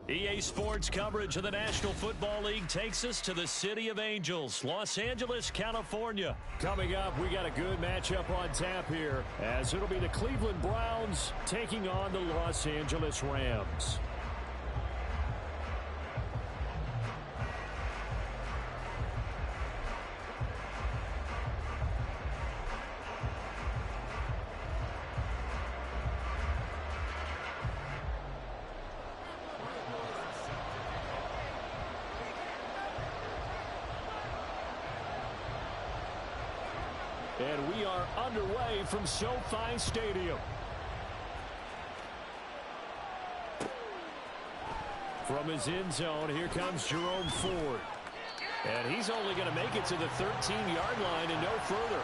EA Sports coverage of the National Football League takes us to the City of Angels, Los Angeles, California. Coming up, we got a good matchup on tap here, as it'll be the Cleveland Browns taking on the Los Angeles Rams. And we are underway from SoFi Stadium. From his end zone, here comes Jerome Ford. And he's only going to make it to the 13-yard line and no further.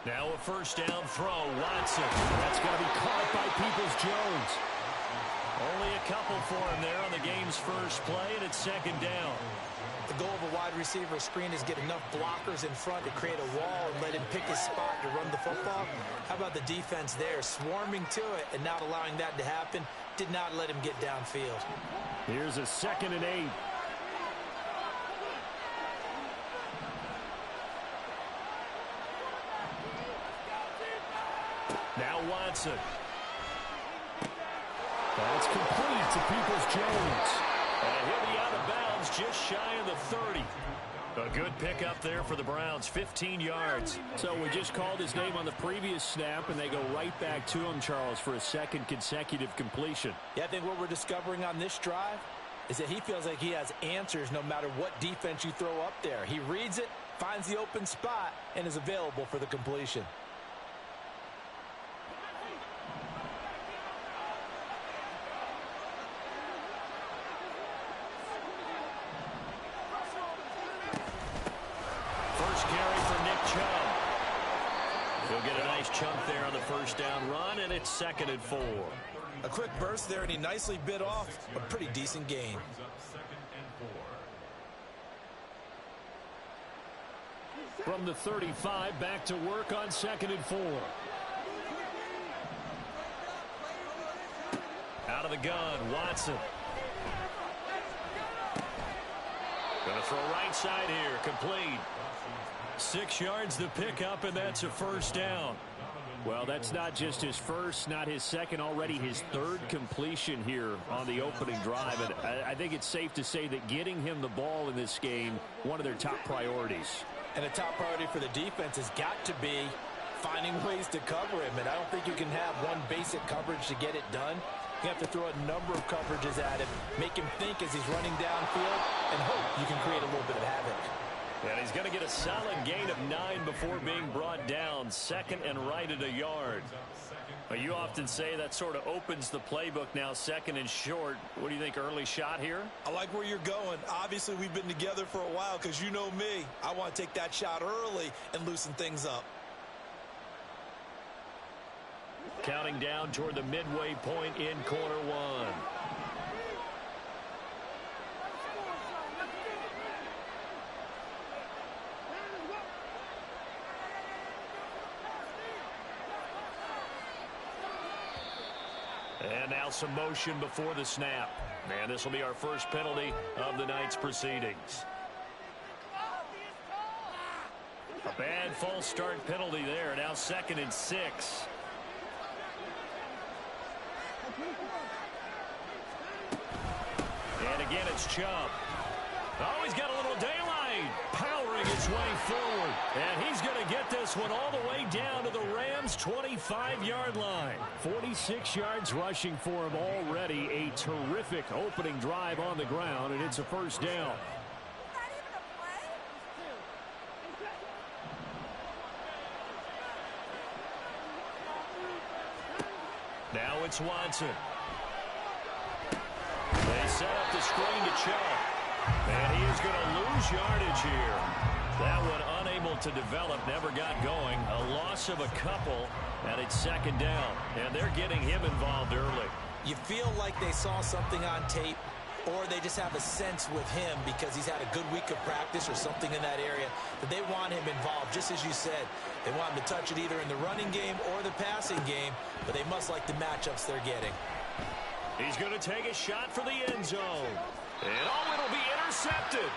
Now a first down throw, Watson. That's going to be caught by Peoples-Jones. Only a couple for him there on the game's first play, and it's second down. The goal of a wide receiver screen is get enough blockers in front to create a wall and let him pick his spot to run the football. How about the defense there, swarming to it and not allowing that to happen? Did not let him get downfield. Here's a 2nd and 8. Now Watson. That's complete to Peoples-Jones. And he'll be out of bounds just shy of the 30. A good pickup there for the Browns, 15 yards. So we just called his name on the previous snap, and they go right back to him, Charles, for a second consecutive completion. Yeah, I think what we're discovering on this drive is that he feels like he has answers no matter what defense you throw up there. He reads it, finds the open spot, and is available for the completion. He'll get a nice chunk there on the first down run, and it's 2nd and 4. A quick burst there, and he nicely bit off a pretty decent gain. From the 35, back to work on 2nd and 4. Out of the gun, Watson. Going to throw right side here, complete. 6 yards to pick up, and that's a first down. Well, that's not just his first, not his second, already his 3rd completion here on the opening drive. And I think it's safe to say that getting him the ball in this game, one of their top priorities. And a top priority for the defense has got to be finding ways to cover him. And I don't think you can have one basic coverage to get it done. You have to throw a number of coverages at him, make him think as he's running downfield, and hope you can create a little bit of havoc. And he's going to get a solid gain of 9 before being brought down, 2nd and right at a yard. But you often say that sort of opens the playbook now, 2nd and short. What do you think, early shot here? I like where you're going. Obviously, we've been together for a while because you know me. I want to take that shot early and loosen things up. Counting down toward the midway point in quarter one. And now some motion before the snap. And this will be our first penalty of the night's proceedings. A bad false start penalty there. Now 2nd and 6. And again, it's Chubb. Oh, he's got a little daylight, powering its way forward. And he's going to get this one all the way down to the Rams' 25-yard line. 46 yards rushing for him already. A terrific opening drive on the ground, and it's a first down. Now it's Watson. set up the screen to Chubb. And he is going to lose yardage here. That one unable to develop, never got going. A loss of a couple, and it's second down. And they're getting him involved early. You feel like they saw something on tape, or they just have a sense with him because he's had a good week of practice or something in that area that they want him involved, just as you said. They want him to touch it either in the running game or the passing game, but they must like the matchups they're getting. He's going to take a shot for the end zone. And it'll be intercepted.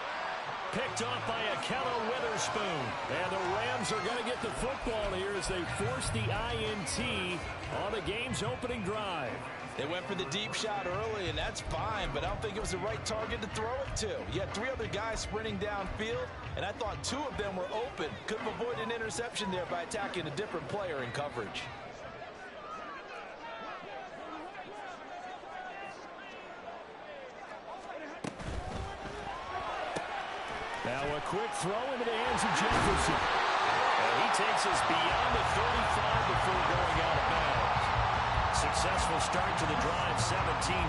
Picked off by Akello Witherspoon. And the Rams are going to get the football here as they force the INT on the game's opening drive. They went for the deep shot early, and that's fine, but I don't think it was the right target to throw it to. You had 3 other guys sprinting downfield, and I thought 2 of them were open. Could have avoided an interception there by attacking a different player in coverage. Now a quick throw into the hands of Jefferson. And he takes us beyond the 35 before going out of bounds. Successful start to the drive, 17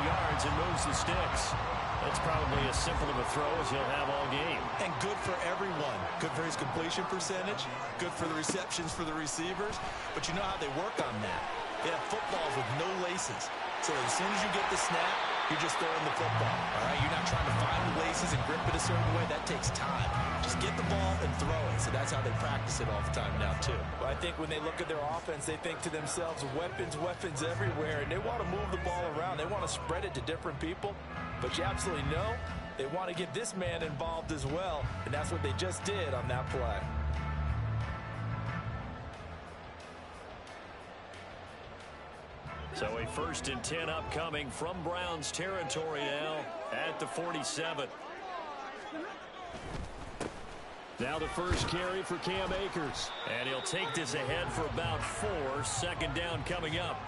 yards, and moves the sticks. That's probably as simple of a throw as he'll have all game. And good for everyone. Good for his completion percentage. Good for the receptions for the receivers. But you know how they work on that. They have footballs with no laces. So as soon as you get the snap, you're just throwing the football. All right, you're not trying to find the laces and grip it a certain way. That takes time. Just get the ball and throw it. So that's how they practice it all the time now, too. Well, I think when they look at their offense, they think to themselves, weapons, weapons everywhere. And they want to move the ball around. They want to spread it to different people. But you absolutely know they want to get this man involved as well. And that's what they just did on that play. So a 1st and 10 upcoming from Browns territory now at the 47. Now the first carry for Cam Akers. And he'll take this ahead for about 4. Second down coming up.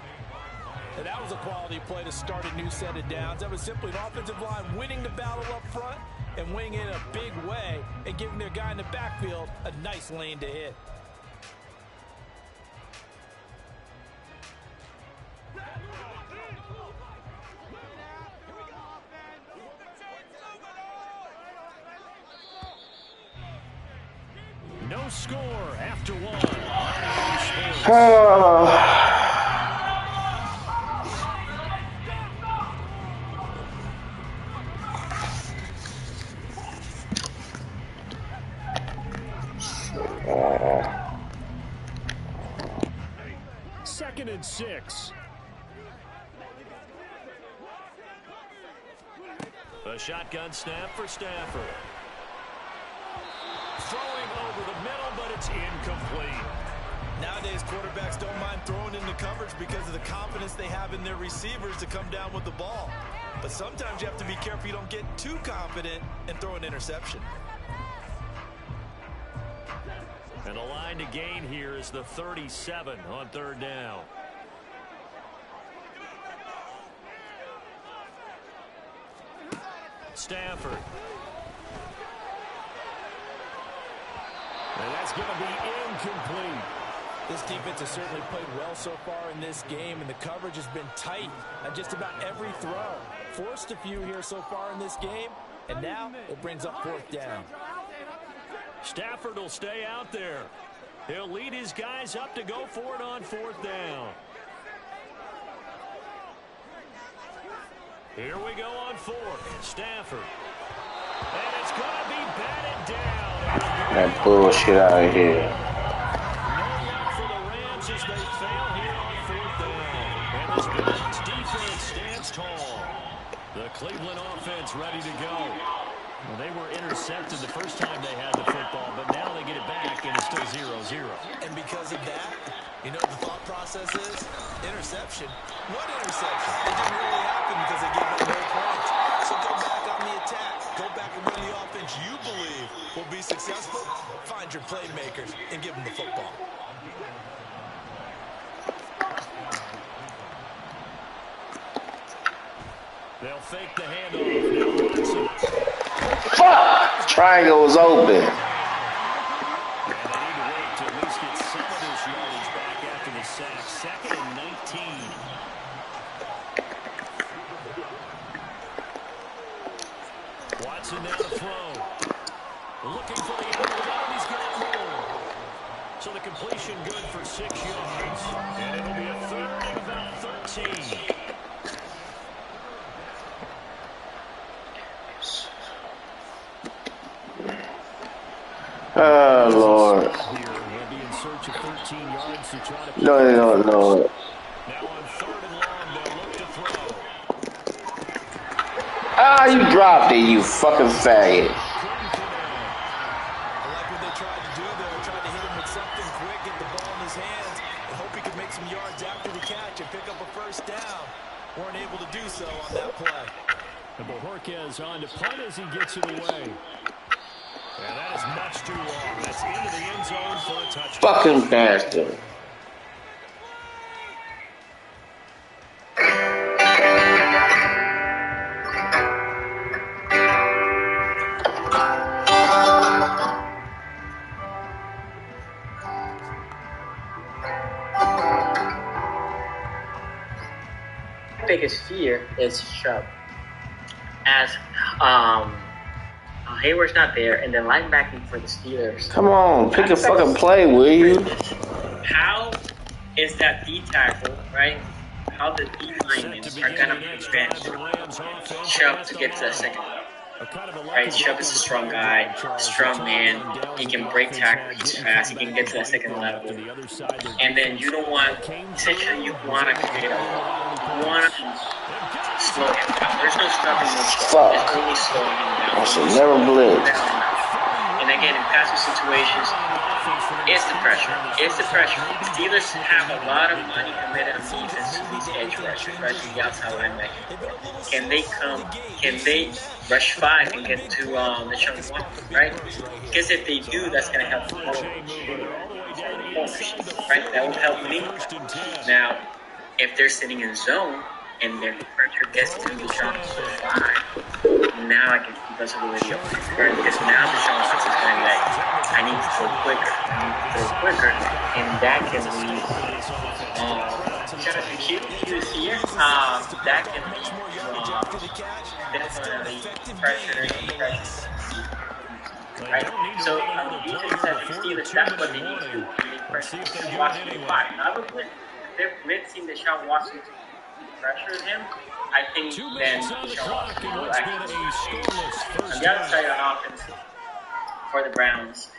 And that was a quality play to start a new set of downs. That was simply an offensive line winning the battle up front and winning it in a big way and giving their guy in the backfield a nice lane to hit. No score after 1. Second and 6. A shotgun snap for Stafford. Throwing over the middle, but it's incomplete. Nowadays, quarterbacks don't mind throwing into coverage because of the confidence they have in their receivers to come down with the ball. But sometimes you have to be careful you don't get too confident and throw an interception. And the line to gain here is the 37 on 3rd down. Stafford. And that's going to be incomplete. This defense has certainly played well so far in this game, and the coverage has been tight on just about every throw. Forced a few here so far in this game, and now it brings up 4th down. Stafford will stay out there. He'll lead his guys up to go for it on 4th down. Here we go on 4th. Stafford. And it's going to be batted down. That bullshit out of here. No luck for the Rams as they fail here on 4th down. And this Browns defense stands tall. The Cleveland offense ready to go. Well, they were intercepted the first time they had the football, but now they get it back, and it's still 0-0. And because of that, you know what the thought process is? Interception. What interception? It didn't really happen because they gave up no points. So go back on the attack. Go back and run the offense you believe will be successful. Find your playmakers and give them the football. They'll fake the handoff. Fuck! Triangle was open. And they need to wait to at least get some of this yardage back after the sack. 2nd and 19. Wilson now to throw. Looking for the end of and he's got more. So the completion good for 6 yards. And it'll be a third and about 13. Oh, Lord. No, they don't know it. Now on 3rd and long, they'll look to throw. Ah, you dropped it, you fucking faggot. I like what they tried to do there. Tried to hit him with something quick, get the ball in his hands, and hope he could make some yards after the catch and pick up a first down. Weren't able to do so on that play. And Bojorquez on to punt as he gets it away. And that is much too long. That's into the end zone for a touchdown. Fucking bastard. Biggest fear is Chubb. As Hayward's not there, and then linebacking for the Steelers. Come on, pick a fucking play, will you? How is that D tackle, right? How the D linemen are gonna prevent Chubb to get to that second level? Right, Chubb is a strong guy, strong man. He can break tackles, he's fast, he can get to that second level. And then you don't want, essentially, you want to create slow him down. There's no stopping him. There's only slowing him down. I should never blitz. And again, in passing situations, it's the pressure. It's the pressure. The Steelers have a lot of money committed on defense to these edge rushers, right? To the outside linebacker. Can they rush 5 and get to the Sean Watson, right? Because if they do, that's going to help the corners, right? That will help me. Now, if they're sitting in zone and their pressure gets to the Sean 5, now I can see possibility of right? Because now the Sean Watson is going to be like, I need to go quicker, and that can lead. Jonathan Q is here. That can lead definitely pressure. Right? So on the defense side of the Steelers, that's what they need to do. They need pressure Deshaun Watson to 5. Now, if they're blitzing Deshaun Watson to pressure him, I think then Deshaun Watson will actually. On the other side of offense, for the Browns,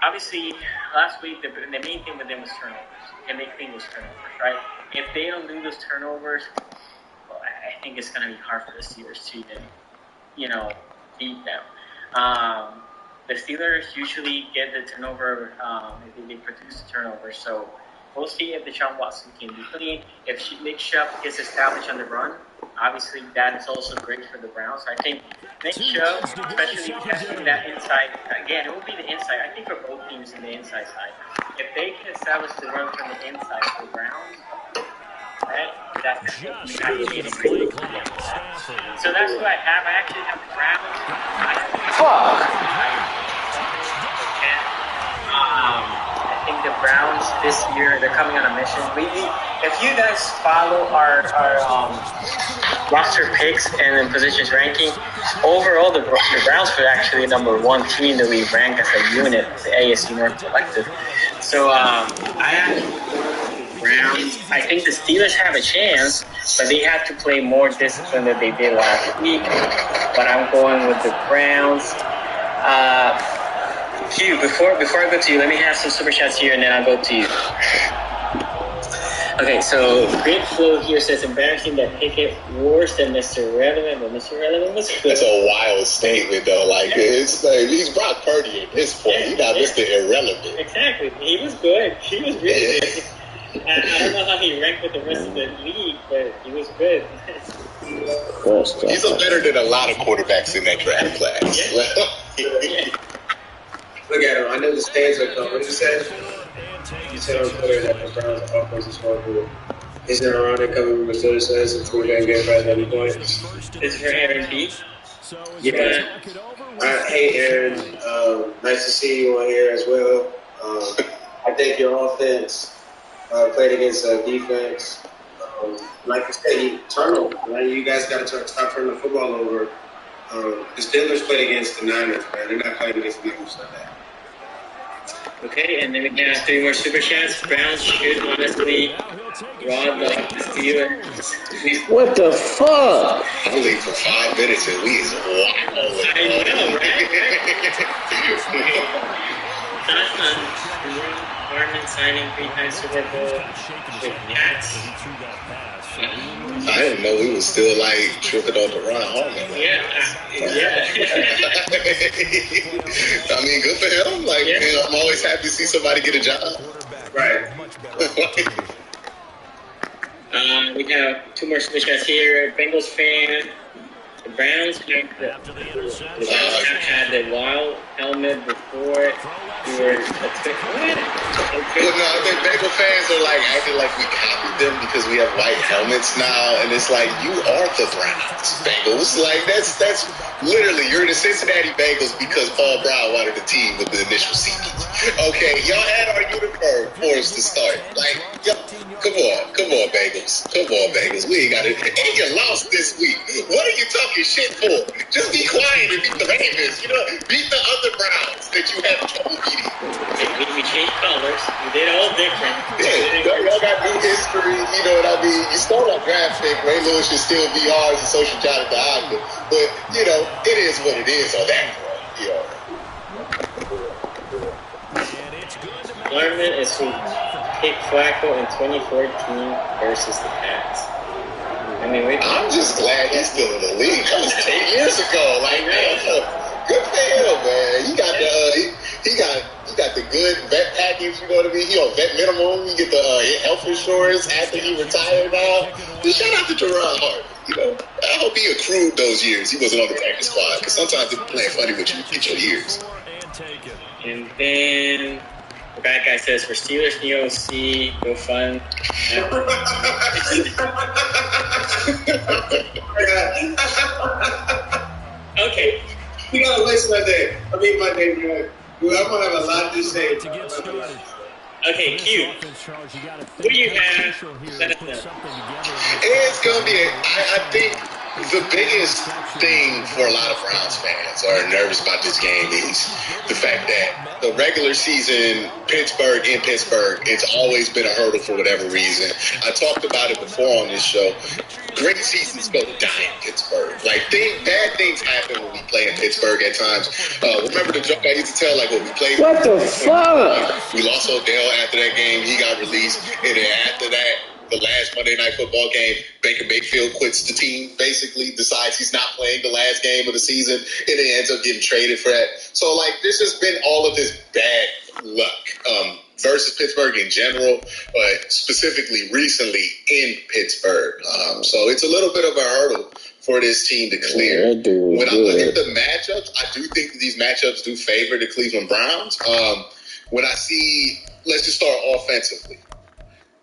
obviously, last week, the main thing with them was turnovers. And the thing was turnovers, right? If they don't do those turnovers, well, I think it's going to be hard for the Steelers to even, beat them. The Steelers usually get the turnover if they produce the turnover. So we'll see if Deshaun Watson can be clean. If Nick Chubb gets established on the run, obviously that is also great for the Browns. I think Nick Chubb, especially catching that inside, again, it will be the inside. I think for both teams in the inside side. If they can establish the run from the inside for the Browns, right, that's going to be a great play. So that's what I have. I actually have the Browns. I think the Browns this year, they're coming on a mission. If you guys follow our roster picks and then positions ranking, overall the Browns were actually the number 1 team that we rank as a unit, the AFC North Collective. So I actually the Browns. I think the Steelers have a chance, but they have to play more discipline than they did last week. But I'm going with the Browns. Q, before I go to you, let me have some super chats here, and then I'll go to you. Okay, so Great Flow here says embarrassing that Pickett worse than Mr. Relevant, but Mr. Relevant was good. That's a wild statement, though. Like, it's like he's Brock Purdy at this point. He's not Mr. Irrelevant. Exactly. He was good. He was really good. I don't know how he ranked with the rest of the league, but he was good. He's better than a lot of quarterbacks in that draft class. Yeah. Look at him. I know the stands are coming. What did you say? You said on Twitter that the Browns' offense is horrible. Isn't it around there coming with Minnesota says and 4 game by 90 points? This is for Aaron B. Yeah. Hey, Aaron. Nice to see you on here as well. I think your offense played against defense. Like I said, turnover. Right? You guys got to stop turning the football over. The Steelers played against the Niners, man. They're not playing against the Eagles Sunday. Okay, and then we got 3 more super chats. Browns should honestly rod like the Steelers. What the fuck? I leave for 5 minutes and we is wild. I know, right? Thoughts on Harmon signing 3-time Super Bowl with Nats? I didn't know we was still like tripping on the Ron Harmon. Yeah. I mean, good for him. Like, Yeah. man, I'm always happy to see somebody get a job. Right. We have 2 more super chats here. Bengals fan. The Browns have had the wild helmet before. We were Well, no, I think Bengal fans are like acting like we copied them because we have white helmets now, and it's like you are the Browns, Bengals. Like that's literally you're the Cincinnati Bengals because Paul Brown wanted a team with the initial CPs. Okay, y'all had our uniform for us to start. Like, come on, Bengals, We ain't got it, and you lost this week. What are you talking shit for? Just be quiet and beat the Ravens. You know, beat the other Browns that you have trouble beating. We changed colors. We did all different. Yeah, y'all got new history. You know what I mean? You stole our draft pick. Ray Lewis should still be ours and so should Jonathan Ogden. But, you know, it is what it is on that front. You know. Lerman is who picked Flacco in 2014 versus the Pats. I mean, I'm just glad he's still in the league. That was 10 years ago. Like, man, good for him, man. He got he got the good vet package. You know what I mean? He on vet minimum. You get the health insurance after he retired. Now, just shout out to Gerard Hart. You know, I hope he accrued those years. He wasn't on the practice squad because sometimes they're playing funny with you. Get your years. And then the bad guy says for Steelers and OC, go fun. Okay. We gotta waste my day. My day, man. I'm gonna have a lot to say. Okay, Q. Who do you have? It's gonna be. I think the biggest thing for a lot of Browns fans are nervous about this game is the fact that the regular season, Pittsburgh, it's always been a hurdle for whatever reason. I talked about it before on this show. Great seasons go die in Pittsburgh. Like, bad things happen when we play in Pittsburgh at times. Remember the joke I used to tell, like, when we played? What the fuck? We lost Odell after that game. He got released. And then after that, the last Monday Night Football game, Baker Mayfield quits the team, basically decides he's not playing the last game of the season, and then ends up getting traded for that. So, like, there's just been all of this bad luck versus Pittsburgh in general, but specifically recently in Pittsburgh. So it's a little bit of a hurdle for this team to clear. When I look at the matchups, I do think that these matchups do favor the Cleveland Browns. When I see, let's just start offensively.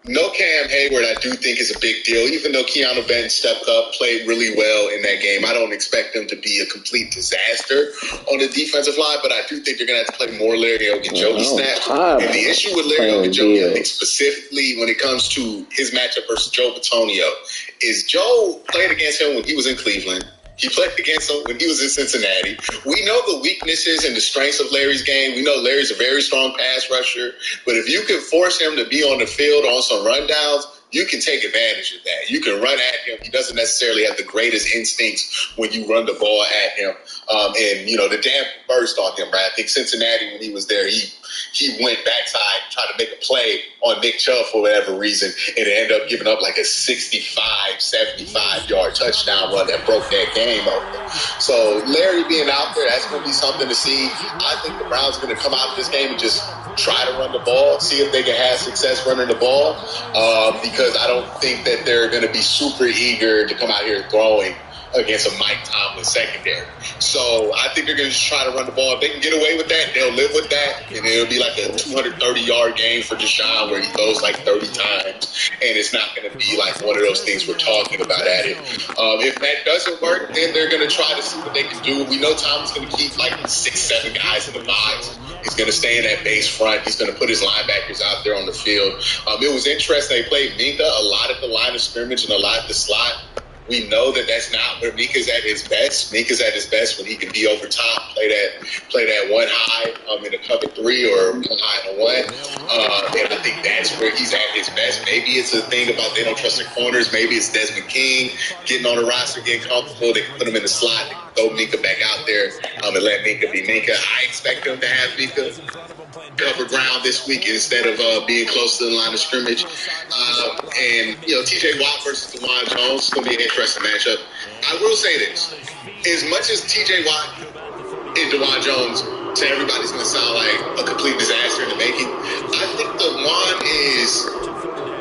No Cam Hayward, I do think is a big deal. Even though Keanu Benton stepped up, played really well in that game, I don't expect them to be a complete disaster on the defensive line, but I do think they're going to have to play more Larry Ogunjobi snaps. And the issue with Larry Ogunjobi, I think specifically when it comes to his matchup versus Joe Bitonio, is Joe played against him when he was in Cleveland. He played against him when he was in Cincinnati. We know the weaknesses and the strengths of Larry's game. We know Larry's a very strong pass rusher. But if you can force him to be on the field on some rundowns, you can take advantage of that. You can run at him. He doesn't necessarily have the greatest instincts when you run the ball at him. And, you know, the damn burst on him, right? I think Cincinnati, when he was there, he went backside, tried to make a play on Nick Chubb for whatever reason, and it ended up giving up like a 65, 75-yard touchdown run that broke that game open. So Larry being out there, that's going to be something to see. I think the Browns are going to come out of this game and just try to run the ball, see if they can have success running the ball, because I don't think that they're going to be super eager to come out here throwing against a Mike Tomlin secondary. So I think they're going to just try to run the ball. If they can get away with that, they'll live with that, and it'll be like a 230-yard game for Deshaun where he throws like 30 times, and it's not going to be like one of those things we're talking about at it. If that doesn't work, then they're going to try to see what they can do. We know Tomlin's going to keep like 6-7 guys in the box. He's going to stay in that base front. He's going to put his linebackers out there on the field. It was interesting. They played Minka a lot at the line of scrimmage and a lot at the slot. We know that that's not where Mika's at his best. Mika's at his best when he can be over top, play that one high in a cover 3 or one high and a 1. And I think that's where he's at his best. Maybe it's a thing about they don't trust their corners. Maybe it's Desmond King getting on the roster, getting comfortable. They can put him in the slot, they can throw Mika back out there and let Mika be Mika. I expect them to have Mika cover ground this week instead of being close to the line of scrimmage. And, TJ Watt versus DeJuan Jones is going to be an interesting matchup. I will say this. As much as TJ Watt and DeJuan Jones, to everybody's going to sound like a complete disaster in the making, I think DeJuan is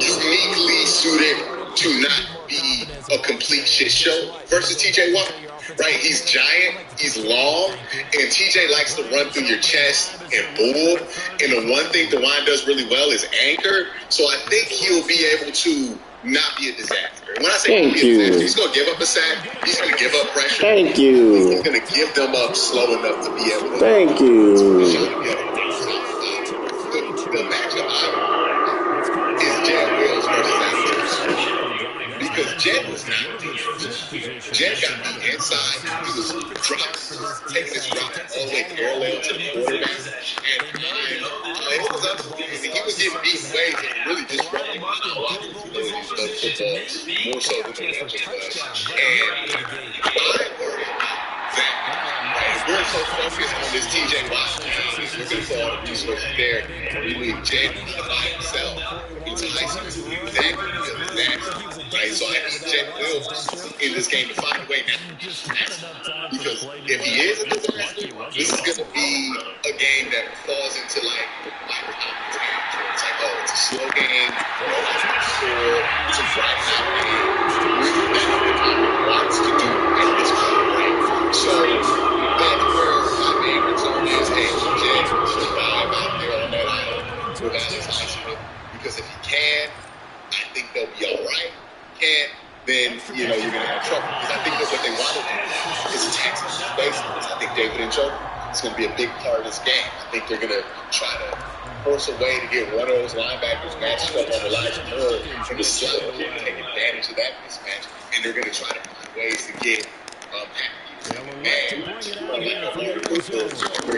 uniquely suited to not be a complete shit show versus TJ Watt. Right, he's giant, he's long, and TJ likes to run through your chest and bull. And the one thing DeJuan does really well is anchor. So I think he'll be able to not be a disaster. And when I say he'll be a disaster, he's going to give up a sack, he's going to give up pressure. Thank you. He's going to give them up slow enough to be able to. Thank you. The matchup is Jet Wills versus Alex. Because Jet was not defensive. Jet got the inside. He was taking his drop all the way parallel to the quarterback. And it was unbelievable. He was getting beat ways and really disrupting a lot of football, more so than the Legends was. And I worry about that. We're so focused on this TJ Watt thing. We're going to put all the resources there. We leave Jet by himself. It's high school. That could be a disaster. Right? So I need Jet Wills in this game to find a way now. Because if he is a disaster, this is going to be a game that falls into like Tomlin's game. It's like, it's a slow game. Nobody's going to score. It's a driving out game. Really, that's what Tomlin wants to do at this point, right? So that's where my main concern is, hey, Jet should vibe out there on that island without his high school. Because if he can, I think they'll be all right. Can't, then you're going to have trouble. Because I think that what they want to do is Texas basically. I think David and Joe is going to be a big part of this game. I think they're going to try to force a way to get one of those linebackers matched up on Elijah Moore in the slot and take advantage of that mismatch. And they're going to try to find ways to get where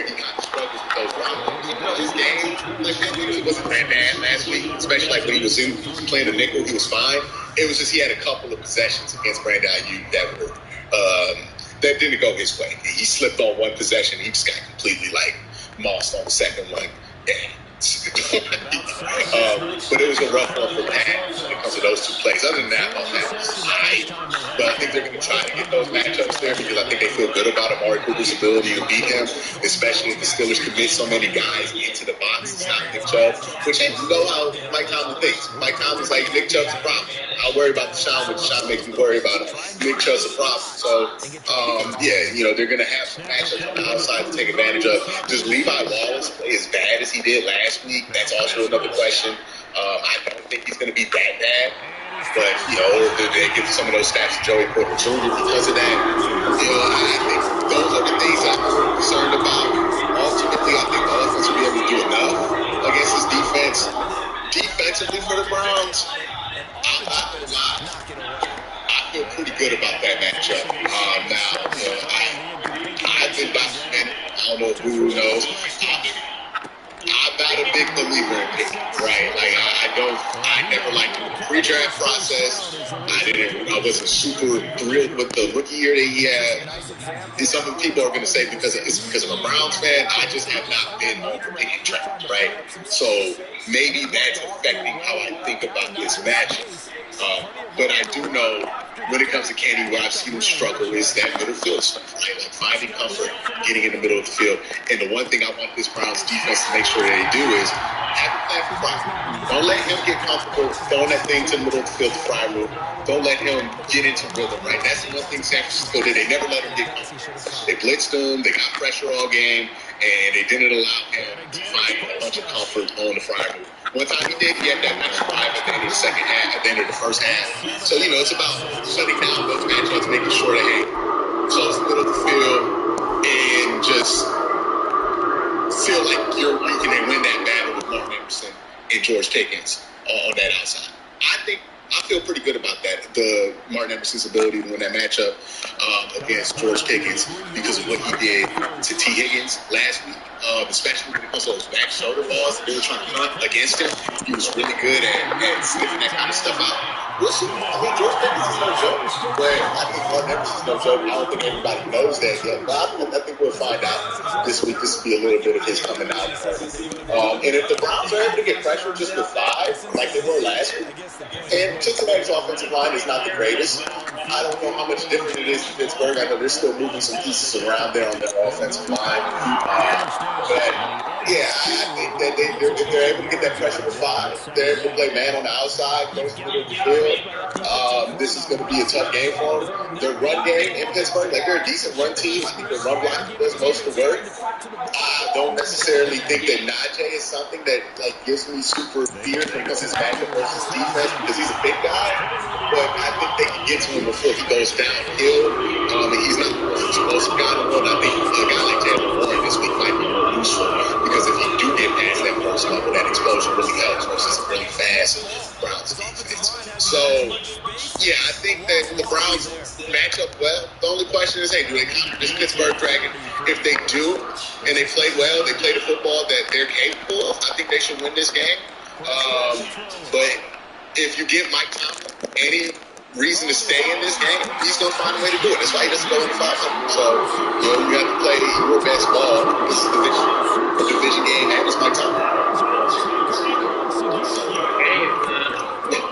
he kind of struggles with those problems. His game, like that really wasn't that bad last week, especially like when he was playing the nickel, he was fine. It was just he had a couple of possessions against Brandon Ayuk that didn't go his way. He slipped on one possession. He just got completely mossed on the second one. But it was a rough one for Pat when it comes to those two plays. Other than that, Pat was high. But I think they're going to try to get those matchups there because I think they feel good about Amari Cooper's ability to beat him, especially if the Steelers commit so many guys into the box. It's not Nick Chubb, which ain't know how Mike Tomlin thinks. Mike Tomlin's like, Nick Chubb's a problem. I'll worry about Deshaun, but Deshaun makes me worry about him. Nick Chubb's a problem. So, they're going to have some matchups on the outside to take advantage of. Does Levi Wallace play as bad as he did last week? That's also another question. I don't think he's going to be that bad. But, they give some of those stats to Joey Porter Jr. because of that. I think those are the things I'm concerned about. Ultimately, I think the offense will be able to do enough against this defense. Defensively for the Browns, I'm not going to lie. I feel pretty good about that matchup. I've been documented. I don't know if Guru knows. I'm not a big believer in picking, right? I never liked the pre-draft process. I wasn't super thrilled with the rookie year that he had. And some people are going to say because I'm a Browns fan, I just have not been on the picking track, right? So maybe that's affecting how I think about this match. But I do know when it comes to Kenny, where I've seen him struggle is that middle field stuff, right? Finding comfort, getting in the middle of the field. And the one thing I want this Browns defense to make sure that they do is have a plan for Fry. Don't let him get comfortable throwing that thing to the middle of the field to Fry room. Don't let him get into rhythm, right? That's the one thing San Francisco did. They never let him get comfortable. They blitzed him, they got pressure all game, and they didn't allow him to find a bunch of comfort on the Fry room. One time he did, he had that nice drive at the end of the second half, at the end of the first half. So, it's about shutting down those matchups, making sure that, hey, close the middle of the field and just feel like you can win that battle with Mark Emerson and George Pickens on that outside. I feel pretty good about that. The Martin Emerson's ability to win that matchup against George Pickens because of what he did to T. Higgins last week, especially when it comes to those back shoulder balls that they were trying to punt against him. He was really good at sniffing that kind of stuff out. We'll see. I mean, George Pickens is no joke, but I think Martin Emerson's no joke. I don't think everybody knows that yet, but I think we'll find out this week. This will be a little bit of his coming out party. And if the Browns are able to get pressure just with 5, like they were last week, and Cincinnati's offensive line is not the greatest. I don't know how much different it is in Pittsburgh. I know they're still moving some pieces around there on their offensive line. But, yeah, I think that if they're able to get that pressure with 5, they're able to play man on the outside, close to the middle of the field. This is going to be a tough game for them. Their run game in Pittsburgh, like they're a decent run team. I think their run block does most of the work. I don't necessarily think that Najee is something that gives me super fear because his matchup versus defense, because he's a big guy. But I think they can get to him before he goes downhill. And he's not the most explosive guy in the world. I think a guy like Jalen Warren this week might be more useful because if you do get past that first level, that explosion really helps versus a really fast Browns defense. So, yeah, I think that the Browns match up well. The only question is, hey, do they counter this Pittsburgh Dragon? If they do, and they play well, they play the football that they're capable of, I think they should win this game. But if you give Mike Tomlin any reason to stay in this game, he's going to find a way to do it. That's why he doesn't go into 500. So, you have to play your best ball. This is a division game, and it's Mike Tomlin.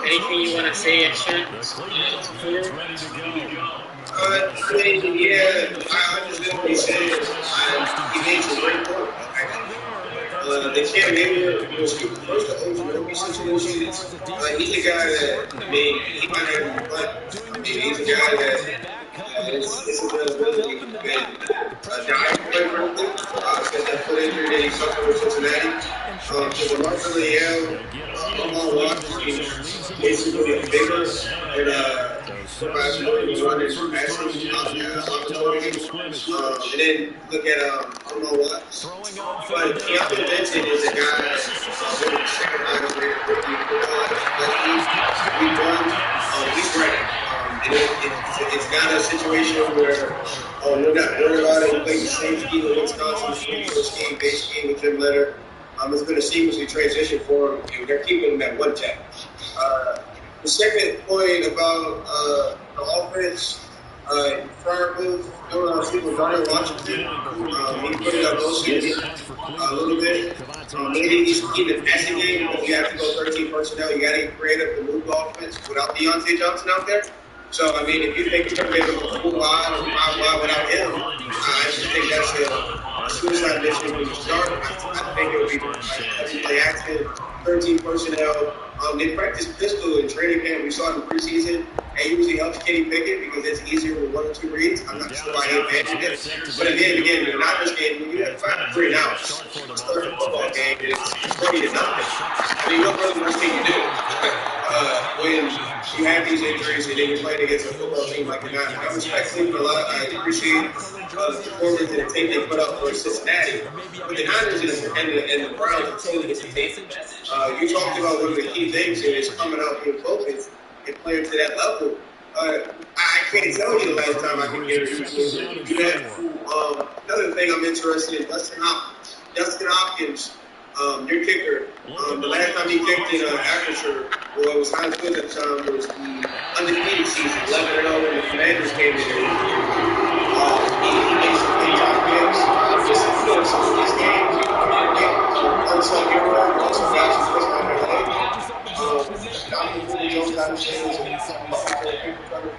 Anything you want to say extra? I understand what he's saying. He made some great points. The Cam Newton was first to Oklahoma situation. He's a guy that, he might not even play. He's a guy that his availability has been dying quite frankly. Since that foot injury that he suffered with Cincinnati. So the Marshall Leal, Washington is basically a bigger and provides more running passing opportunities. And then look at but Keanu Benson is a guy that's one of the second line over here. He's ready. It's not a situation where we're not worried about it. He plays the same scheme with Wisconsin, scheme, base scheme with Jim Leonard. It's going to seamlessly transition for him, and they're keeping him at one tech. The second point about the offense, Fryer Booth, people running Washington, he put it up most season a little bit. Maybe he's keeping the passing game because you have to go 13 personnel. You got to get creative to move the offense without Deontay Johnson out there. So, if you think you're going to be able to 4 wide or 5 wide without him, I just think that's a suicide mission when you start. I think it would be play action, 13 personnel. They practice pistol in training camp. We saw it in preseason. It usually helps Kenny Pickett because it's easier with 1 or 2 reads. I'm not sure why he abandoned it. But again, in the Niners game, when you have 5 3 and outs, start the football game, and it's 30 to 9. What really much can you do? When you have these injuries and then you're playing against a football team like the Niners. I respect Cleveland a lot. I appreciate the performance and the tape they put up for Cincinnati. But the Niners and the Browns are totally different teams. You talked about one of the key things here is coming out being focused and playing to that level. I can't tell you the last time I can get you to do that. Another thing I'm interested in, Dustin Hopkins, your kicker, the last time he kicked in Aperture, it was Heinz Field at the time, it was the undefeated season, 11-0 when the Commanders came in there. He made some big time games. Just feel some of these games, unsung hero, some guys who play on their leg. Dominic Jones, I understand, is a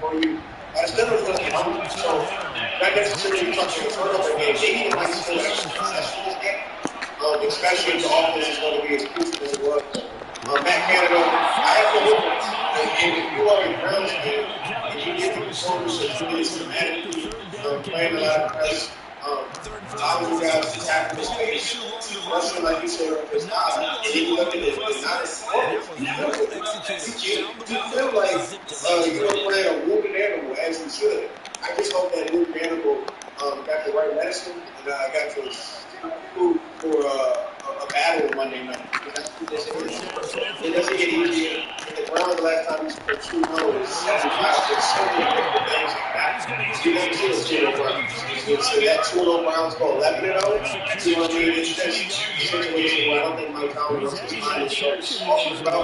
for you. I still don't feel like so not necessarily touching the turnover game. Maybe it might still have some success in this game. Especially if the offense is going to be as crucial as it was. Matt Canada, I have to look at if you are a Browns fan and you get the performance of really systematically playing a lot of press, allowing guys to tackle his face, rushing like you said up his eye, and then you look at the Niners performance, you feel like you don't play a wounded animal as you should. I just hope that wounded animal got the right medicine and got to food for a battle Monday night. It doesn't get easier. The Browns, the last time yards per 2 lows, 75%. You won't see a Julio Brown. So that Julio Brown's go 11-0. You know what I mean? It's just a situation where I don't think Mike Tomlin's mind is so off as well.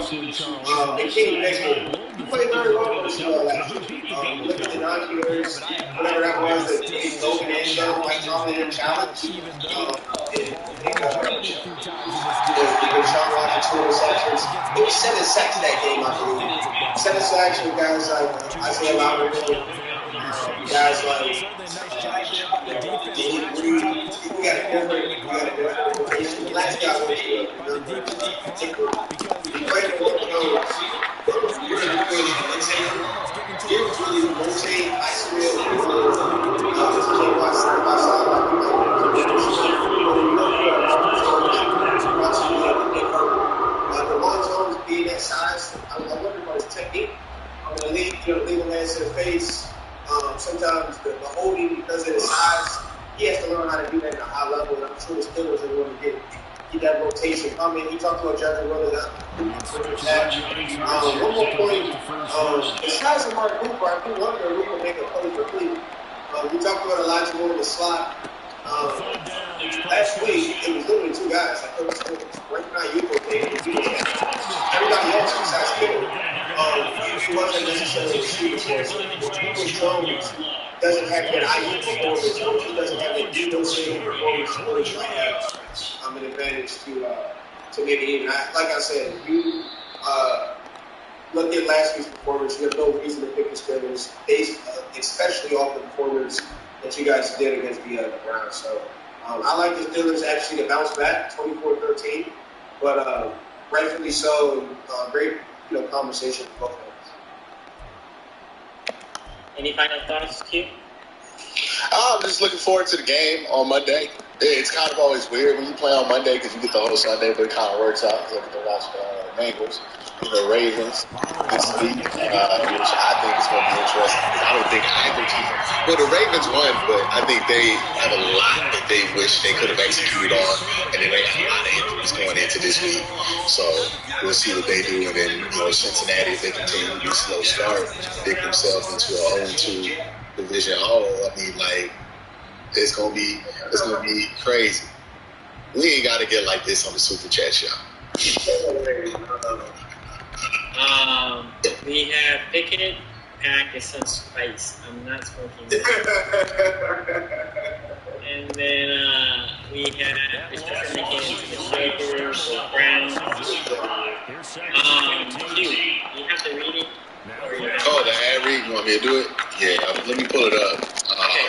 And Kenny Baker, he played very well versus last year. Look at the non-healers, whatever that was, that Dave Logan and Mike Tomlin and challenge. Deshaun Watson, 2 interceptions. It was 7 sacks that game, I believe. 7 sacks with guys like Isaiah Loudermilk, guys like Danny Green. We got a different rotation. The last guy went to the numbers. He played for the Codes. You're in the really rotate, isolate, just play by side by side like you might DeMond Jones being that size, I wonder about his technique. The lead him hands to the face. Sometimes the holding, because of his size, he has to learn how to do that at a high level. And I'm sure the Steelers are going to get that rotation. I mean, he talked about Jeffrey Willis. One more point. The size of Mark Cooper, I think one of the Cooper make a play for Cleveland. We talked about Elijah Moore in the slot. Last week, it was literally 2 guys. Like, it was Brandon Ayuk. Everybody else besides Kittle. He wasn't necessarily a shooter for us. Jones doesn't have that Ayuk performance. He doesn't have that Dino-saving performance. He might have an advantage to make it even. Like I said, you look at last week's performance, you have no reason to pick the Steelers, especially off the performance that you guys did against the Browns. So I like the Steelers actually to bounce back 24-13, but rightfully so. Great conversation for both of us. Any final thoughts, Q? I'm just looking forward to the game on Monday. It's kind of always weird when you play on Monday because you get the whole Sunday, but it kind of works out because I get to watch the Bengals, the Ravens this week, which I think is going to be interesting because I don't think either team. Well, the Ravens won, but I think they have a lot that they wish they could have executed on, and then they have a lot of injuries going into this week. So we'll see what they do, and then Cincinnati, if they continue to get a slow start, dig themselves into a 0-2 division hole. I mean, like. It's gonna be crazy. We ain't gotta get like this on the Super Chat show. We have Pickett, Pack, and some spice. I'm not smoking. And then we have Mr. Trinity into the Shakers, the Browns. Q, you have to read it. Oh, the ad read. You want me to do it? Yeah. Let me pull it up. Okay.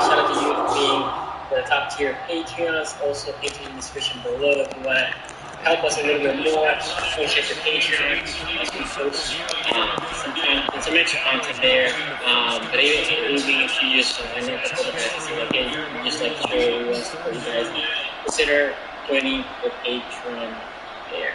Shout out to you for being the top tier Patreons. Also, Patreon in the description below if you want to help us a little bit more. Go check the Patreon. As we post some extra content there. But anything if you just, I know a couple of guys say, okay, you just like to show everyone support you guys. Consider joining the Patreon there.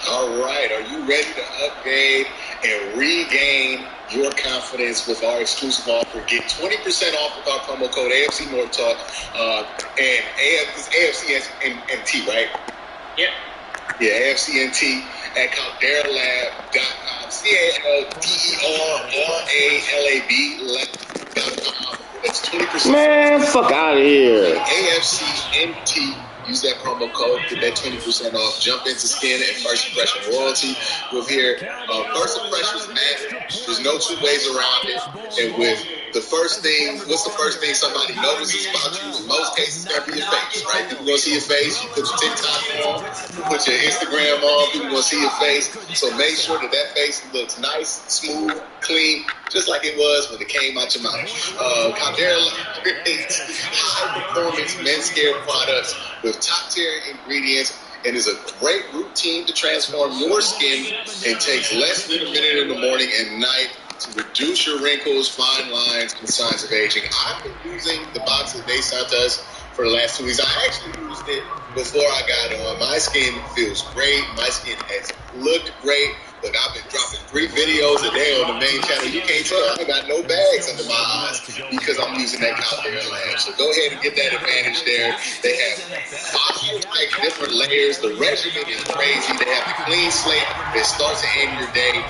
All right. Are you ready to upgrade and regain your confidence with our exclusive offer? Get 20% off with our promo code AFC North Talk and AFCNT, right? Yep. Yeah, AFCNT at CalderLab.com. CalderLab.com. That's 20%. Man, fuck out of here. AFCNT. Use that promo code, get that 20% off. Jump into skin and first impression royalty. With here, first impressions matter. There's no two ways around it. And with the first thing, what's the first thing somebody notices about you? In most cases, it's gonna be your face, right? People gonna see your face. You put your TikTok on, you put your Instagram on. People gonna see your face. So make sure that face looks nice, smooth, clean, just like it was when it came out your mouth. Caldera creates high-performance men's care products with top-tier ingredients and is a great routine to transform your skin and takes less than a minute in the morning and night to reduce your wrinkles, fine lines, and signs of aging. I've been using the box that they sent us for the last 2 weeks. I actually used it before I got on. My skin feels great. My skin has looked great. Look, I've been dropping 3 videos a day on the main channel. You can't tell I got no bags under my eyes because I'm using that Caldera Lab. So go ahead and get that advantage there. They have 5 different layers. The regimen is crazy. They have a clean slate that starts and ends your day.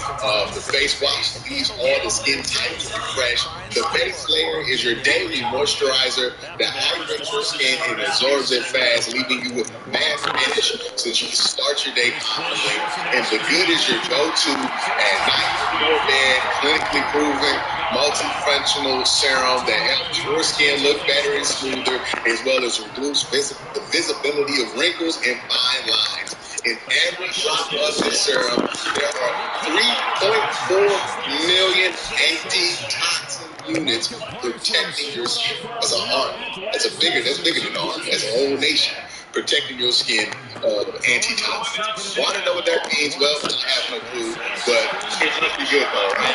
The face wash leaves all the skin tight to refresh. The base layer is your daily moisturizer that hydrates your skin and absorbs it fast, leaving you with a matte finish so that you can start your day confidently. And the good is your go-to at night before bed, clinically proven, multifunctional serum that helps your skin look better and smoother, as well as reduce the visibility of wrinkles and fine lines. In every drop of this serum, there are 3.4 million antitoxin units protecting your skin. That's an army. That's bigger than an army. That's a whole nation protecting your skin antitoxin. Want to know what that means? Well, I have no clue, but it must be good though, right?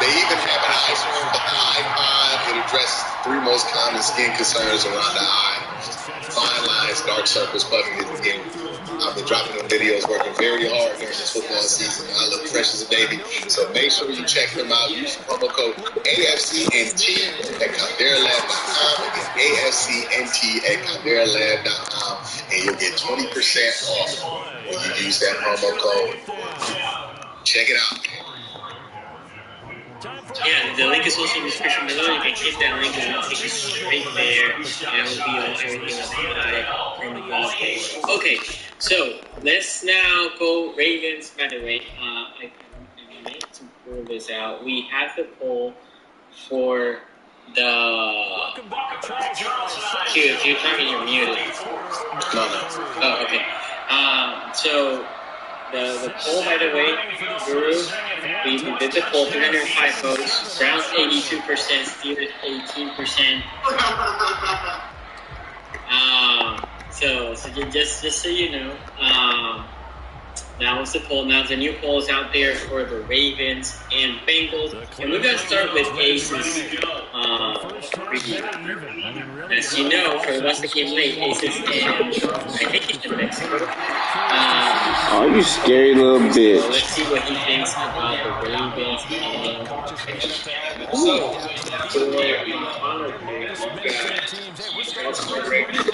They even have an eye serum called the Eye Pod. It addresses the 3 most common skin concerns around the eye: fine lines, dark circles, puffiness, and skin. I've been dropping them videos, working very hard during this football season. I look fresh as a baby. So make sure you check them out. Use promo code AFCNT at CalderaLab.com and get AFCNT at CalderaLab.com, and you'll get 20% off when you use that promo code. Check it out. Yeah, the link is also in the description below. You can hit that link and it'll take you straight there, and it'll be on everything about from the blog page. Okay, so let's now go Ravens. By the way, I meant to pull this out. We have the poll for the. If you're talking, you're muted. Oh, okay. So. The poll, by the way, Guru, we did the poll, 305 votes, Browns 82%, Steelers 18%. So just so you know, that was the poll. Now the new poll is out there for the Ravens and Bengals, and we're gonna start with Ace's review. As you know, for the ones that came late, Ace's in, I think he's in Mexico. Oh, you scary little bitch. So let's see what he thinks about the Ravens and So, for the final game, we've got Baltimore Ravens at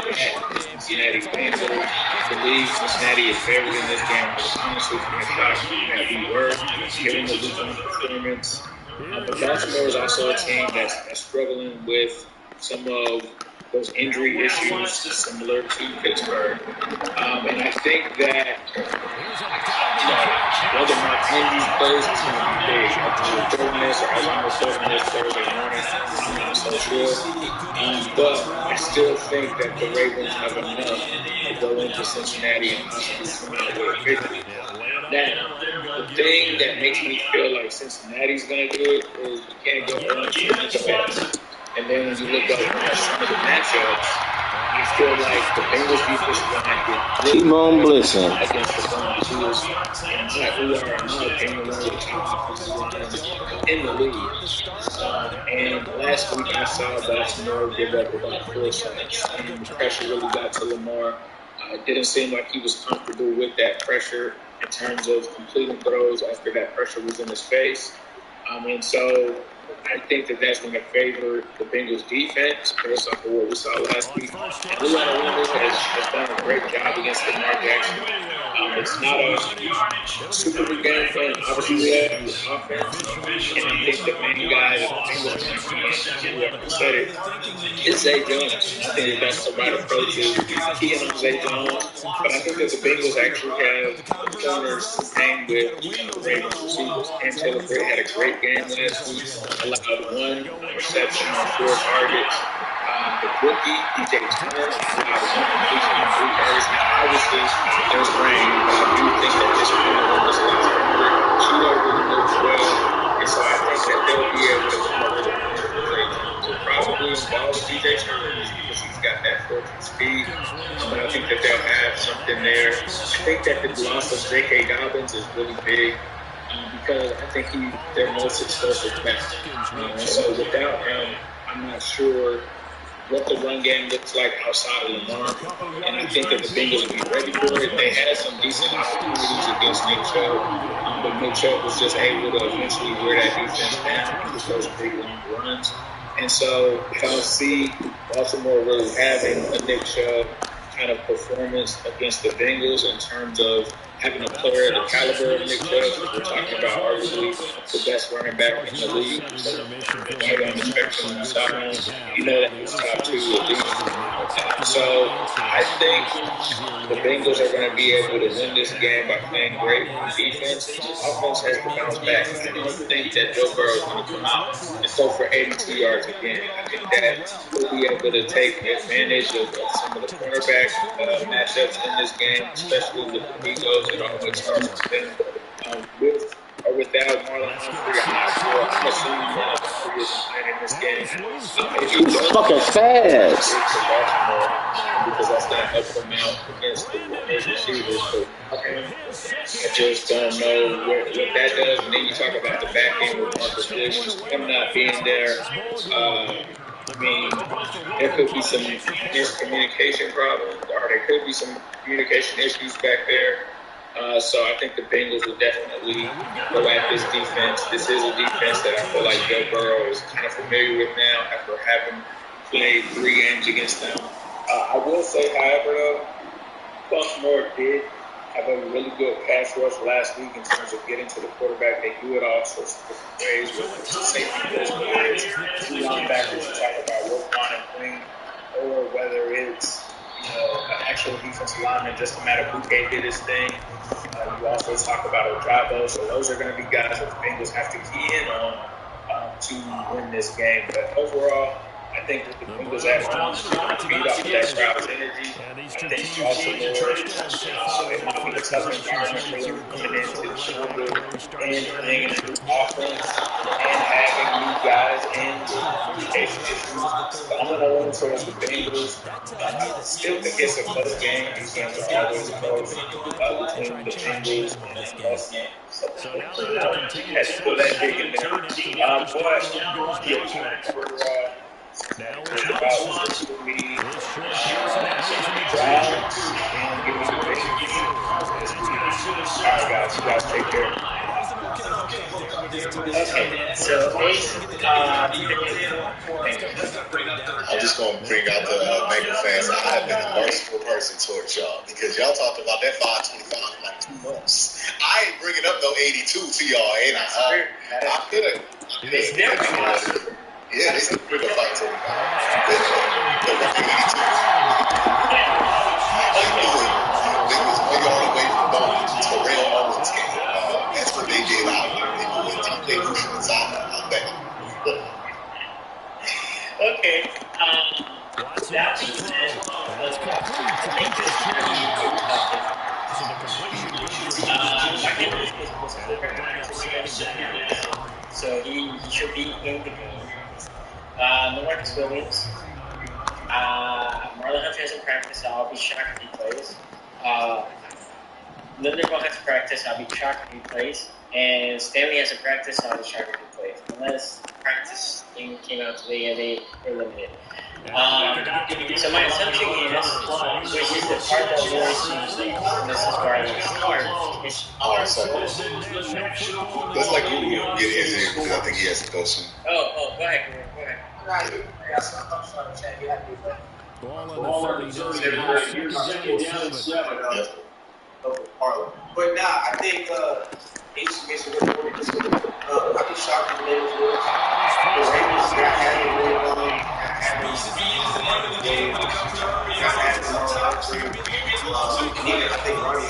Cincinnati Bengals. I believe Cincinnati is favored in this game. Honestly, it's been a shock that we were given the weekend performance. But Baltimore is also a team that's struggling with some of those injury issues similar to Pittsburgh. And I think that, whether Mark Henry plays is going to be big. After throwing this or as I'm reporting this Thursday morning, I'm not so sure. But I still think that the Ravens have enough to go into Cincinnati and possibly come out with a victory. Now, the thing that makes me feel like Cincinnati's going to do it is you can't go early to the defense. And then when you look at some of the matchups, I feel like the Bengals defense is going to have to Keep on blessing. against the Browns, who are, in my opinion, one of the top offensive lines in the league. And last week I saw Baltimore give up about 4 sacks, and the pressure really got to Lamar. It didn't seem like he was comfortable with that pressure in terms of completing throws after that pressure was in his face. And so I think that that's going to favor the Bengals defense based off of what we saw last week. And Julio has done a great job against Lamar Jackson. It's not a super good game plan. Obviously, we have the offense. And I think the main guy that the Bengals are going to said it is Zay Jones. I think that that's the right approach. Keying on Zay Jones. But I think that the Bengals actually have corners to hang with Ravens receivers. And Taylor Britt had a great game last week. Allowed 1 reception on 4 targets. The rookie, DJ Turner, allowed 1 completion on 3 targets. Now, obviously, there's rain, but I do think that this corner was a lot stronger. Cheeto really looks well. And so I think that they'll be able to come up with a plan for Zay Jones. Will probably involve DJ Turner because he's got that 14 speed. But I think that they'll have something there. I think that the loss of J.K. Dobbins is really big. Because I think he's their most explosive back. So without him, I'm not sure what the run game looks like outside of Lamar. And I think that the Bengals will be ready for it. They had some decent opportunities against Nick Chubb, but Nick Chubb was just able to eventually wear that defense down with those big long runs. And so I don't see Baltimore really having a Nick Chubb kind of performance against the Bengals in terms of having a player of the caliber of Nick Chubb. We're talking about arguably the best running back in the league. So right on the spectrum on the sideline. You know that he's top 2 at least. So I think the Bengals are going to be able to win this game by playing great defense. Offense has to bounce back. I don't think that Joe Burrow is going to come out and throw for 82 yards again. I think that he'll be able to take advantage of some of the cornerback matchups in this game, especially with the Migos. It always starts with them. With or without Marlon Humphrey, I'm assuming Marlon Humphrey isn't playing in this game. He's fucking fast. Because that's going to help them out against the receivers. But I just don't know what that does. And then you talk about the back end with Marcus Williams, him not being there. I mean, there could be some miscommunication problems, or there could be some communication issues back there. So I think the Bengals will definitely go at this defense. This is a defense that I feel like Joe Burrow is kind of familiar with now after having played 3 games against them. I will say, however, though, Baltimore did have a really good pass rush last week in terms of getting to the quarterback. They do it all sorts of different ways with safety lines, 2 linebackers. You talk about Roquan and Green, or whether it's an actual defensive lineman, just a matter of Bouquet did his thing. You also talk about Ojabo, so those are going to be guys that the Bengals have to key in on to win this game. But overall, I think that the Bengals at home feed off of that crowd's energy. I think Baltimore, it might be a tough environment for them coming into the shoulder and playing in a new offense and having new guys in communication issues. So I'm going to lean towards the Bengals. I still think it's a close game. These games are always close between the Bengals and the Baltimore. So had to put that big in there. Guys, you guys take care. Okay, so I'm just going to bring out the Bengal fans. I have been a merciful person towards y'all because y'all talked about that 525 for like 2 months. I ain't bringing up no 82 to y'all, ain't I? I could. It's different. Yeah, they still bring up 525. They're running 82. They was way all the way from Terrell Owens game. That's what they did out there. They went deep. They went inside out there. Okay. That being said, so he should be in the game. No Marcus Williams. Marlon Humphrey hasn't practiced, so I'll be shocked if he plays. Linderbaum has practiced, I'll be shocked if he plays. And Stanley hasn't practiced, so I'll be shocked if he plays. Unless practice thing came out today and they were limited. So my assumption is, which is the part that worries me, and this is where I would start, is Looks like you will get his in because I think he has to go soon. Oh, go ahead. But nah, I think Ace makes a good point. I'd be shocked if the Ravens were. The Ravens got having I think Ronnie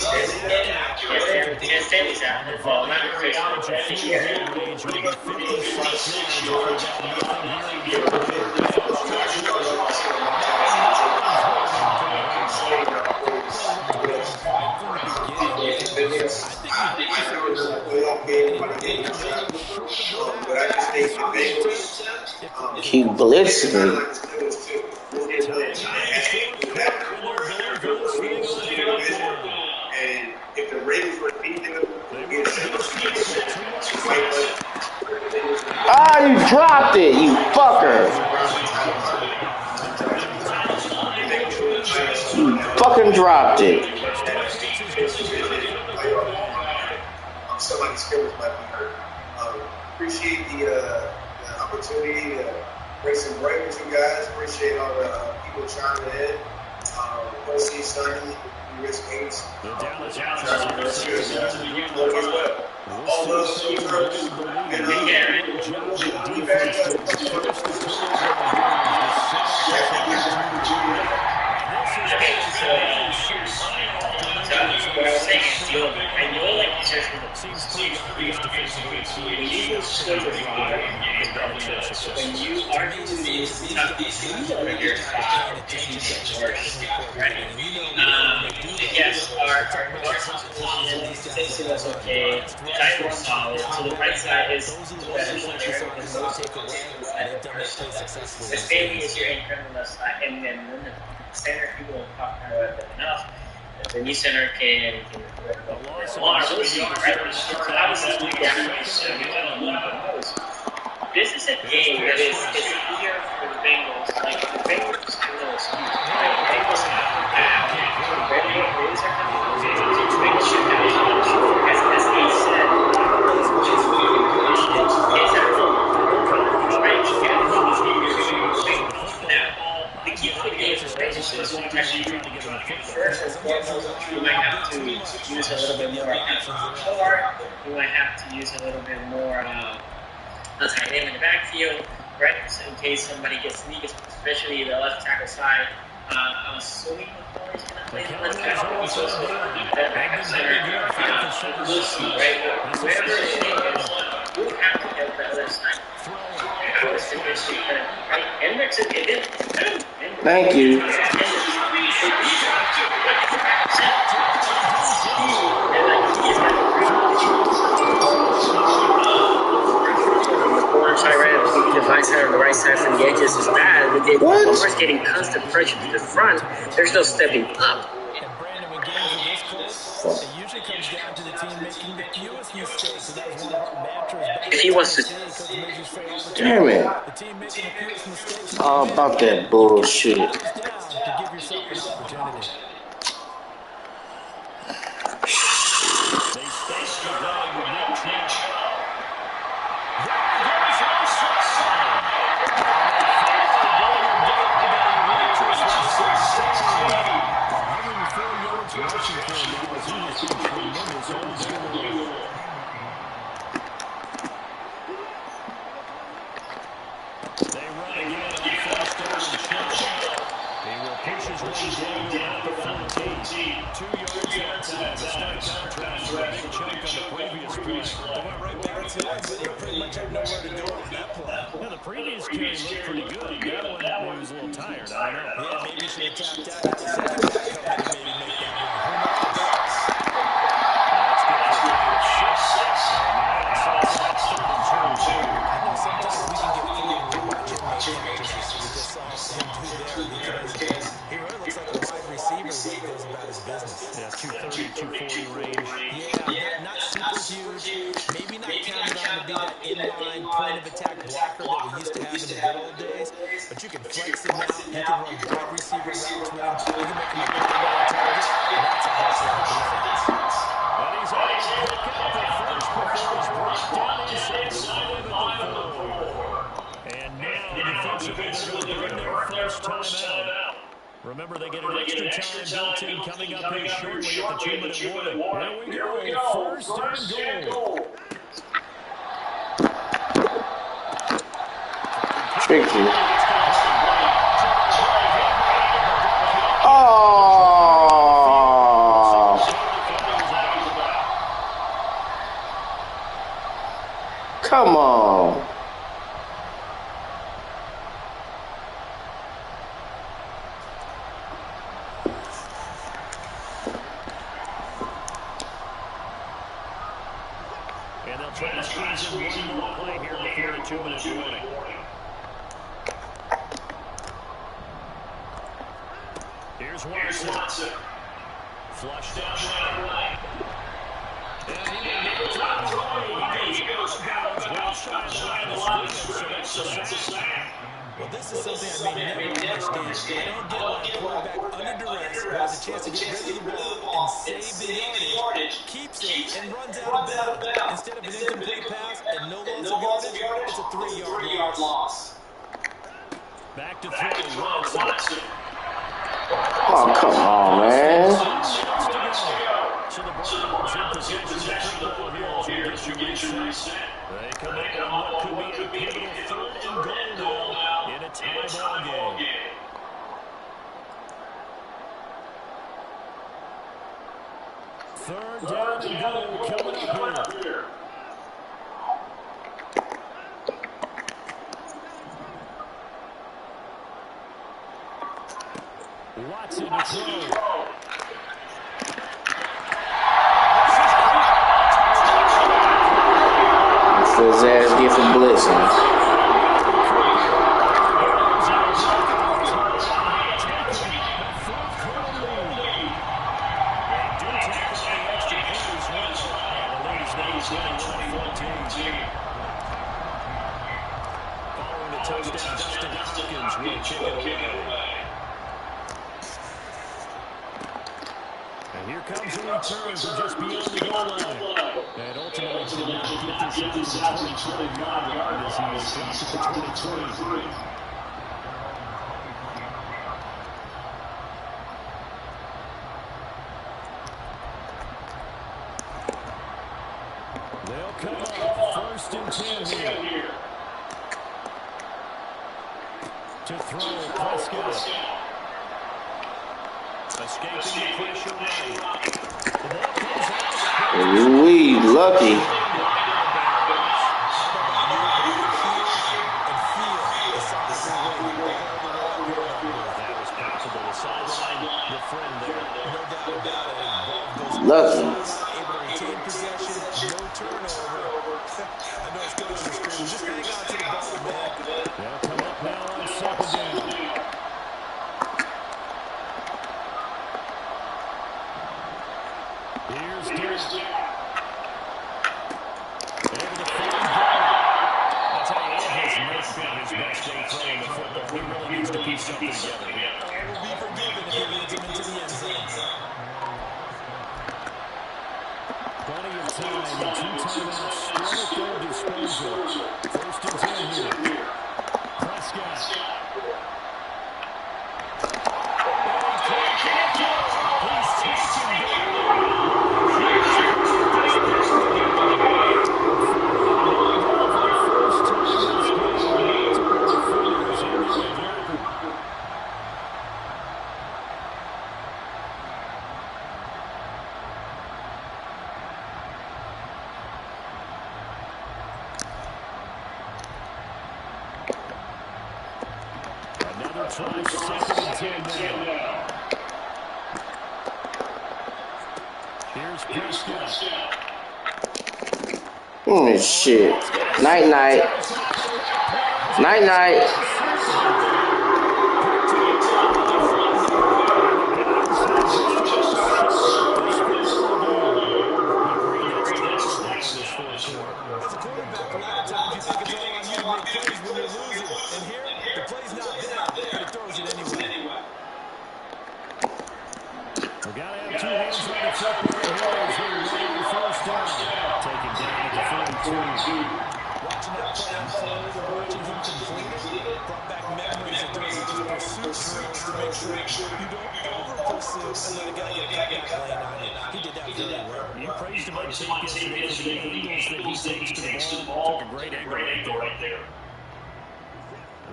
Stanley's out. Well, not He blitzed me. And if the Ravens were to beat them, Ah, you dropped it, you fucker. fucking dropped it. Somebody's feelings might be hurt. Appreciate the opportunity to bring some break with you guys. Appreciate all the people chiming in. Percy, Sonny, Rich Gates. All those folks. And we'll be back. What I was saying is, I know like these are when you score the five, when you are doing these tough issues over your five, right? Yes, our guards position was okay. Tight was solid. So the right side is better player. The same is your anchor on the left side, and then when the center people don't talk about it enough. The new center can right? This is a game that is easier for the Bengals. Like the Bengals are a little skewed. Like the Bengals have Bengals should have as he said. The key to the game is first and foremost, you might have to use a little bit more power. You might have to use a little bit more tight end in the backfield, right? So in case somebody gets leaked, especially the left tackle side. I'm assuming McCoy's going to play the left tackle. So that backup center, we'll see, right? Whoever it is, we'll have to get the other side. Thank you. The right side or the right side from the edges is bad. But if Homer's getting constant pressure to the front, there's no stepping up. And Brandon, when games are this close, it usually comes down to the team making the fewest mistakes. And that was one of our mantras back if he wants to. Damn it. The team making the fewest mistakes. All about that bullshit. To give yourself an opportunity. The previous carry looked pretty good. That one was a little tired. I don't know. Yeah, maybe you should have tapped out. Maybe make that I know sometimes we can get fooled when we're watching catches. We just saw him do there because he really looks like a wide receiver when he goes about his business. Yeah, 230, 240 range. Yeah, not super huge. Maybe not counted on to be that inline point of attack blocker that we used to have in the good old days. But you can flex him out. You can run wide receiver routes with him. You can make him a primary target. And that's a hell of a defense. And he's able to pick up the first before he's brought down inside 5 at the 4. And now defensively they're going to bring their first time out. Remember, they get an extra time built in coming up here shortly at the 2-minute warning. Here we go. First and goal. Tricky. Oh! Come on. And they'll try to squeeze in one more play here before the 2-minute warning. Here's Watson. Flush down right. And he goes out right. He goes out. Well shot by the line. So that's a sack. Well, this is something I may never understand. I don't get why a quarterback under duress who has a chance to get rid of the ball and save the yardage, keeps it and runs out of bounds. Instead of an incomplete pass and no loss of yardage, it's a 3-yard loss. Back to throw, Watson. Oh, come on, man. So the Broncos in possession of the football here as we get you reset. They come up on what could be a pivotal 3rd and goal now in a tie ball game. Third down and goal coming up here. Watson to throw. His ass get for blitzing. Following the touchdown, Dustin Hopkins will kick it away. And here comes a return from just beyond the goal line. And ultimately did not get this out to the 25-yard line as he was dropped at the 23. They'll come up 1st and 10 here. To throw, Prescott. Escaping the pressure right. The ball comes out. We lucky. Lucky. Able to retain possession, no turnover. I know it's coaches are screaming, just hang on to the ball, man. They'll come up now on 2nd down. Here's Dak. Able to find Brown. I'll tell you, it has not been his best day throwing the football. He really needs to piece something together here. Will be forgiven if he leads him into the end zone. Plenty of time and 2 timeouts still at their disposal. 1st and 10 here. Prescott. He's taken down. Another try, 2nd and 10 now. Here's Prescott. Shit. Night, night. Night, night. As a quarterback, a lot of times you think it's all on you to make plays when you're losing. And here, the play's not there, but it throws it anyway. We got to have 2 hands on the football here as we run 1st down. Taken down at the 42. Watching that play unfold and watching him complete it brought back memories of doing those pursuit drills to make sure you don't over-pursue and let a guy get back laying on you. He did that very well. You praised him on tape yesterday for the angles that he takes to the ball. Took a great angle right there.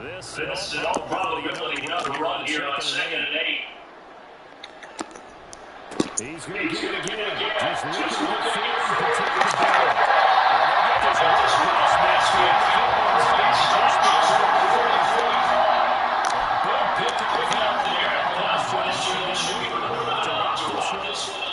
This in all probability another run here on 2nd and 8. He's going to get it again. Just looking to get forward and protect the ball. And they get this rush pass match here. Big pick up there. Last one. To watch this one.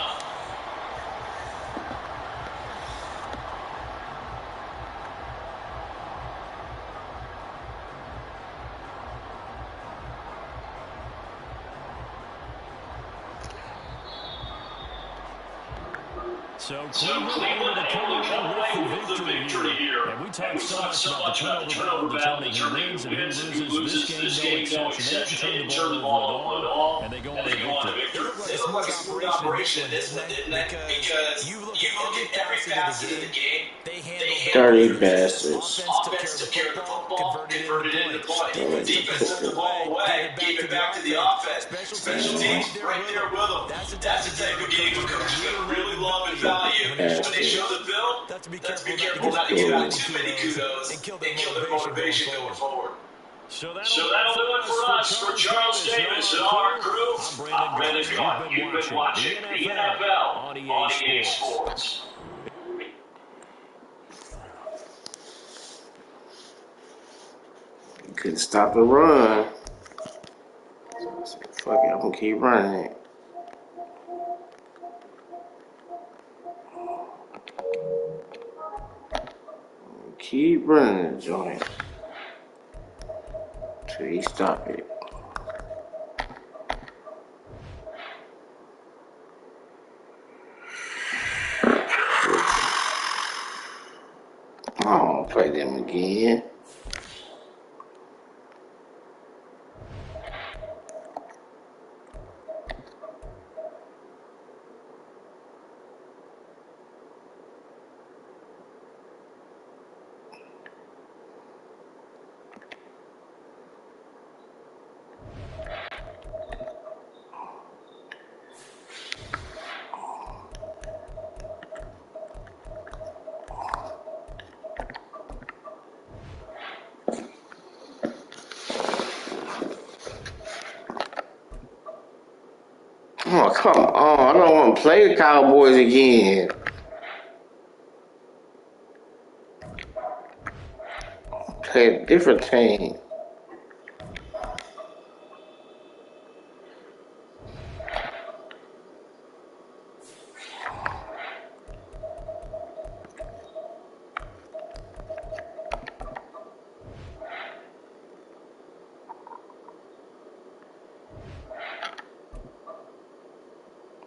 So Cleveland able to come away with the victory here. And we talked so much about the turnover battle determining who wins and who loses this game. No exception. They didn't turn the ball over at all, and they go on to victory. It looked like a smooth operation in this one, didn't they? Because you look at every facet of the game, they handled Dirty bastards. offense took care of the football, converted it into points. Defense took the ball away, gave it back to the offense. Special teams right there with them. That's the type of game a coach is going to really love and value. When they show the film, let's be careful not to give out too many kudos and kill their motivation going forward. So that'll do it for us, for Charles Davis and our crew. I'm Brandon Clark. You've been watching the NFL on EA Sports. Couldn't stop the run. Fuck it, I'm gonna keep running it. Keep running the joint till he stop it. I don't play them again. Oh, come on. I don't want to play the Cowboys again. Play a different team.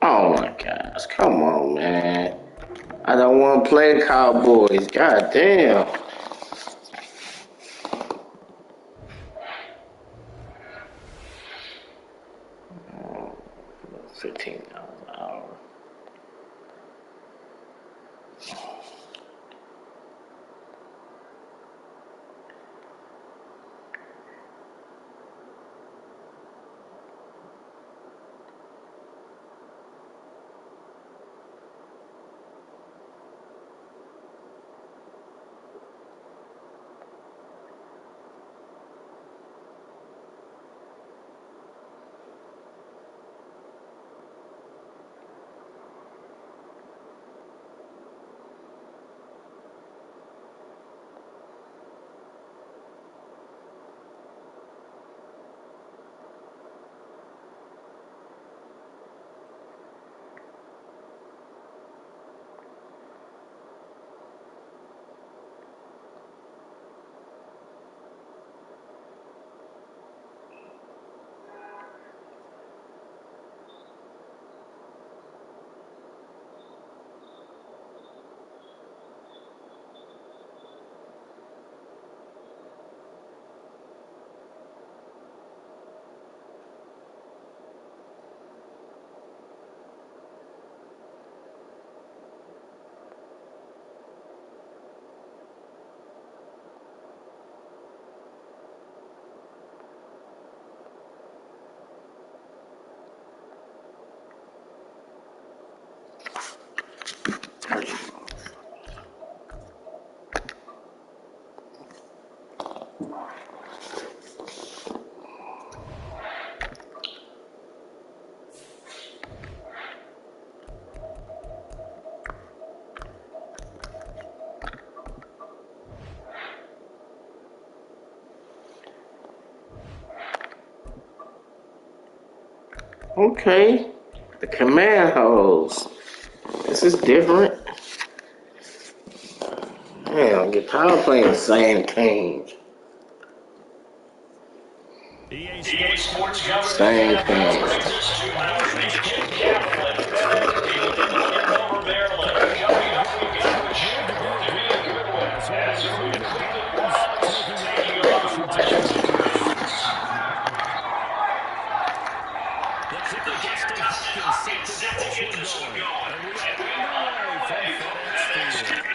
Oh my gosh, come on, man. I don't want to play the Cowboys. God damn. 15 dollars an hour. Okay, the command holes. This is different. Man, I get tired of playing the same teams. EA Sports Same thing. Maryland. Simply Dustin Hopkins set to get this one going. And we are underway from FedEx Field.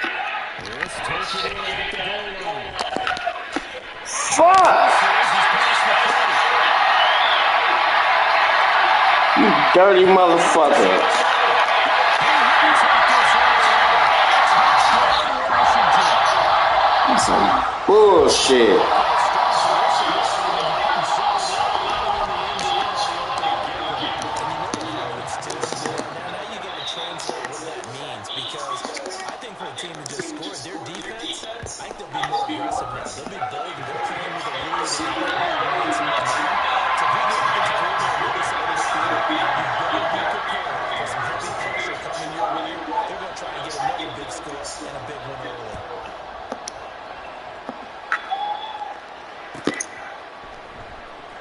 Let's take it in at the goal line. Fuck! You dirty motherfucker. That's some bullshit.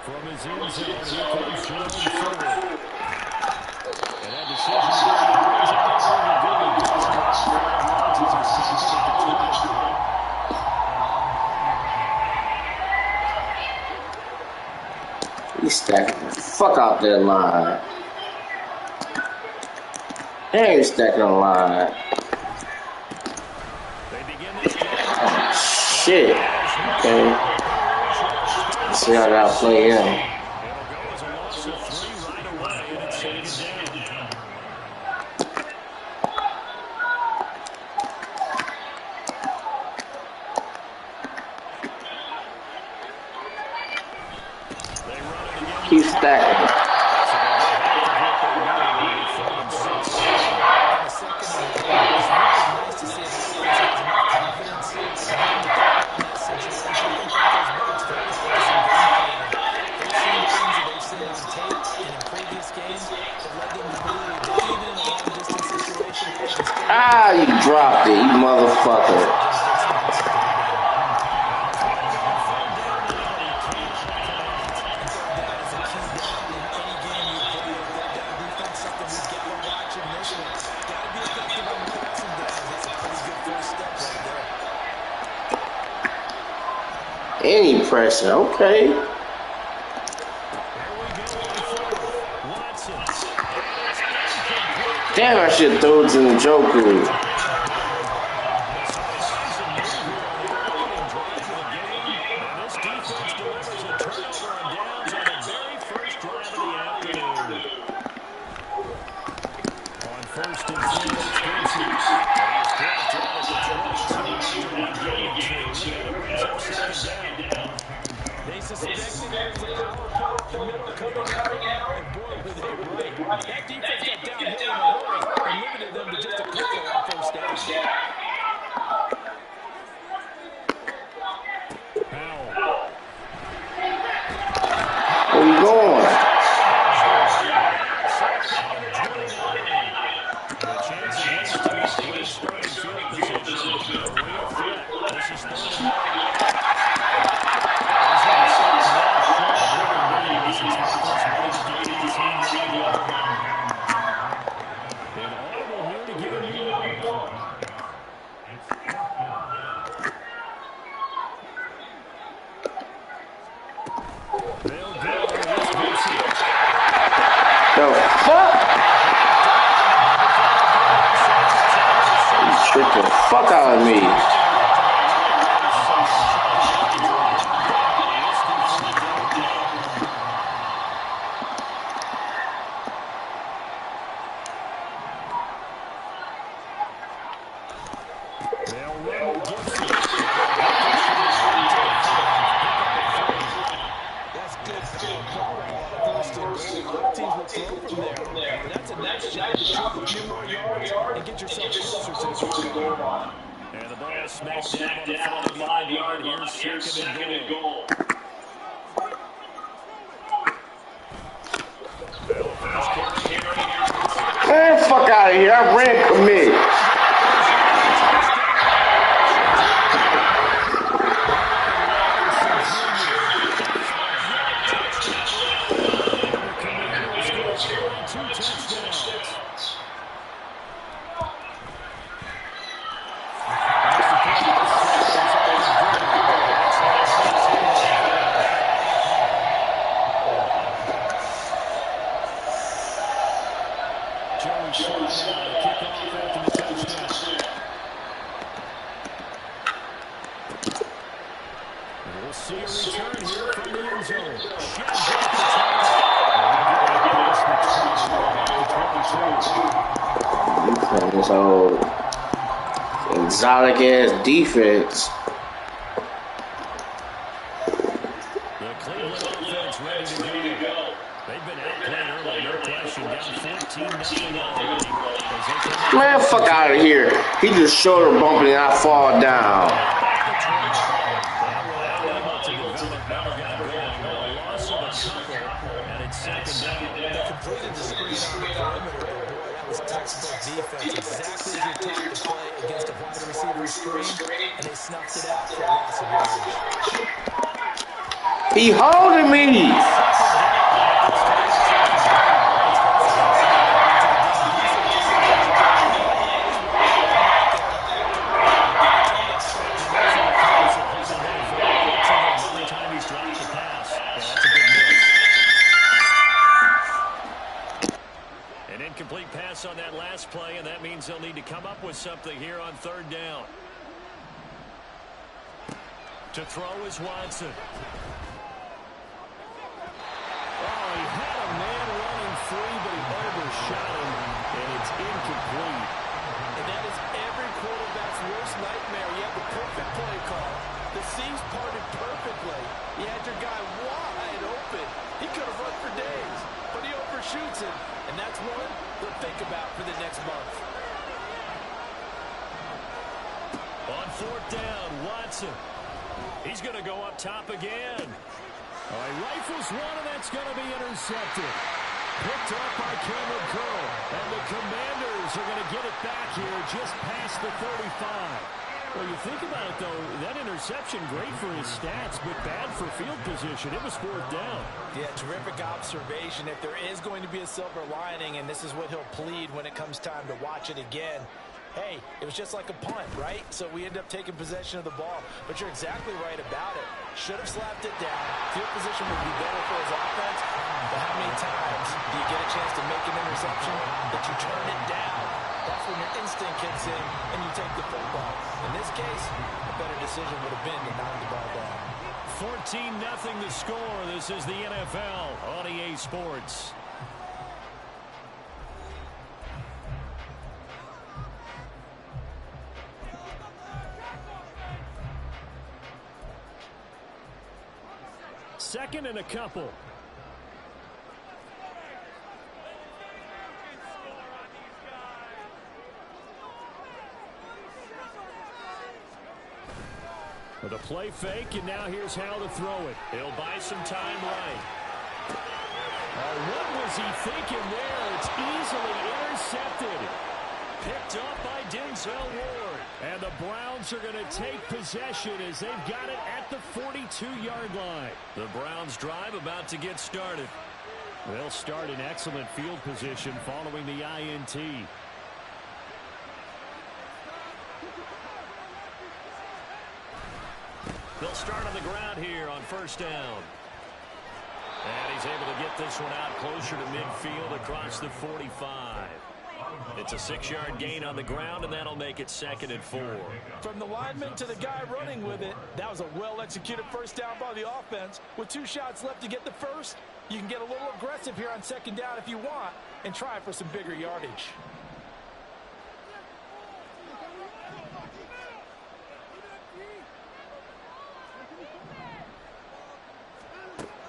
From his end zone, here comes Jerome Ford. And that decision brings out He's stacking the fuck out that line. He ain't stacking the line. Oh, shit. Okay. See how I gotta play him. Keep stacking. Ah, you dropped it, you motherfucker. Any pressure, okay. Damn, I should throw it to the Joker. Where you going? The fuck? You tricked the fuck out of me. And the ball smacked down on the 5-yard line. Here's second and goal. Man, fuck out of here. I ran commit. You playing this whole exotic ass defense. The Cleveland offense ready to go. They've been outplayed early, no question. Down 14-0 already. Man, fuck out of here. He just shoulder bumping and I fall down. Textbook defense, exactly as you're taught to play against a wide receiver screen, and they snuffed it out for a loss of yardage. He holding me. Incomplete pass on that last play, and that means they'll need to come up with something here on third down. To throw is Watson. Oh, he had a man running free, but he overshot him, and it's incomplete. And that is every quarterback's worst nightmare. You have the perfect play call. The seams parted perfectly. You had your guy wide open. He could have run for days, but he overshoots it. And that's one we'll think about for the next month. On fourth down, Watson. He's going to go up top again. He rifles one, and that's going to be intercepted. Picked up by Cameron Curl. And the Commanders are going to get it back here just past the 35. Well, you think about it, though, that interception, great for his stats, but bad for field position. It was fourth down. Yeah, terrific observation. If there is going to be a silver lining, and this is what he'll plead when it comes time to watch it again, hey, it was just like a punt, right? So we end up taking possession of the ball. But you're exactly right about it. Should have slapped it down. Field position would be better for his offense. But how many times do you get a chance to make an interception that you turn it down? That's when your instinct kicks in and you take the football. In this case, a better decision would have been to knock the ball down. 14-0 the score. This is the NFL on EA Sports. Second and a couple. With a play fake, and now here's how to throw it. He'll buy some time right. What was he thinking there? It's easily intercepted. Picked up by Denzel Ward. And the Browns are going to take possession as they've got it at the 42-yard line. The Browns drive about to get started. They'll start in excellent field position following the INT. They'll start on the ground here on first down. And he's able to get this one out closer to midfield across the 45. It's a 6-yard gain on the ground, and that'll make it 2nd and 4. From the lineman to the guy running with it, that was a well-executed first down by the offense. With 2 shots left to get the first, you can get a little aggressive here on 2nd down if you want and try for some bigger yardage.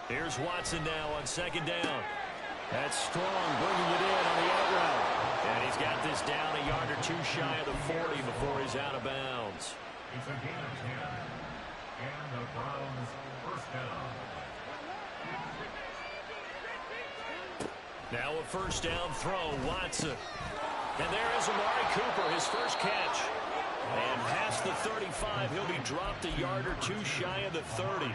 Here's Watson now on 2nd down. That's Strong bringing it in on the out route. And he's got this down a yard or 2 shy of the 40 before he's out of bounds. It's a gain of 10. And the Browns first down. Now a first down throw, Watson. And there is Amari Cooper, his first catch. And past the 35, he'll be dropped a yard or 2 shy of the 30.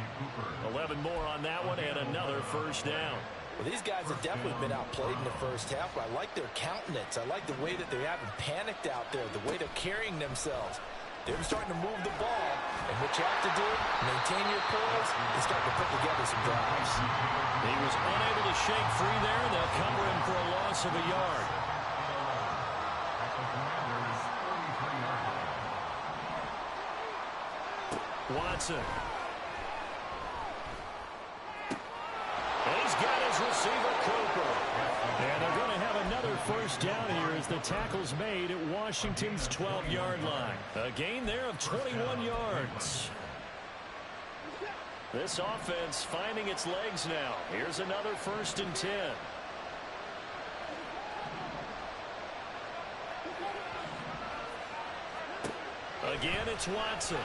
11 more on that one and another first down. Well, these guys have definitely been outplayed in the first half. I like their countenance. I like the way that they haven't panicked out there, the way they're carrying themselves. They're starting to move the ball. And what you have to do, maintain your poise and start to put together some drives. He was unable to shake free there. They'll cover him for a loss of a yard. receiver Cooper. And they're going to have another first down here as the tackle's made at Washington's 12-yard line. A gain there of 21 yards. This offense finding its legs now. Here's another 1st and 10. Again, it's Watson.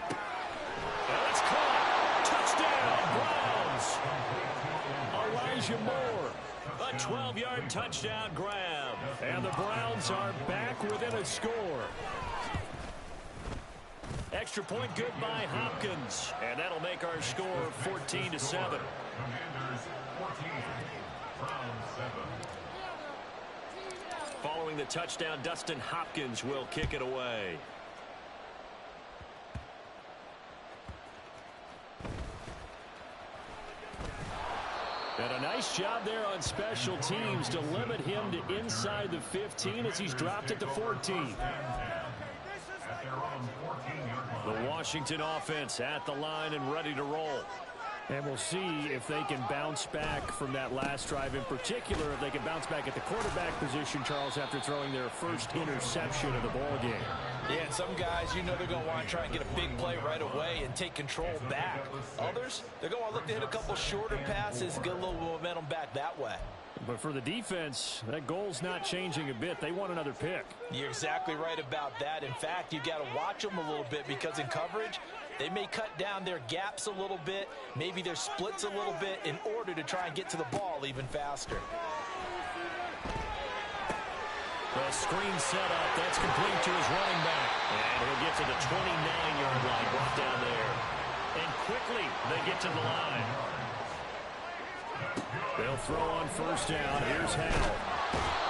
And it's caught. Touchdown, Browns. Elijah Moore. A 12-yard touchdown grab. And the Browns are back within a score. Extra point good by Hopkins. And that'll make our score 14-7. Commanders 14, Browns 7. Following the touchdown, Dustin Hopkins will kick it away. And a nice job there on special teams to limit him to inside the 15 as he's dropped it to 14. The Washington offense at the line and ready to roll. And we'll see if they can bounce back from that last drive, in particular if they can bounce back at the quarterback position, Charles, after throwing their first interception of the ball game. Yeah, and some guys, you know, they're going to want to try and get a big play right away and take control back. Others, they're going to look to hit a couple shorter passes and get a little momentum back that way. But for the defense, that goal's not changing a bit. They want another pick. You're exactly right about that. In fact, you've got to watch them a little bit because in coverage, they may cut down their gaps a little bit, maybe their splits a little bit in order to try and get to the ball even faster. The screen set up. That's complete to his running back. And he'll get to the 29-yard line, brought down there. And quickly, they get to the line. They'll throw on first down. Here's Hal.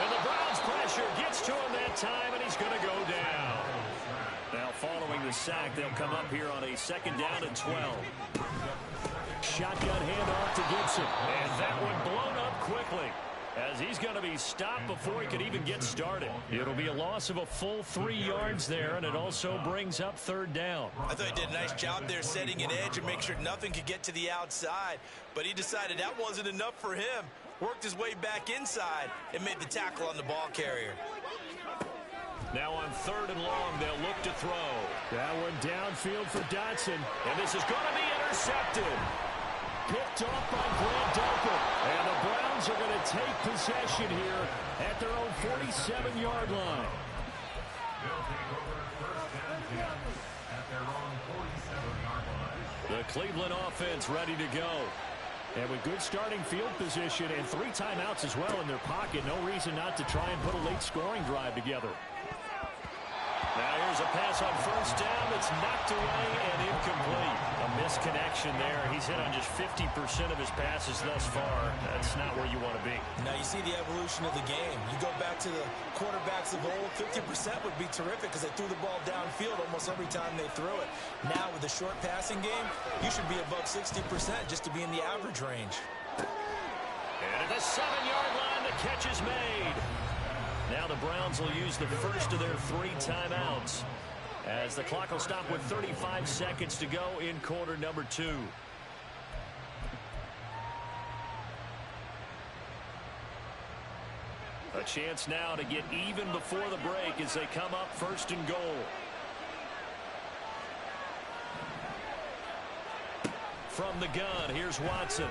And the Browns pressure gets to him that time, and he's going to go down. Now, following the sack, they'll come up here on a 2nd down and 12. Shotgun handoff to Gibson. And that one blown up quickly, as he's going to be stopped before he could even get started. It'll be a loss of a full 3 yards there, and it also brings up 3rd down. I thought he did a nice job there setting an edge and make sure nothing could get to the outside, but he decided that wasn't enough for him. Worked his way back inside and made the tackle on the ball carrier. Now on 3rd and long, they'll look to throw. That one downfield for Dotson, and this is going to be intercepted. Picked off by Grant Delpit. And the Browns are going to take possession here at their own 47-yard line. They'll take over 1st and 10 at their own 47-yard line. The Cleveland offense ready to go. And with good starting field position and 3 timeouts as well in their pocket, no reason not to try and put a late scoring drive together. Now here's a pass on first down that's knocked away and incomplete. A misconnection there. He's hit on just 50% of his passes thus far. That's not where you want to be. Now you see the evolution of the game. You go back to the quarterbacks of old, 50% would be terrific because they threw the ball downfield almost every time they threw it. Now with the short passing game, you should be above 60% just to be in the average range. And at the 7-yard line, the catch is made. Now the Browns will use the first of their 3 timeouts as the clock will stop with 35 seconds to go in quarter number 2. A chance now to get even before the break as they come up 1st and goal. From the gun, here's Watson.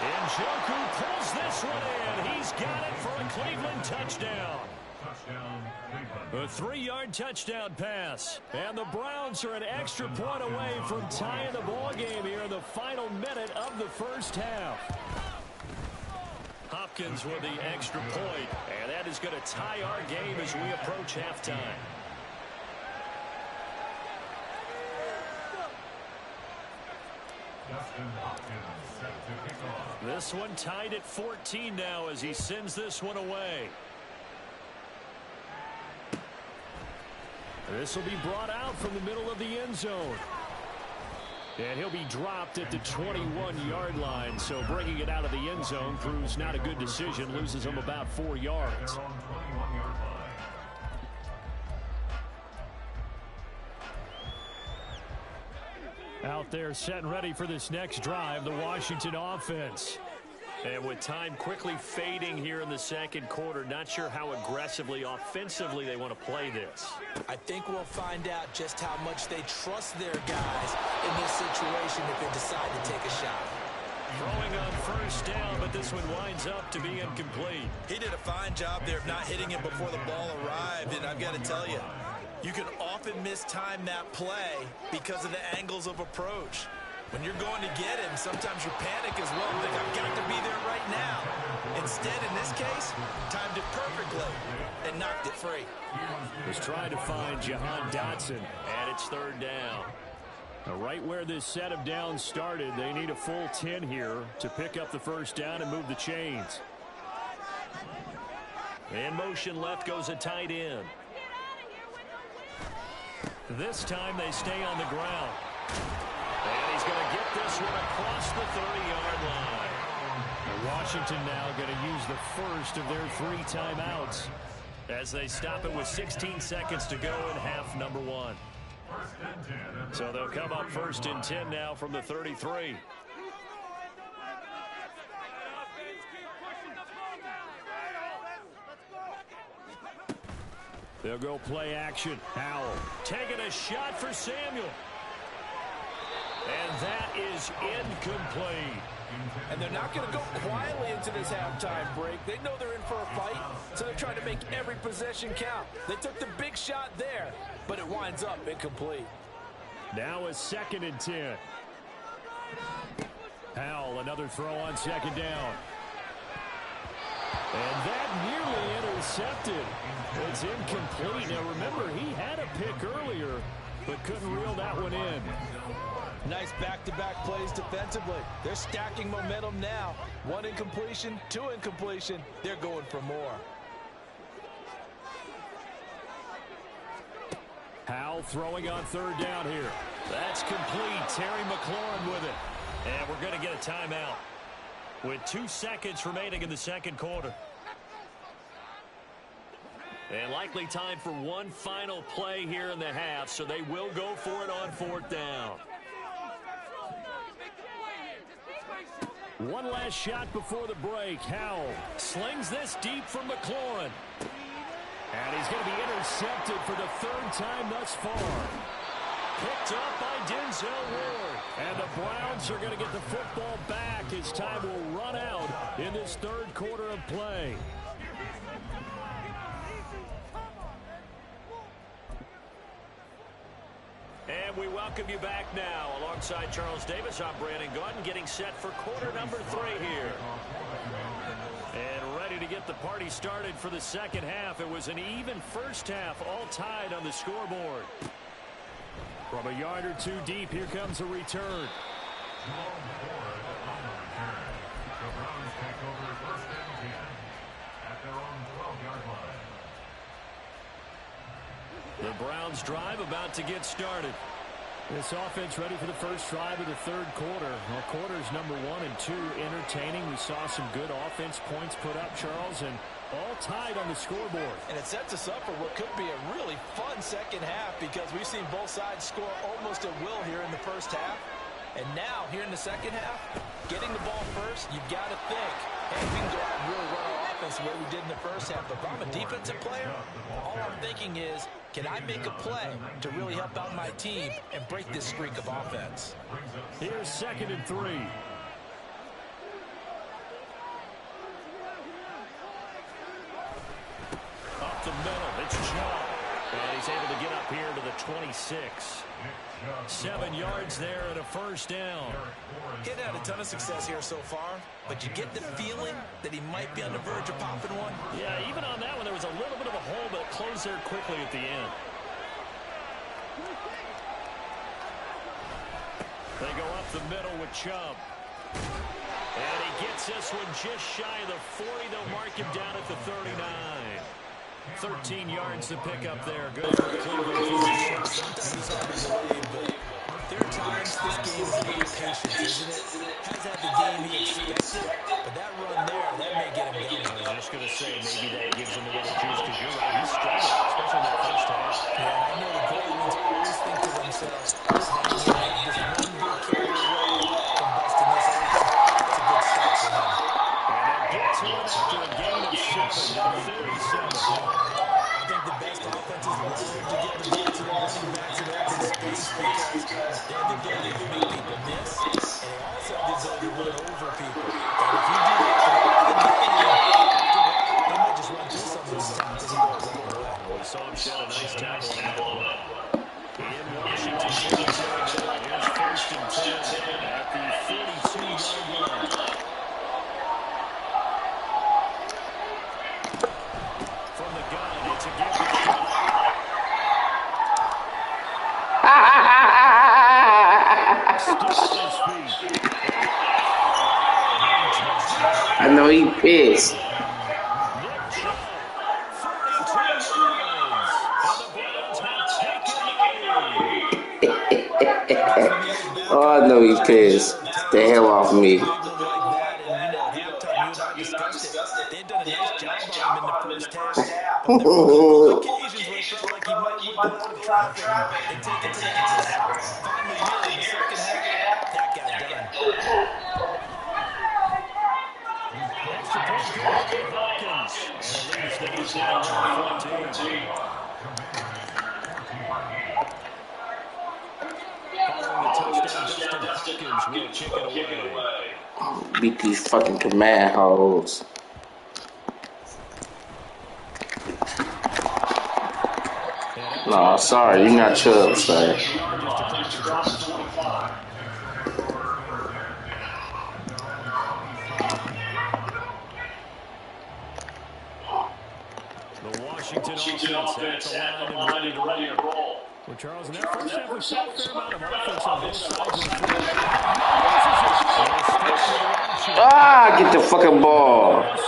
Njoku pulls this one in. He's got it for a Cleveland touchdown. Touchdown, Cleveland. A 3-yard touchdown pass. And the Browns are an extra point away from tying the ball game here in the final minute of the first half. Hopkins with the extra point, and that is going to tie our game as we approach halftime. Dustin Hopkins set to kick off. This one tied at 14 now as he sends this one away. This will be brought out from the middle of the end zone. And he'll be dropped at the 21-yard line, so bringing it out of the end zone proves not a good decision, loses him about 4 yards. Their own 21-yard line. Out there set and ready for this next drive, the Washington offense. And with time quickly fading here in the second quarter, not sure how aggressively, offensively they want to play this. I think we'll find out just how much they trust their guys in this situation if they decide to take a shot. Throwing on first down, but this one winds up to be incomplete. He did a fine job there of not hitting it before the ball arrived, and I've got to tell you, you can often mistime that play because of the angles of approach. When you're going to get him, sometimes you panic as well. Think, I've got to be there right now. Instead, in this case, timed it perfectly and knocked it free. He's trying to find Jahan Dotson, and it's third down. Now, right where this set of downs started, they need a full 10 here to pick up the first down and move the chains. In motion left goes a tight end. This time they stay on the ground. And he's going to get this one across the 30-yard line. Washington now going to use the first of their 3 timeouts as they stop it with 16 seconds to go in half number 1. So they'll come up first and 10 now from the 33. They'll go play action. Howell taking a shot for Samuel. And that is incomplete. And they're not going to go quietly into this halftime break. They know they're in for a fight, so they're trying to make every possession count. They took the big shot there, but it winds up incomplete. Now a second and 10. Howell, another throw on second down. And that nearly intercepted. It's incomplete. Now remember, he had a pick earlier, but couldn't reel that one in. Nice back-to-back plays defensively. They're stacking momentum now. 1 incompletion, 2 incompletion. They're going for more. Howell throwing on third down here. That's complete. Terry McLaurin with it. And we're going to get a timeout with 2 seconds remaining in the second quarter. And likely time for one final play here in the half, so they will go for it on fourth down. One last shot before the break. Howell slings this deep from McLaurin. And he's going to be intercepted for the 3rd time thus far. Picked up by Denzel Ward. And the Browns are going to get the football back as time will run out in this 3rd quarter of play. And we welcome you back now. Alongside Charles Davis, I'm Brandon Gaudin, getting set for quarter number 3 here. And ready to get the party started for the second half. It was an even first half, all tied on the scoreboard. From a yard or 2 deep, here comes a return. The Browns take over first and 10 at their own 12-yard line. The Browns drive about to get started. This offense ready for the first drive of the 3rd quarter. Well, quarters number 1 and 2 entertaining. We saw some good offense points put up, Charles, and all tied on the scoreboard. And it sets us up for what could be a really fun second half because we've seen both sides score almost at will here in the first half. And now, here in the second half, getting the ball first, you've got to think, hey, we can go out and really run our offense the way we did in the first half. But if I'm a defensive player, all I'm thinking is, can I make a play to really help out my team and break this streak of offense? Here's 2nd and 3. Up the middle, it's Chubb. And he's able to get up here to the 26. 7 yards there and a first down. He hadn't had a ton of success here so far, but you get the feeling that he might be on the verge of popping one. Yeah, even on that one, there was a little bit of a hole, but it closed there quickly at the end. They go up the middle with Chubb. And he gets this one just shy of the 40. They'll mark him down at the 39. 13 yards to pick up there. Good for Cleveland. Sometimes it's hard to believe, but there are times this game is about patience, isn't it? Has had the game he expected, but that run there, that may get him going. I was just going to say, maybe that gives him a little juice, because you're right, he's struggled, especially in that first half. Yeah, I know the great ones always think to themselves, just hang in there, just one also have the ability to run over people. And if you do that throughout the game, after a while, they might just run through some of these times. Doesn't go the wrong way. Well, we saw him shed a nice tackle on that play. In Washington territory now. Here's 1st and 10 at the 42-yard line. From the gun, it's a give to Stroud. I know he pissed. Oh, I know he's pissed. The hell off me. They've done a nice job on him in the first half. But there were a couple of occasions where it felt like he might have gone out of traffic and taken to the house. Finally here in the second half, that got done. Extra point goal by Hawkins. And the lead stays down to 14. Following the touchdown, Justin Hopkins will kick it away. Beat these fucking command hoes. No, sorry, you're not Chubb, sir. The Washington offense at the line and ready to roll. Well, Charles, in that first half, we saw a fair amount of offense on both sides of the field. Ah, get the fucking ball. Much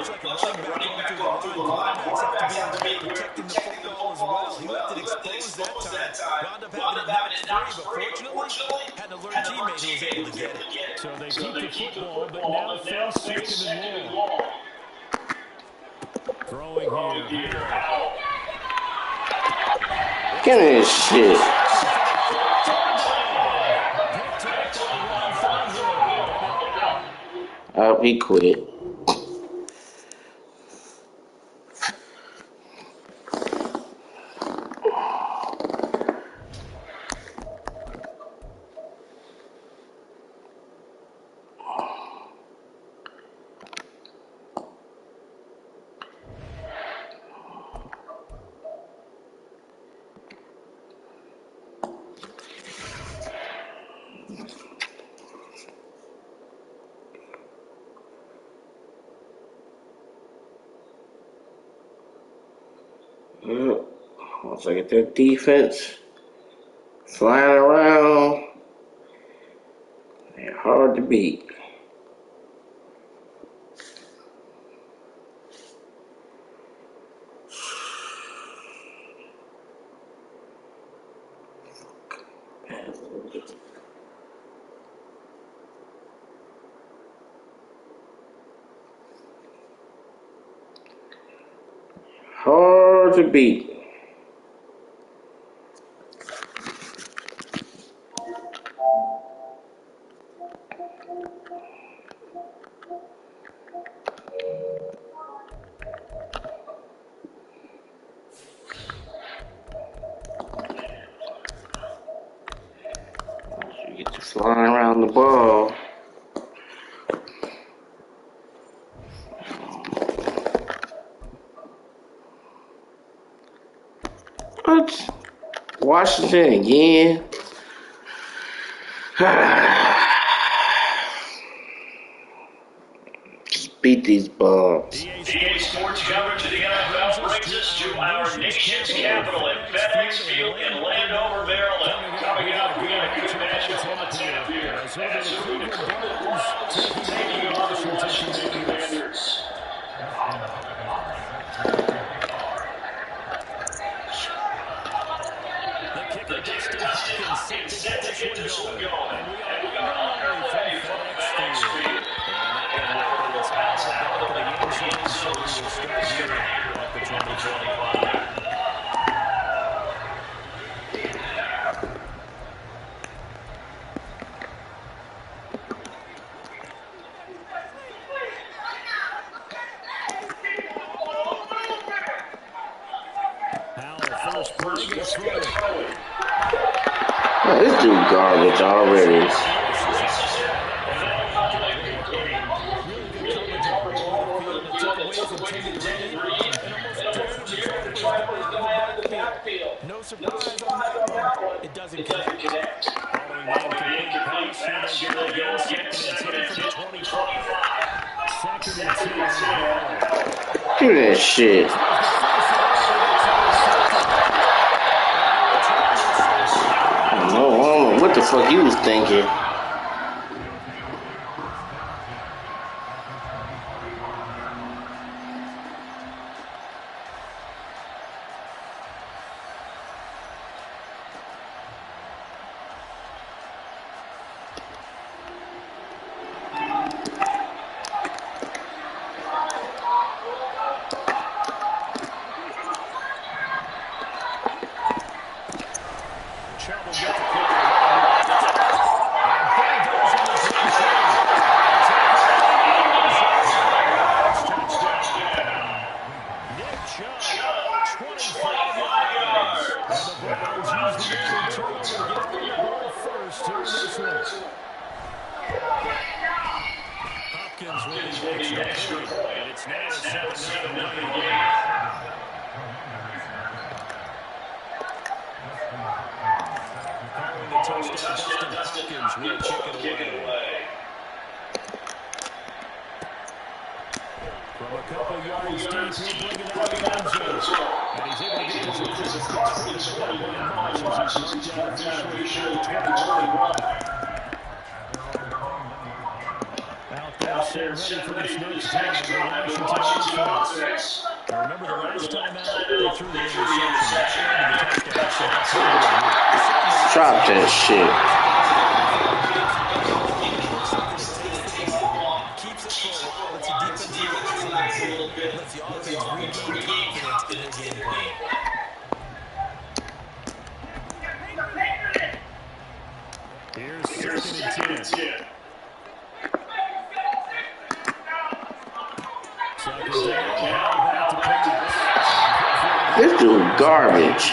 like a running back going through the line, quarterbacks have to be protecting the football as well. He left it exposed that time. Wound up having it knocked free, but fortunately, had an alert teammate who was able to get it. So they keep the football, but now face 2nd and long. Throwing here. Give me this shit. Oh, he quit. Once I get their defense flying around, they're hard to beat. Hard to beat. You get to flying around the ball. What? Washington again? Just beat these bums. EA Sports coverage of the NFL brings us to our nation's capital at FedEx Field in Landover, Maryland. Coming up, we got a good matchup on tap here as the Cleveland Browns taking on the Washington Commanders. Set to get this one going. And we are underway from FedEx Field. And that is out of the end zone, so we will start here at the 20-25. Howell, first play, gets through it. Oh, this dude garbage already. they go. Again, second and 10 from the 25. Second and 10. Give me that shit. I don't know what the fuck he was thinking. Drop that shit. Here's second and 10. This dude garbage.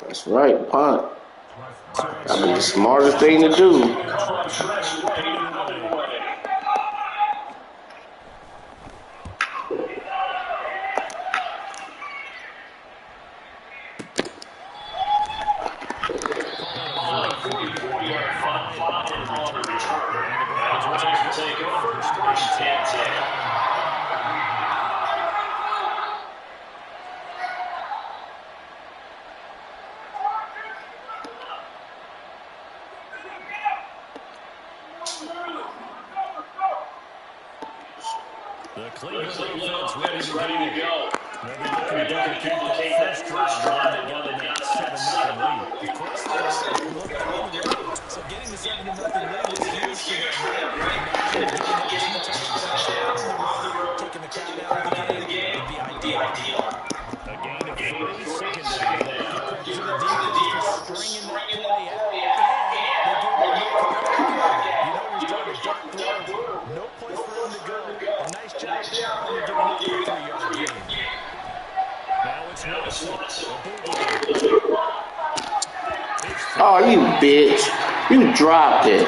That's right, punt. That'd be the smartest thing to do. The Cleveland offense ready to go. They'll be looking to duplicate that first drive they got in that 7-0 lead. Of course they are. So getting the 7-0 lead is huge for them. Taking the crowd out of the game would be ideal. A gain of 3, second down. Credit to the defense for stringing that play out. And they gave it no cover. You know he's trying to dart through. No place for him to go. A nice job there. Only giving up a 3-yard gain. Now it's Nelson. Oh, you bitch. You dropped it.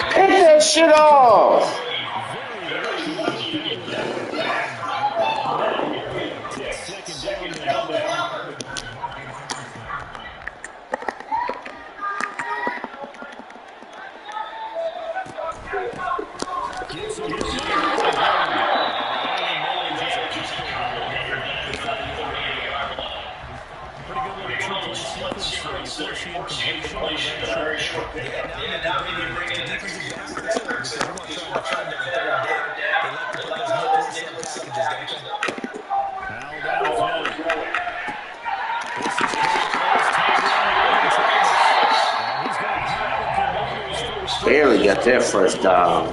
Take that shit off. It's second down now. Gets him to the line once again. Pretty good little two-play sequence there. You force the incompletion on a very short field. Yeah, now maybe bringing the defensive backs too, because you want to try to defend on third down. They like to put those nickel sub packages, don't they? Foul downfield. This is Clay's tight end, Travis. And he's going to have the Commanders' Barely got that first down.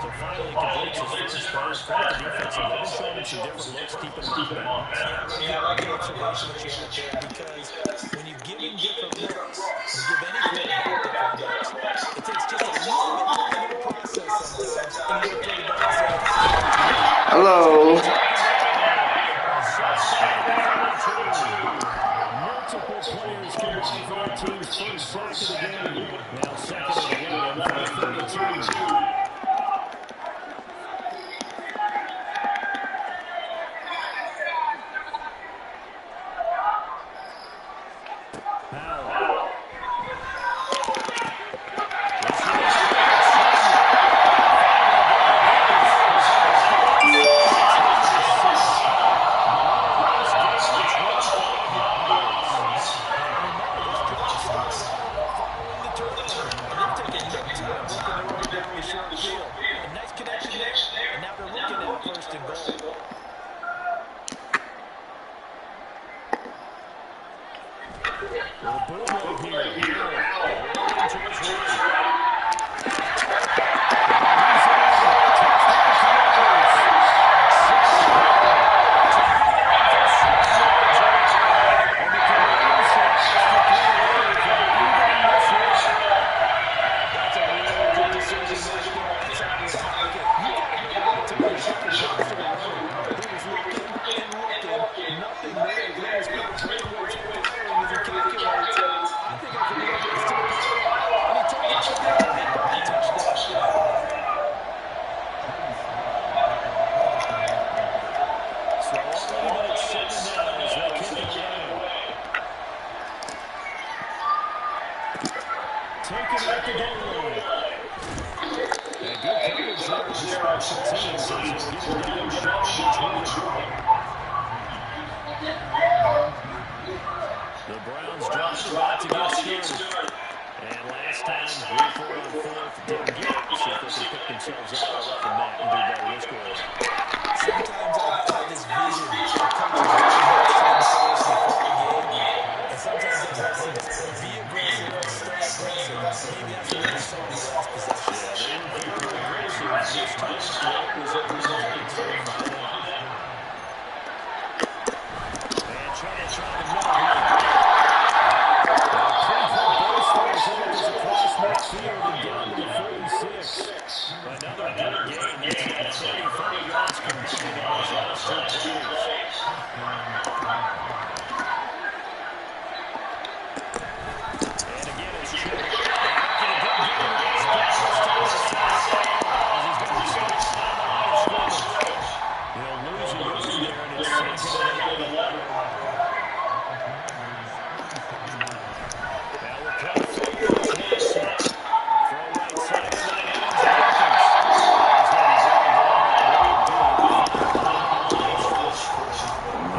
So finally completes his first pass. Credit the defensive line. Showing him some different looks, keeping him off balance. Yeah, I like the observation that you had there, because when you give him different looks, when you give any quarterback different looks, it takes just a little bit longer to process sometimes, and you don't throw the ball inside. Hello. Multiple players combined for their team's first sack of the game. Now second and 11 from 32.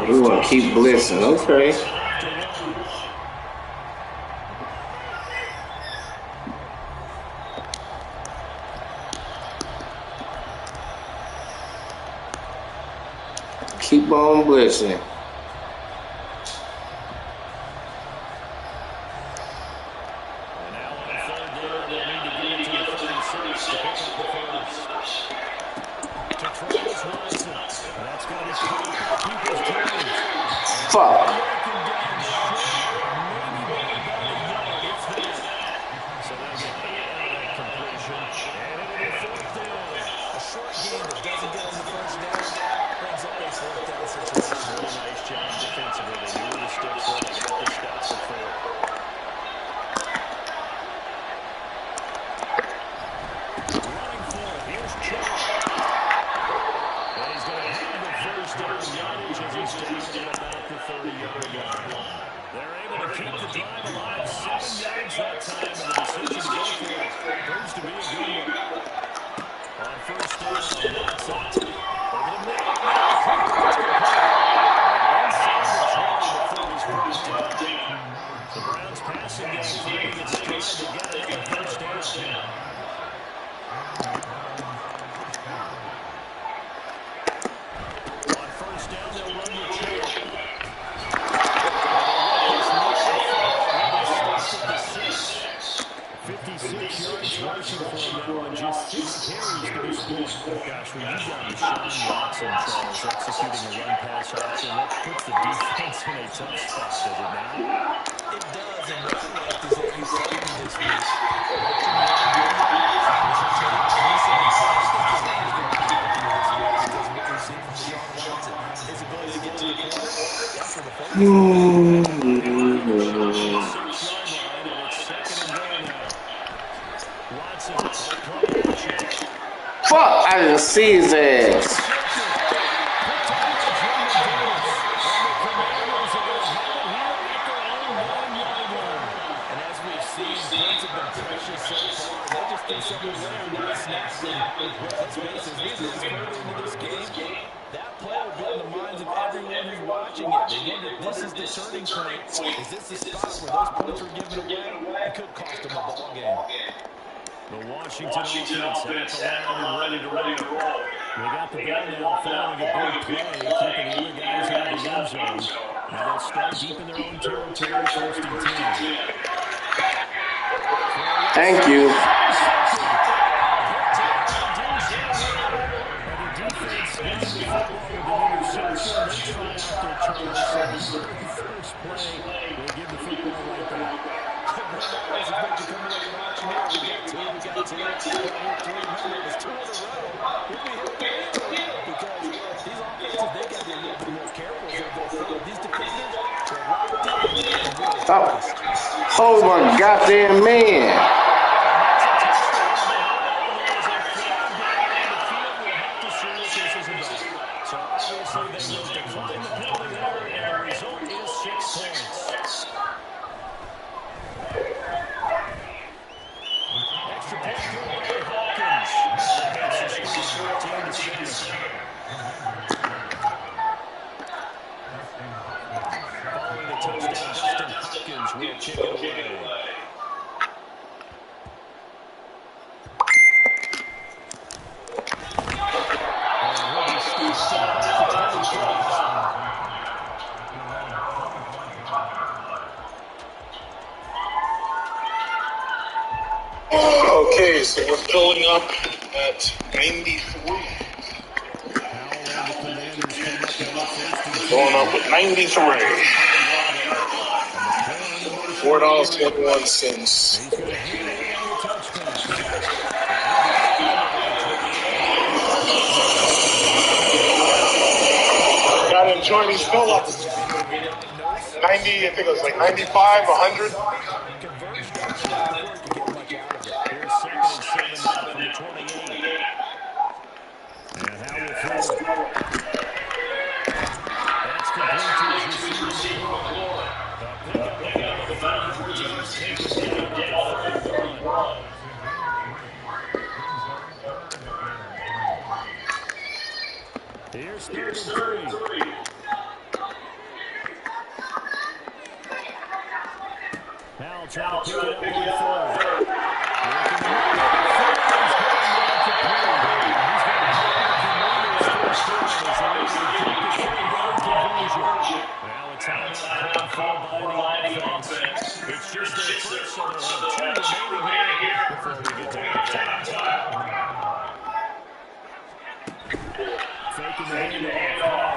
You want to keep blitzing, okay. Keep on blitzing. Fuck. Nice job defensively. They knew the sticks were. They got the stops. keep the drive alive. 7 yards that time, and the decision to go for it proves to be a good one. On first down, Watson over the middle. Completes complete. Inside the 20 before he's brought down. The Browns passing game finding its stride to get another first down. On first down, they'll run with two. 56 yards rushing for him now on just 6 carries to this point. Gosh, when you got Deshaun Watson, Charles, executing a run-pass option, that puts the defense in a tough spot, does it not? It does, and what I liked is that you saw me this week. His ability to get to the corner, that's where the focus is. Fuck, I didn't see his ass. And as we've seen, points have been precious so far. They just think something later, not snapping. Let's face it, as we get further into this game, that play will be on the minds of everyone who's watching it. They wonder if this is the turning point. Is this the spot where those points are given away? It could cost them a ball game. The Washington offense at the line and ready to roll. They got the ball now following a big play, keeping the other guys out of the end zone. Now they'll start deep in their own territory, first and 10. Thank you. And the defense gets the football with the interception. They try out their charge. First play, they give the football right back. Oh my goddamn man. So obviously they will decline the penalty there, and the result is 6 points. Extra point thrown by Hawkins. Following the touchdown, Justin Hopkins will kick it away. Okay, so we're filling up at 93. Going up with 93. $4.21. Gotta enjoy these fill-ups. 90, I think it was like 95, 100. Here's 2nd and 7 now from the 28. And how will throw it. That's complete to his receiving core. The pickup of the 30 takes it down to 31. Here's 3rd and 3. Now trying to pick it up on 4th. Now it's out called for by the offense. It's just their first, so they'll have 2 remaining here before we get to halftime. Faking the handoff.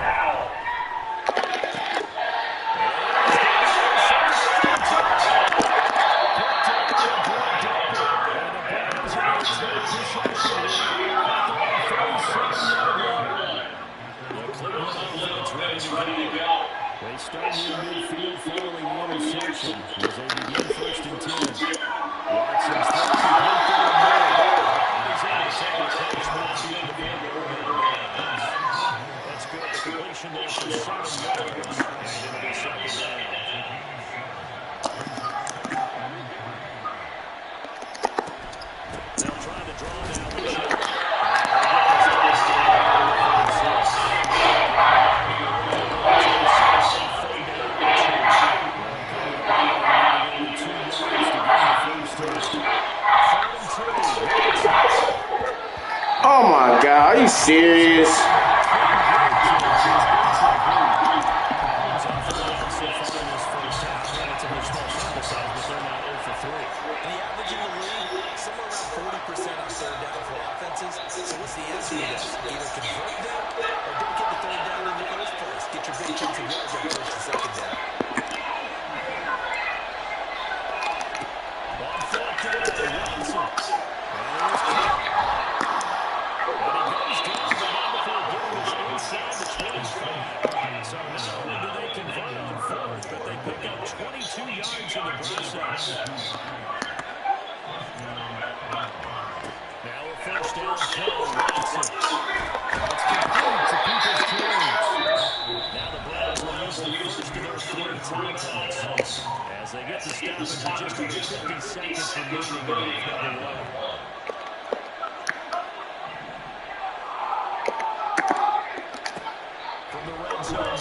They start in midfield following the interception as they begin 1st and 10. Watson's throw complete through the middle. He's able to take a catch midfield to get there. That's good. The completion there for 7 yards. And it'll be 2nd down. serious? So what's the answer to this? Either convert them or don't get the third down in the first place. Get your big chunks of yards on first and second down. On fourth down, Watson. And here's Cook. And he goes down, but not before getting us inside the 25. So not only do they convert on fourth, but they pick up 22 yards in the process. Now a first down play, Watson. It's complete to Peoples Jones. Now the Browns will use the first of their 3 timeouts as they get the stoppage with just under 50 seconds remaining in half number 1. From the red zone,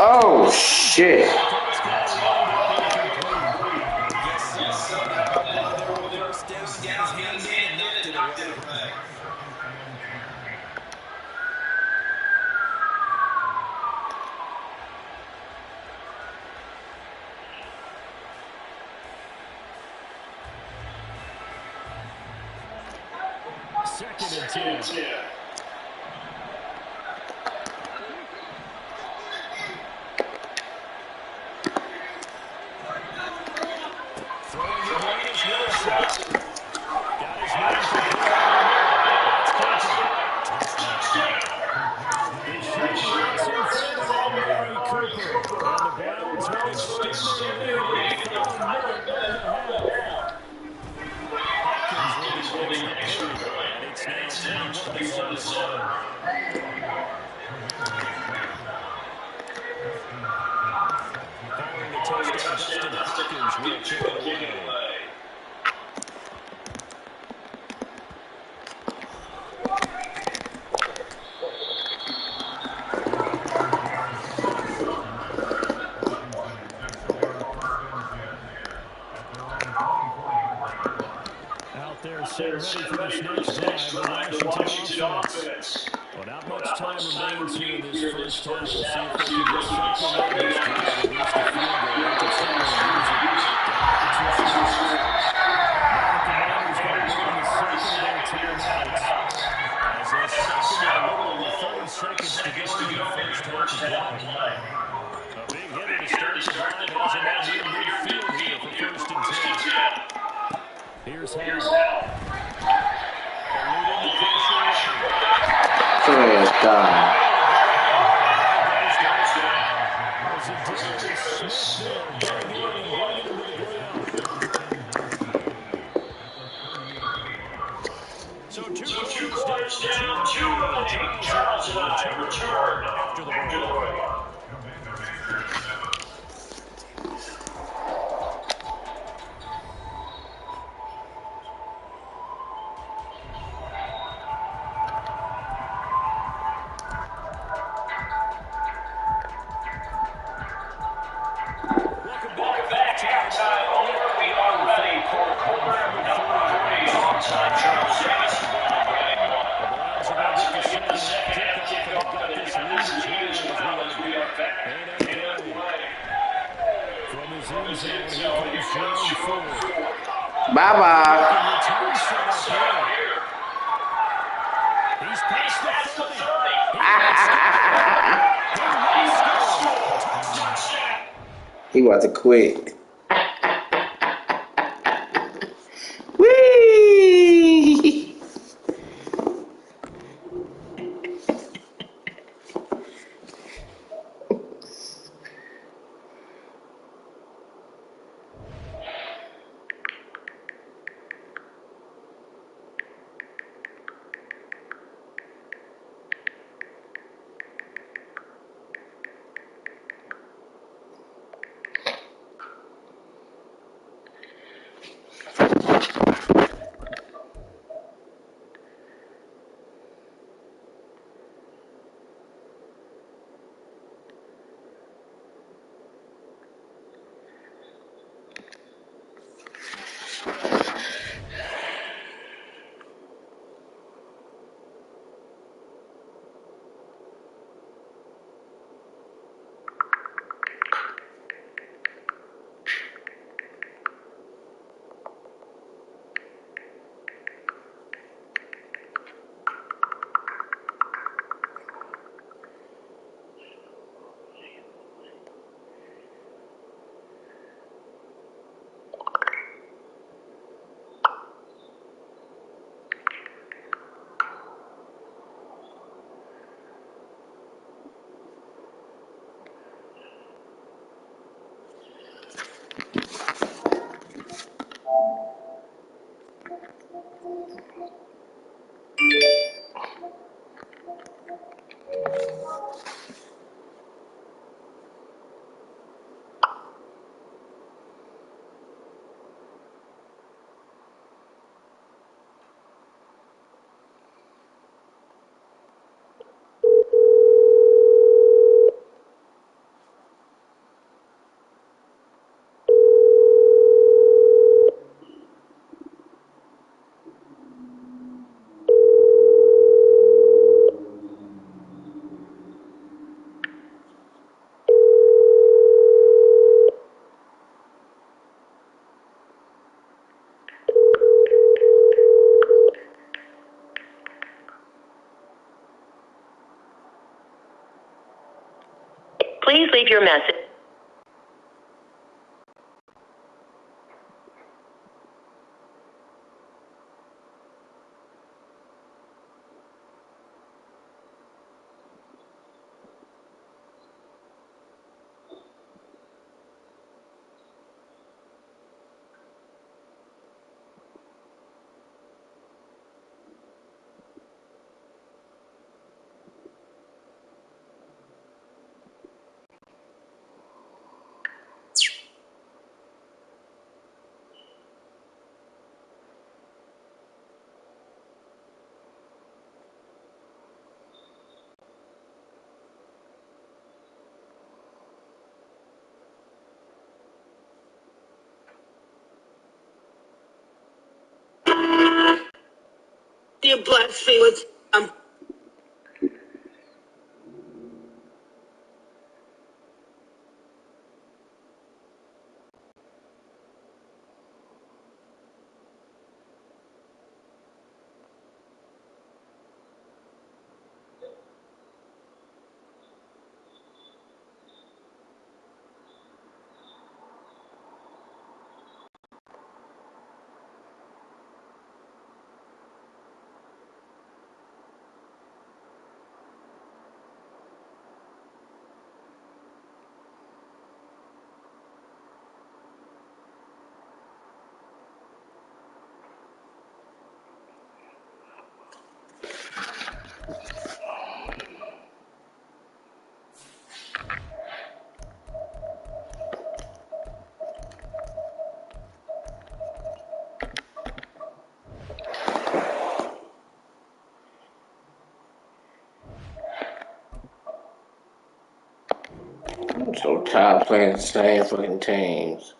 Oh, shit. Second and 10. Throwing the ball is Watson. Got his man complete. That's Cooper. They shut Watson further on Mary Cooper. And the Browns will extend their lead with 4 minutes left in the half. Hopkins will be next to play. And it's now 21-7. Following the touchdown, Dustin Hopkins will kick it away. Out there, set ready for this next drive, the Washington offense. Well, not much time remains here in this first half. We'll see if they can get something out of this drive, at least a field goal. They can certainly use it. Down by 2 scores. Now the Commanders going to bring the second of their timeouts as they second with a little over 30 seconds to go in the first half of play. A big hitter to start the drive has him out near midfield here for first and 10. Here's Howell. Eluding the pressure. Good God. So two quarters down, 2 running. Charles and I return after the break. Welcome back. Halftime over. We are ready for quarter number 3 alongside Charles Davis. The Browns are going to get the second half kickoff, and they've got this lead as well as we are back in underway. From his own zone, here comes Jerome Ford. Bye-bye. He's past the 30. He about to quit. Whee! received your message. Dear Black Felix, I'm so tired of playing the same fucking teams.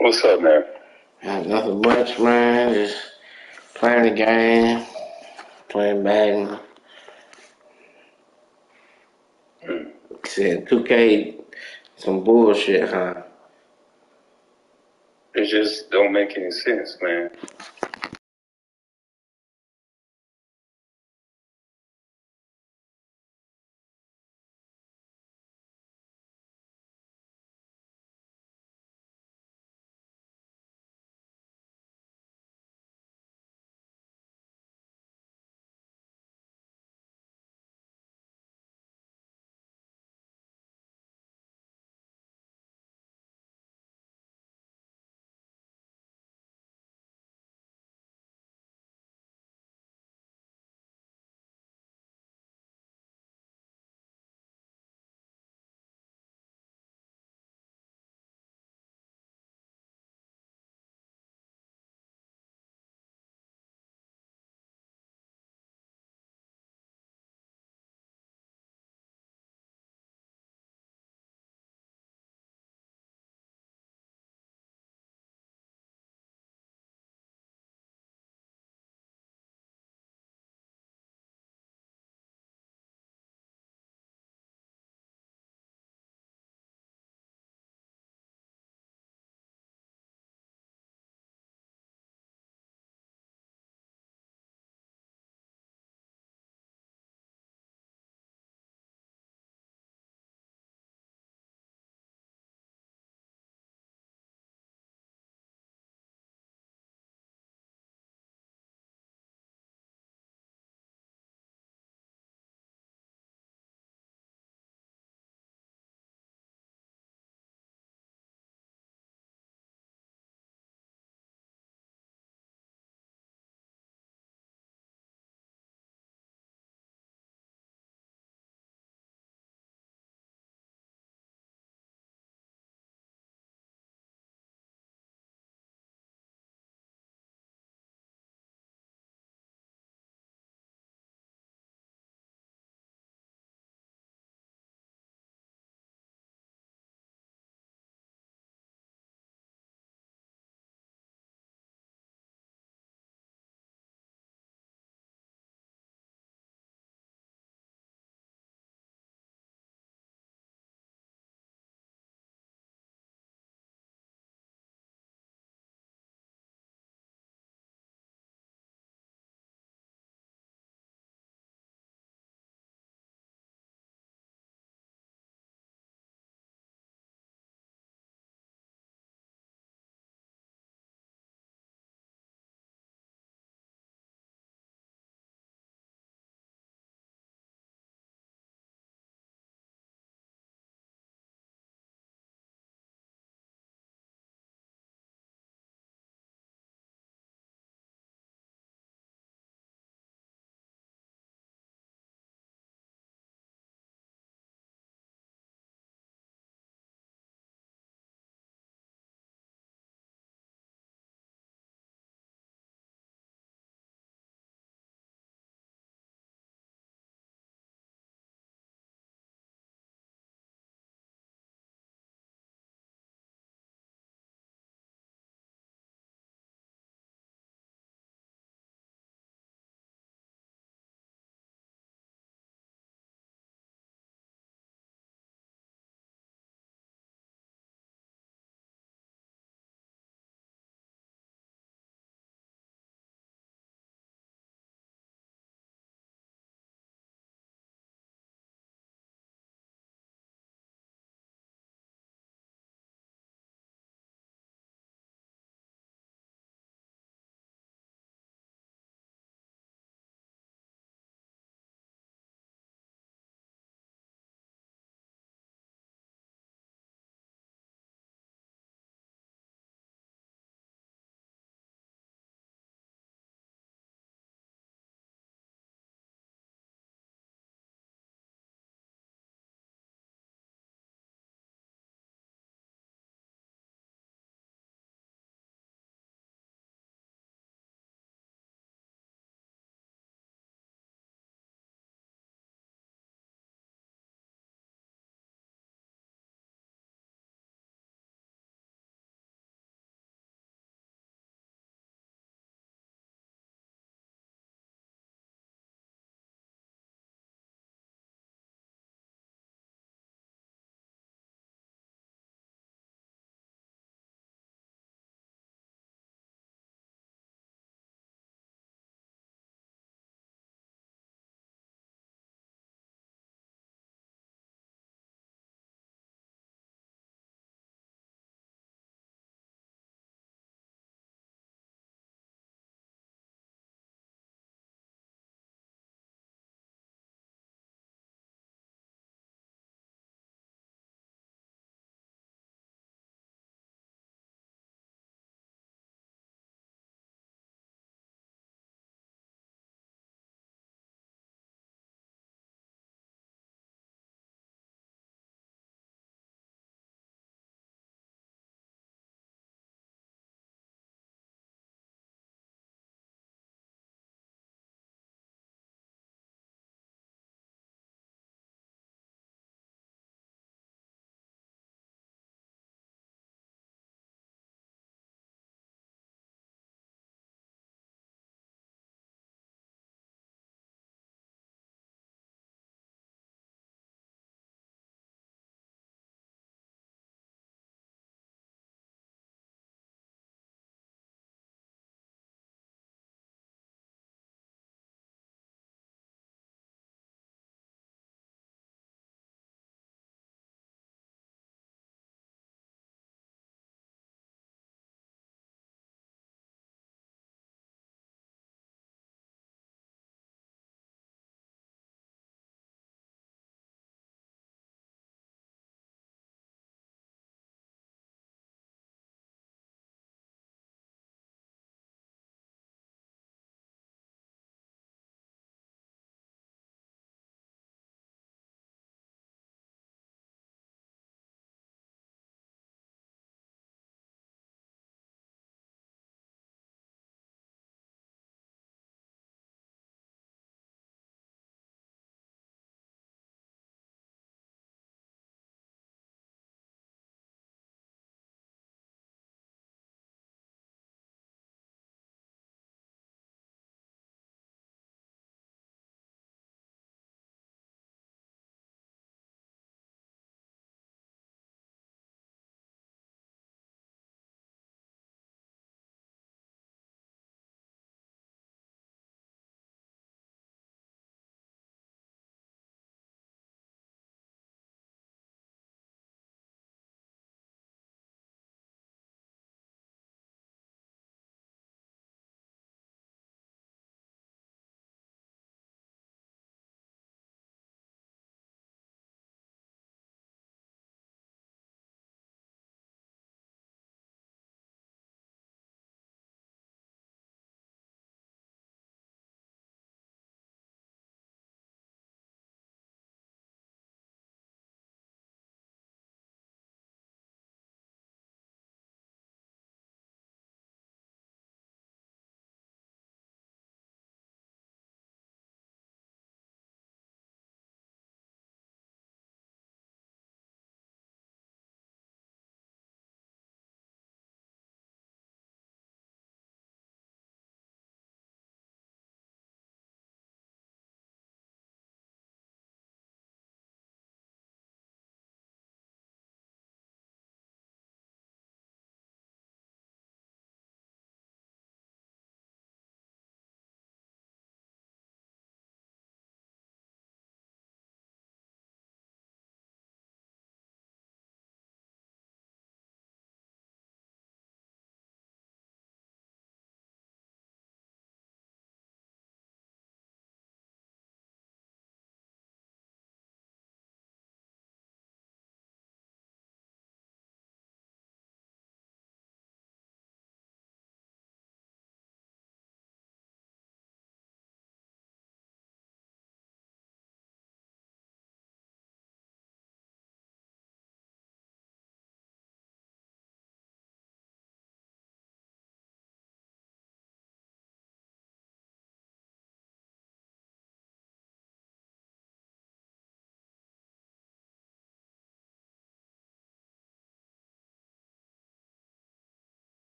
What's up, man? Nothing much, man. Just playing the game, playing Madden. Said 2K, some bullshit, huh? It just don't make any sense, man.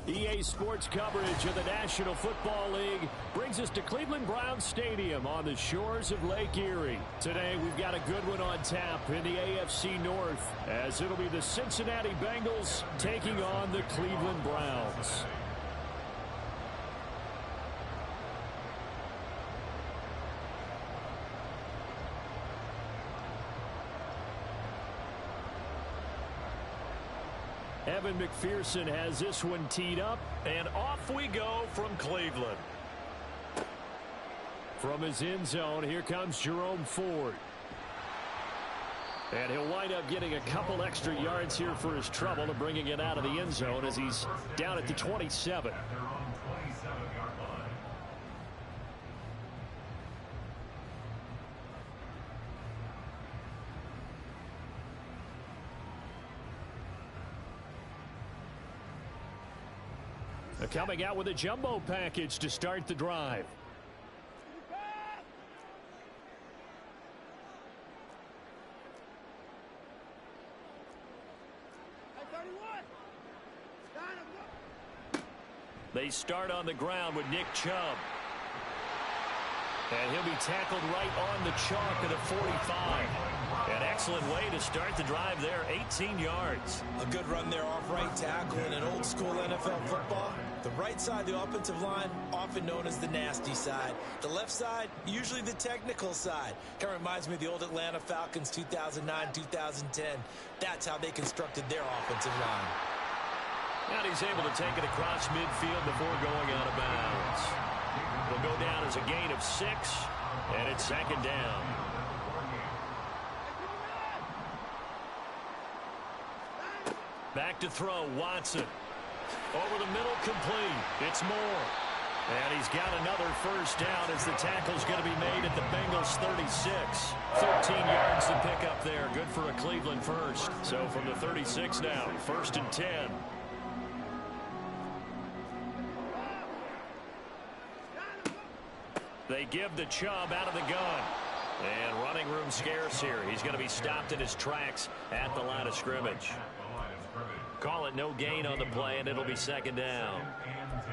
EA Sports coverage of the National Football League brings us to Cleveland Browns Stadium on the shores of Lake Erie. Today, we've got a good one on tap in the AFC North, as it'll be the Cincinnati Bengals taking on the Cleveland Browns. Evan McPherson has this one teed up, and off we go from Cleveland. From his end zone, here comes Jerome Ford. And he'll wind up getting a couple extra yards here for his trouble and bringing it out of the end zone as he's down at the 27. Coming out with a jumbo package to start the drive. They start on the ground with Nick Chubb. And he'll be tackled right on the chalk of the 45. An excellent way to start the drive there, 18 yards. A good run there off right tackle in an old school NFL football. The right side, the offensive line, often known as the nasty side. The left side, usually the technical side. Kind of reminds me of the old Atlanta Falcons 2009-2010. That's how they constructed their offensive line. And he's able to take it across midfield before going out of bounds. It'll go down as a gain of 6, and it's second down. Back to throw, Watson. Over the middle, complete. It's Moore. And he's got another first down as the tackle's going to be made at the Bengals 36. 13 yards to pick up there. Good for a Cleveland first. So from the 36 now, 1st and 10. They give the Chubb out of the gun. And running room scarce here. He's going to be stopped in his tracks at the line of scrimmage. Call it no gain on the play, and it'll be second down.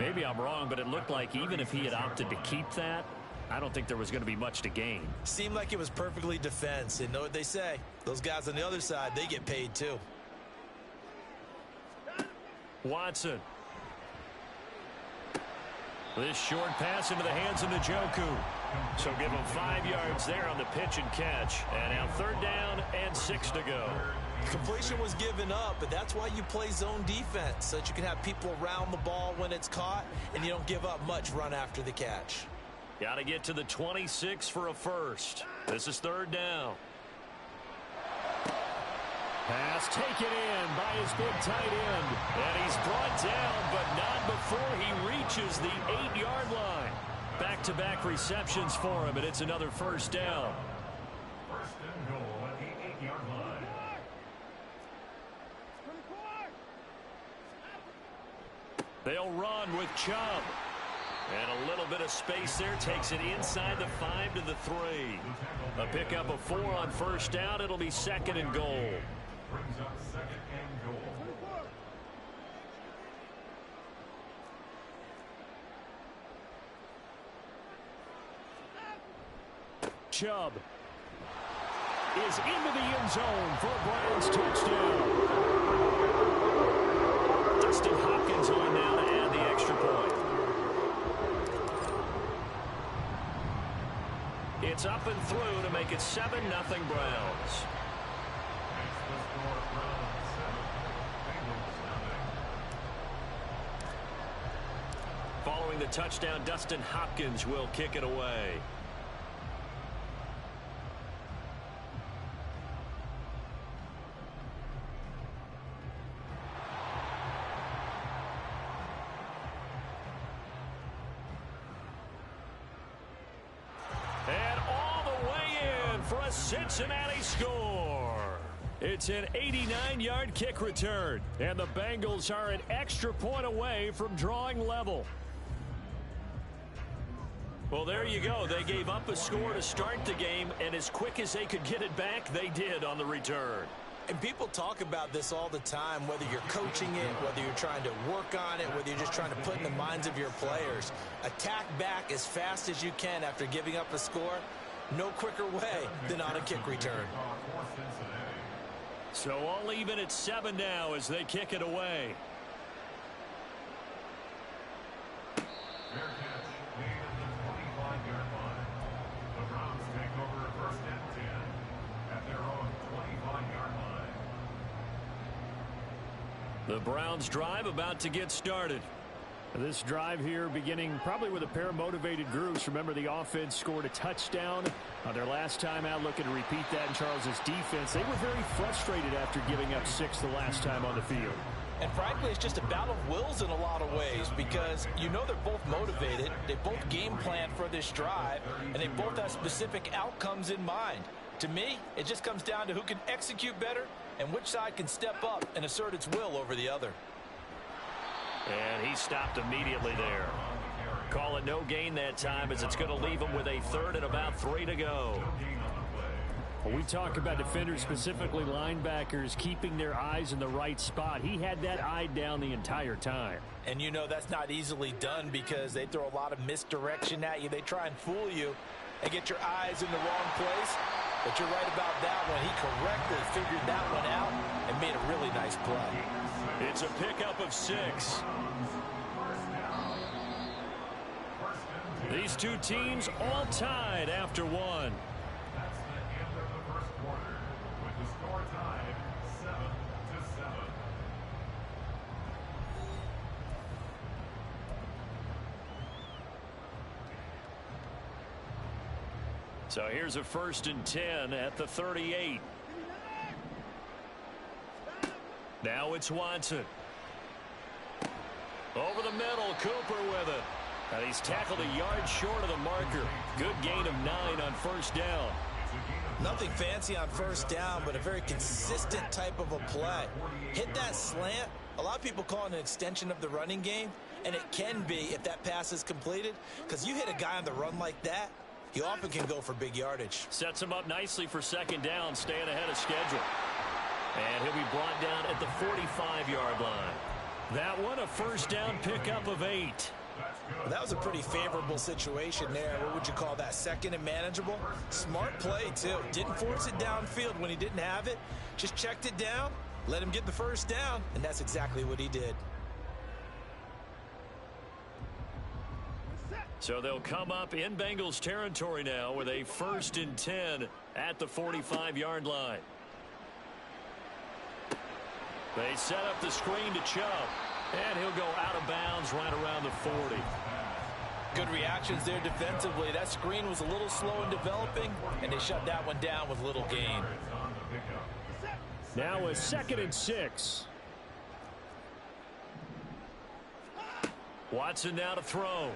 Maybe I'm wrong, but it looked like even if he had opted to keep that, I don't think there was going to be much to gain. Seemed like it was perfectly defense. And know what they say? Those guys on the other side, they get paid too. Watson. This short pass into the hands of Njoku. So give him 5 yards there on the pitch and catch. And now 3rd down and 6 to go. Completion was given up, but that's why you play zone defense, so that you can have people around the ball when it's caught, and you don't give up much run after the catch. Got to get to the 26 for a first. This is 3rd down. Pass taken in by his big tight end. And he's brought down, but not before he reaches the 8-yard line. Back-to-back receptions for him, and it's another first down. 1st and goal at the 8-yard line. They'll run with Chubb. And a little bit of space there takes it inside the 5 to the 3. A pickup of 4 on 1st down. It'll be 2nd and goal. Brings up 2nd and goal. Chubb is into the end zone for a Browns touchdown. Dustin Hopkins on now to add the extra point. It's up and through to make it 7-0 Browns. Following the touchdown, Dustin Hopkins will kick it away. And all the way in for a Cincinnati score. It's an 89-yard kick return, and the Bengals are an extra point away from drawing level. Well, there you go. They gave up a score to start the game, and as quick as they could get it back, they did on the return. And people talk about this all the time, whether you're coaching it, whether you're trying to work on it, whether you're just trying to put in the minds of your players. Attack back as fast as you can after giving up a score. No quicker way than on a kick return. So all even at 7 now as they kick it away. Fair catch made at the 25-yard line. The Browns take over first and 10 at their own 25-yard line. The Browns drive about to get started. This drive here beginning probably with a pair of motivated groups. Remember, the offense scored a touchdown on their last time out, looking to repeat that in Charles's defense. They were very frustrated after giving up 6 the last time on the field. And frankly, it's just a battle of wills in a lot of ways because you know they're both motivated. They both game plan for this drive, and they both have specific outcomes in mind. To me, it just comes down to who can execute better and which side can step up and assert its will over the other. And he stopped immediately there. Call it no gain that time as it's going to leave him with a 3rd and about 3 to go. When we talk about defenders, specifically linebackers, keeping their eyes in the right spot, he had that eye down the entire time. And you know that's not easily done because they throw a lot of misdirection at you. They try and fool you and get your eyes in the wrong place. But you're right about that one. He correctly figured that one out and made a really nice play. It's a pickup of 6. These two teams all tied after 1. That's the end of the first quarter with the score tied 7-7. So here's a 1st and 10 at the 38. Now it's Watson. Over the middle, Cooper with it. And he's tackled a yard short of the marker. Good gain of 9 on 1st down. Nothing fancy on 1st down, but a very consistent type of a play. Hit that slant. A lot of people call it an extension of the running game, and it can be if that pass is completed, because you hit a guy on the run like that, he often can go for big yardage. Sets him up nicely for 2nd down, staying ahead of schedule. And he'll be brought down at the 45-yard line. That one, a 1st down pickup of 8. Well, that was a pretty favorable situation there. What would you call that? 2nd and manageable? Smart play, too. Didn't force it downfield when he didn't have it. Just checked it down, let him get the 1st down, and that's exactly what he did. So they'll come up in Bengals territory now with a 1st and 10 at the 45-yard line. They set up the screen to Chubb, and he'll go out of bounds right around the 40. Good reactions there defensively. That screen was a little slow in developing, and they shut that one down with little gain. Now a 2nd and 6. Watson now to throw.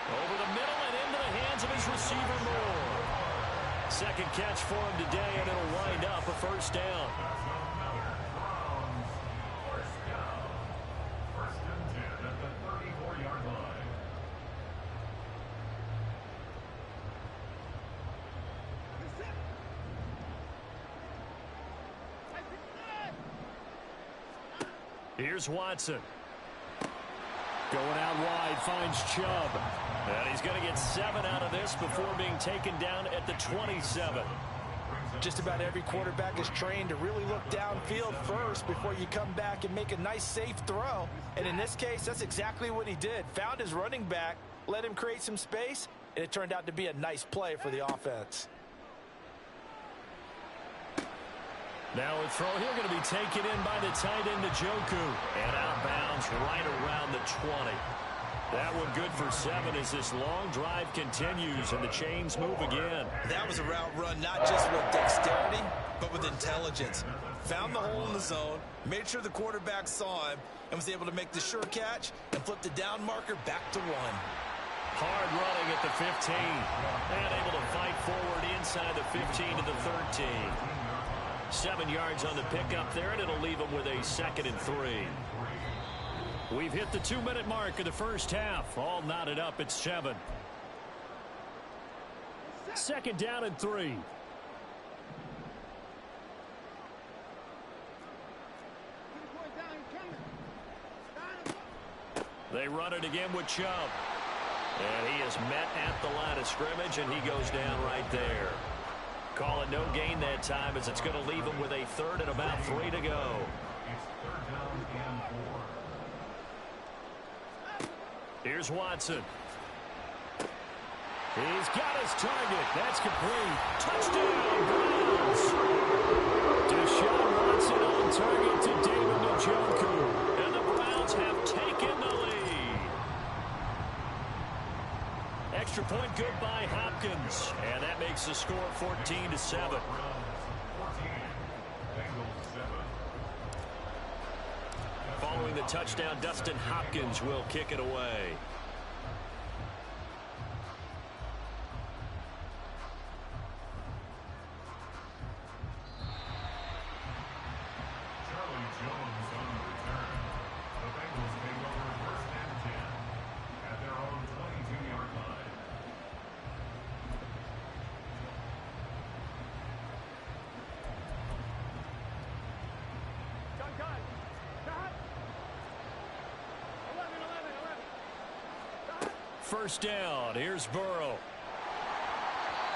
Over the middle and into the hands of his receiver Moore. 2nd catch for him today, and it'll wind up a 1st down. Here's Watson. Going out wide, finds Chubb. And he's going to get 7 out of this before being taken down at the 27. Just about every quarterback is trained to really look downfield first before you come back and make a nice, safe throw. And in this case, that's exactly what he did. Found his running back, let him create some space, and it turned out to be a nice play for the offense. Now a throw here going to be taken in by the tight end, Njoku. And out of bounds right around the 20. That one good for 7 as this long drive continues and the chains move again. That was a route run not just with dexterity, but with intelligence. Found the hole in the zone, made sure the quarterback saw him, and was able to make the sure catch and flip the down marker back to 1. Hard running at the 15. And able to fight forward inside the 15 to the 13. 7 yards on the pickup there, and it'll leave him with a 2nd and 3. We've hit the 2-minute mark of the first half. All knotted up at 7. 2nd down and 3. They run it again with Chubb. And he is met at the line of scrimmage, and he goes down right there. Call it no gain that time, as it's going to leave him with a third and about 3 to go. It's third down and 4. Here's Watson. He's got his target. That's complete. Touchdown, Browns. Deshaun Watson on target to David Njoku. And the Browns have taken the lead. Extra point good by Hopkins. And that makes the score 14-7. Following the touchdown, Dustin Hopkins will kick it away. First down. Here's Burrow.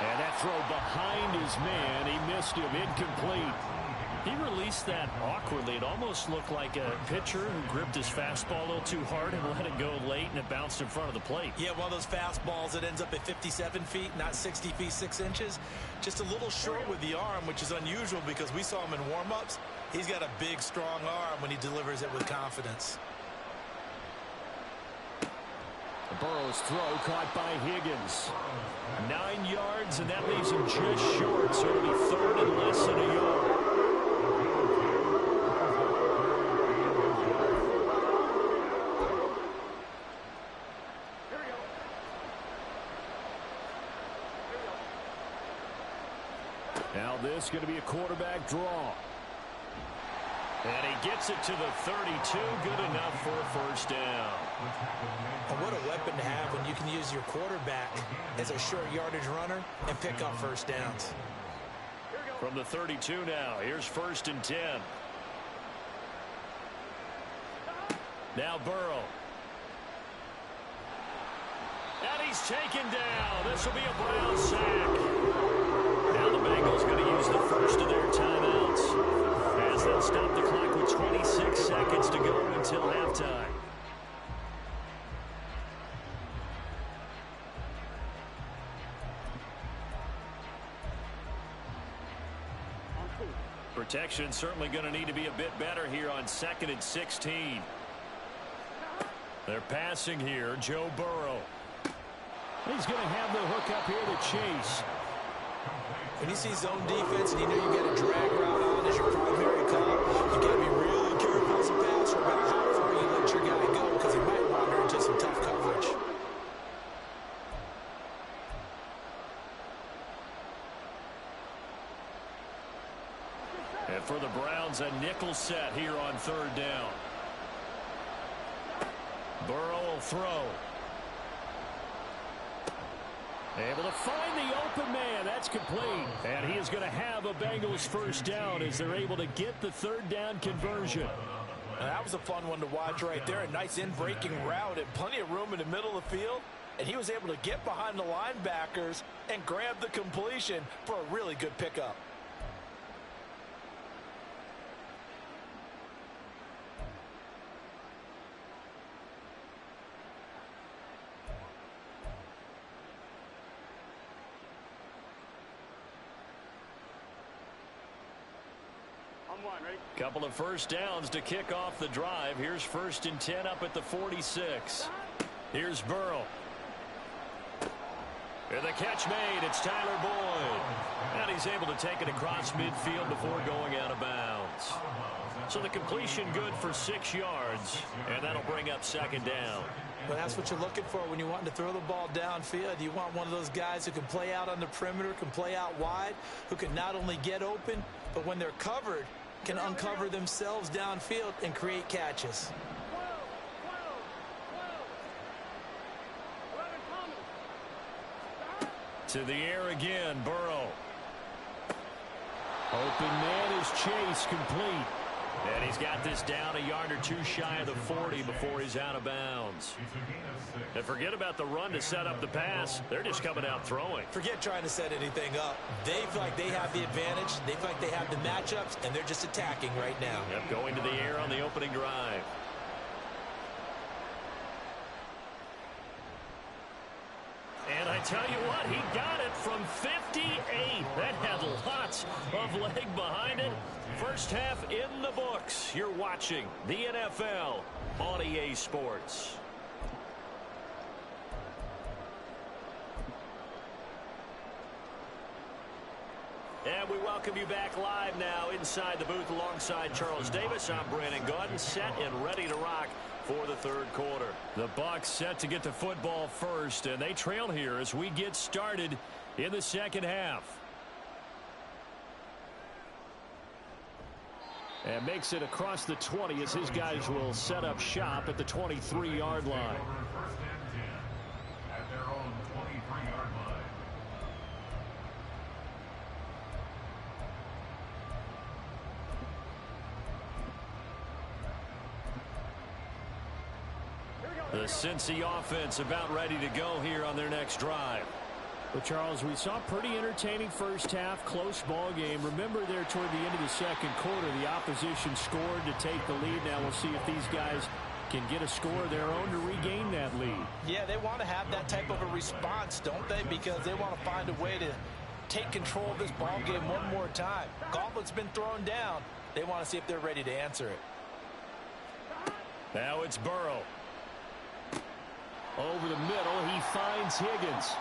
And that throw behind his man. He missed him. Incomplete. He released that awkwardly. It almost looked like a pitcher who gripped his fastball a little too hard and let it go late, and it bounced in front of the plate. Yeah, one of those fastballs that ends up at 57 feet, not 60 feet 6 inches. Just a little short with the arm, which is unusual because we saw him in warm-ups. He's got a big, strong arm when he delivers it with confidence. Burrow's throw caught by Higgins. 9 yards, and that leaves him just short, so it'll be third and less than a yard. Now this is going to be a quarterback draw. And he gets it to the 32. Good enough for a first down. And what a weapon to have when you can use your quarterback as a short yardage runner and pick up first downs. From the 32 now, here's 1st and 10. Now Burrow. And he's taken down. This will be a Brown sack. Now the Bengals going to use the first of their timeouts, as they'll stop the clock with 26 seconds to go until halftime. Protection certainly going to need to be a bit better here on 2nd and 16. They're passing here. Joe Burrow. He's going to have the hook up here to Chase. When you see zone defense and you know you got a drag route on as your primary call, you got to be really careful as a passer about how far you let your guy go, because he might wander into some tough coverage. And for the Browns, a nickel set here on 3rd down. Burrow will throw. Able to find the open man. That's complete. And he is going to have a Bengals first down as they're able to get the 3rd down conversion. Now, that was a fun one to watch right there. A nice in-breaking route and plenty of room in the middle of the field. And he was able to get behind the linebackers and grab the completion for a really good pickup. Couple of first downs to kick off the drive. Here's 1st and 10 up at the 46. Here's Burrow. And the catch made. It's Tyler Boyd. And he's able to take it across midfield before going out of bounds. So the completion good for 6 yards. And that'll bring up 2nd down. Well, that's what you're looking for when you want to throw the ball downfield. You want one of those guys who can play out on the perimeter, can play out wide, who can not only get open, but when they're covered, can uncover themselves downfield and create catches. To the air again, Burrow. Open man is Chase, complete. And he's got this down a yard or two shy of the 40 before he's out of bounds. And forget about the run to set up the pass. They're just coming out throwing. Forget trying to set anything up. They feel like they have the advantage. They feel like they have the matchups, and they're just attacking right now. Yep, going to the air on the opening drive. And I tell you what, he got it from 58. That had lots of leg behind it. First half in the books. You're watching the NFL on EA Sports. And we welcome you back live now inside the booth alongside Charles Davis. I'm Brandon Gaudin, set and ready to rock for the third quarter. The Bucs set to get the football first, and they trail here as we get started in the second half. And makes it across the 20 as his guys will set up shop at the 23-yard line. First and 10 at their own 23-yard line. The Cincy offense about ready to go here on their next drive. Well, Charles, we saw pretty entertaining first half, close ball game. Remember there toward the end of the second quarter, the opposition scored to take the lead. Now we'll see if these guys can get a score of their own to regain that lead. Yeah, they want to have that type of a response, don't they? Because they want to find a way to take control of this ball game one more time. Gauntlet's been thrown down. They want to see if they're ready to answer it. Now it's Burrow. Over the middle, he finds Higgins.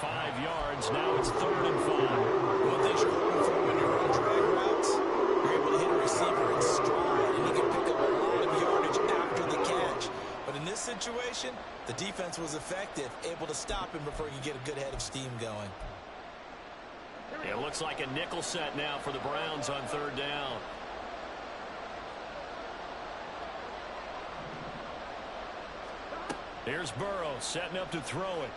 5 yards, now it's 3rd and 5. One thing you're hoping for when you're on drag routes, you're able to hit a receiver in stride, and he can pick up a lot of yardage after the catch. But in this situation, the defense was effective, able to stop him before he could get a good head of steam going. It looks like a nickel set now for the Browns on 3rd down. Here's Burrow setting up to throw it.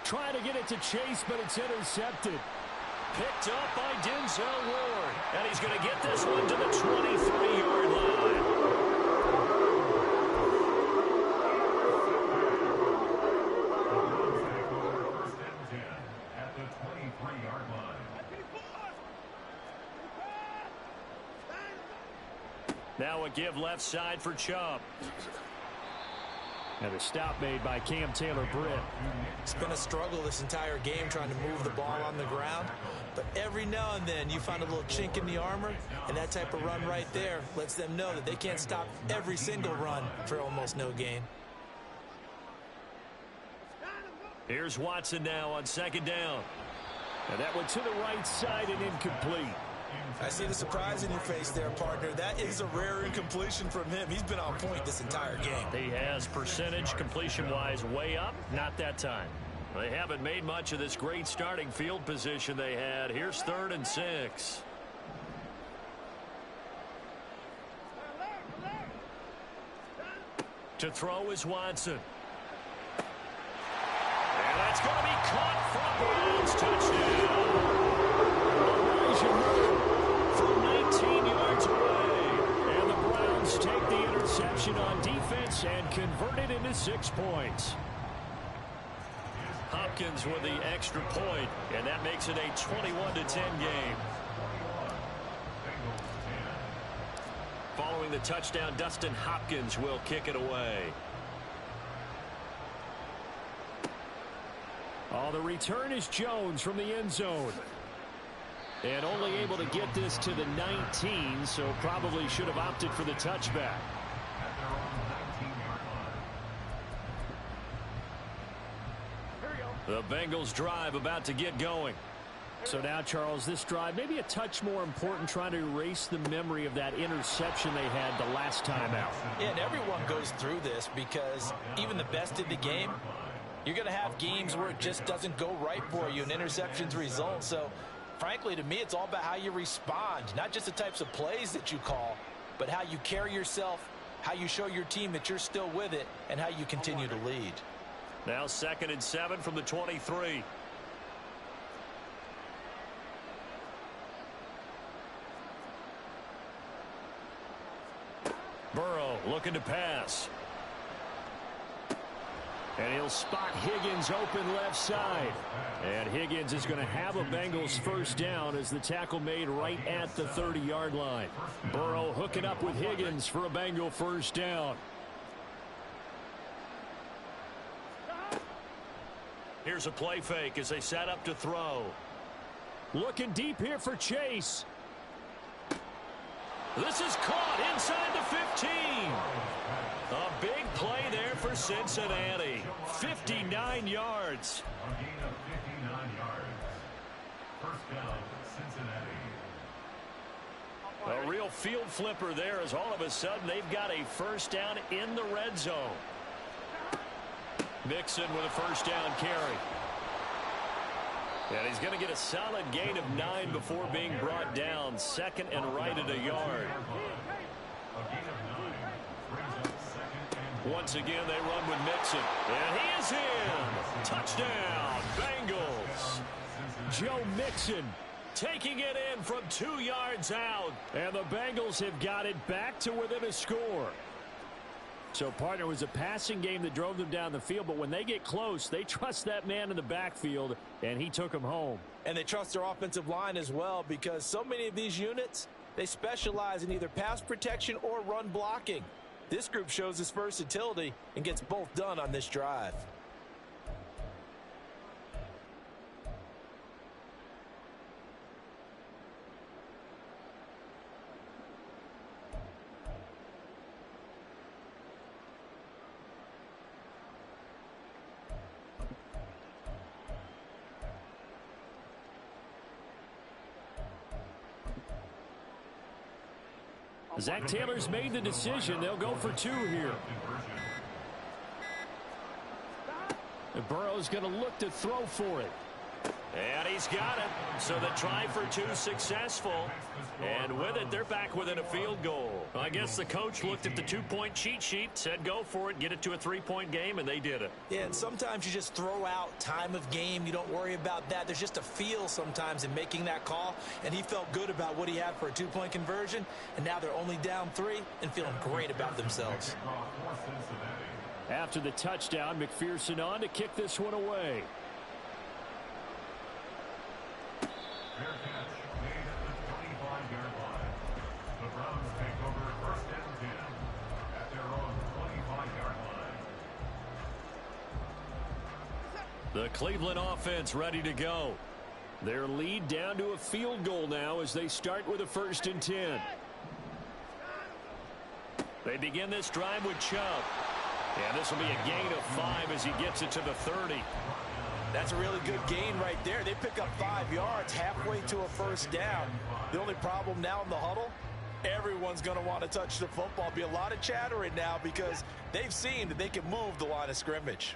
Trying to get it to Chase, but it's intercepted. Picked up by Denzel Ward. And he's going to get this one to the 23-yard line. First and 10 at the 23-yard line. Now a give left side for Chubb. And a stop made by Cam Taylor-Britt. It's been a struggle this entire game trying to move the ball on the ground. But every now and then you find a little chink in the armor, and that type of run right there lets them know that they can't stop every single run for almost no gain. Here's Watson now on 2nd down. And that went to the right side and incomplete. I see the surprise in your face there, partner. That is a rare incompletion from him. He's been on point this entire game. He has percentage completion-wise way up. Not that time. They haven't made much of this great starting field position they had. Here's 3rd and 6. To throw is Watson. And that's going to be caught for Browns touchdown. From 19 yards away. And the Browns take the interception on defense and convert it into 6 points. Hopkins with the extra point, and that makes it a 21-10 game. Following the touchdown, Dustin Hopkins will kick it away. Oh, the return is Jones from the end zone. And only able to get this to the 19, so probably should have opted for the touchback. The Bengals drive about to get going. So now, Charles, this drive maybe a touch more important, trying to erase the memory of that interception they had the last time out. Yeah, and everyone goes through this because even the best in the game, you're going to have games where it just doesn't go right for you and interceptions result. So frankly, to me, it's all about how you respond, not just the types of plays that you call, but how you carry yourself, how you show your team that you're still with it, and how you continue to lead. Now 2nd and 7 from the 23. Burrow looking to pass. And he'll spot Higgins open left side. And Higgins is going to have a Bengals first down as the tackle made right at the 30-yard line. Burrow hooking up with Higgins for a Bengal first down. Here's a play fake as they set up to throw. Looking deep here for Chase. This is caught inside the 15. A big play there for Cincinnati. 59 yards. A gain of 59 yards. First down, Cincinnati. A real field flipper there as all of a sudden they've got a first down in the red zone. Mixon with a first down carry. And he's going to get a solid gain of 9 before being brought down. Second and right at a yard. Once again, they run with Mixon. And he is in. Touchdown, Bengals. Joe Mixon taking it in from 2 yards out. And the Bengals have got it back to within a score. So, partner, it was a passing game that drove them down the field, but when they get close, they trust that man in the backfield, and he took them home. And they trust their offensive line as well, because so many of these units, they specialize in either pass protection or run blocking. This group shows its versatility and gets both done on this drive. Zach Taylor's made the decision. They'll go for 2 here. And Burrow's going to look to throw for it. And he's got it. So the try for 2 successful. And with it, they're back within a field goal. I guess the coach looked at the 2-point cheat sheet, said go for it, get it to a 3-point game, and they did it. Yeah, and sometimes you just throw out time of game. You don't worry about that. There's just a feel sometimes in making that call, and he felt good about what he had for a 2-point conversion, and now they're only down 3 and feeling great about themselves. After the touchdown, McPherson on to kick this one away. Fair catch made at the 25-yard line. The Browns take over first and 10 at their own 25-yard line. The Cleveland offense ready to go. Their lead down to a field goal now as they start with a 1st and 10. They begin this drive with Chubb. And this will be a gain of 5 as he gets it to the 30. That's a really good gain right there. They pick up 5 yards halfway to a first down. The only problem now in the huddle, everyone's going to want to touch the football. Be a lot of chattering now because they've seen that they can move the line of scrimmage.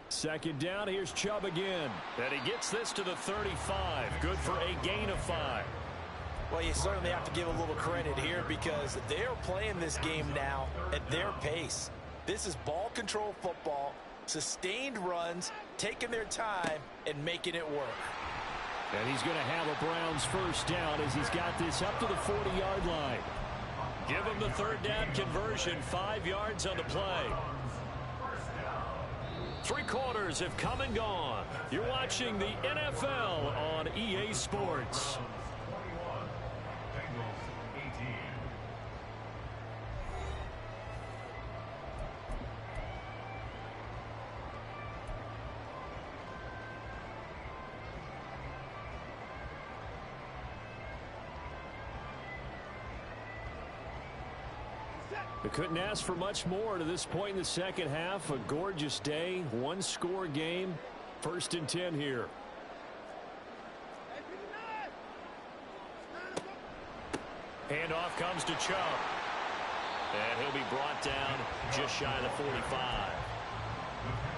Second down, here's Chubb again. And he gets this to the 35. Good for a gain of 5. Well, you certainly have to give a little credit here because they're playing this game now at their pace. This is ball control football, sustained runs, taking their time, and making it work. And he's going to have a Browns first down as he's got this up to the 40-yard line. Give him the 3rd down conversion, 5 yards on the play. 3 quarters have come and gone. You're watching the NFL on EA Sports. We couldn't ask for much more to this point in the second half. A gorgeous day, 1-score game, 1st and 10 here. Handoff comes to Chubb. And he'll be brought down just shy of the 45.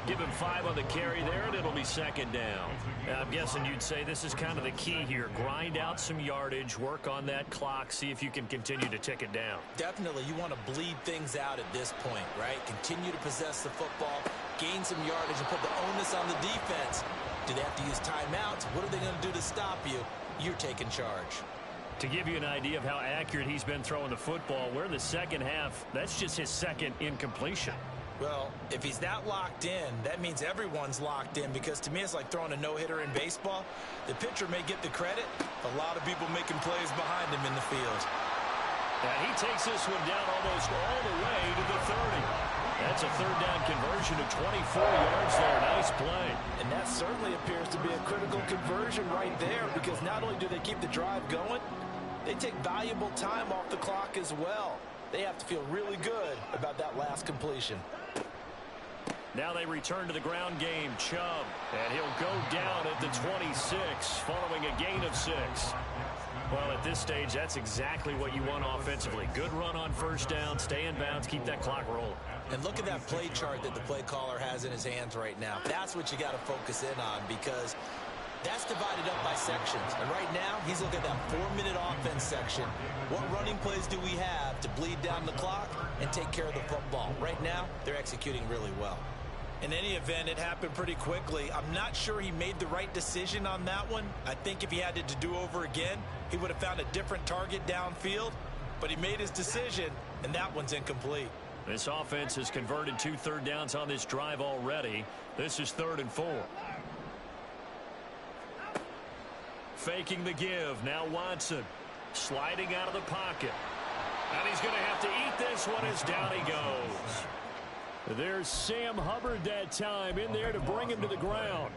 Give him 5 on the carry there, and it'll be 2nd down. I'm guessing you'd say this is kind of the key here. Grind out some yardage, work on that clock, see if you can continue to tick it down. Definitely, you want to bleed things out at this point, right? Continue to possess the football, gain some yardage, and put the onus on the defense Do they have to use timeouts? What are they going to do to stop you? You're taking charge. To give you an idea of how accurate he's been throwing the football, we're in the second half. That's just his second incompletion. Well, if he's that locked in, that means everyone's locked in, because to me it's like throwing a no-hitter in baseball. The pitcher may get the credit, a lot of people making plays behind him in the field. And he takes this one down almost all the way to the 30. That's a third down conversion of 24 yards there. Nice play. And that certainly appears to be a critical conversion right there, because not only do they keep the drive going, they take valuable time off the clock as well. They have to feel really good about that last completion. Now they return to the ground game. Chubb, and he'll go down at the 26 following a gain of 6. Well, at this stage, that's exactly what you want offensively. Good run on first down, stay in bounds, keep that clock rolling. And look at that play chart that the play caller has in his hands right now. That's what you got to focus in on, because that's divided up by sections. And right now, he's looking at that 4-minute offense section. What running plays do we have to bleed down the clock and take care of the football? Right now, they're executing really well. In any event, it happened pretty quickly. I'm not sure he made the right decision on that one. I think if he had it to do over again, he would have found a different target downfield. But he made his decision, and that one's incomplete. This offense has converted 2 third downs on this drive already. This is 3rd and 4. Faking the give. Now Watson sliding out of the pocket. And he's going to have to eat this one as down he goes. There's Sam Hubbard that time in there to bring him to the ground.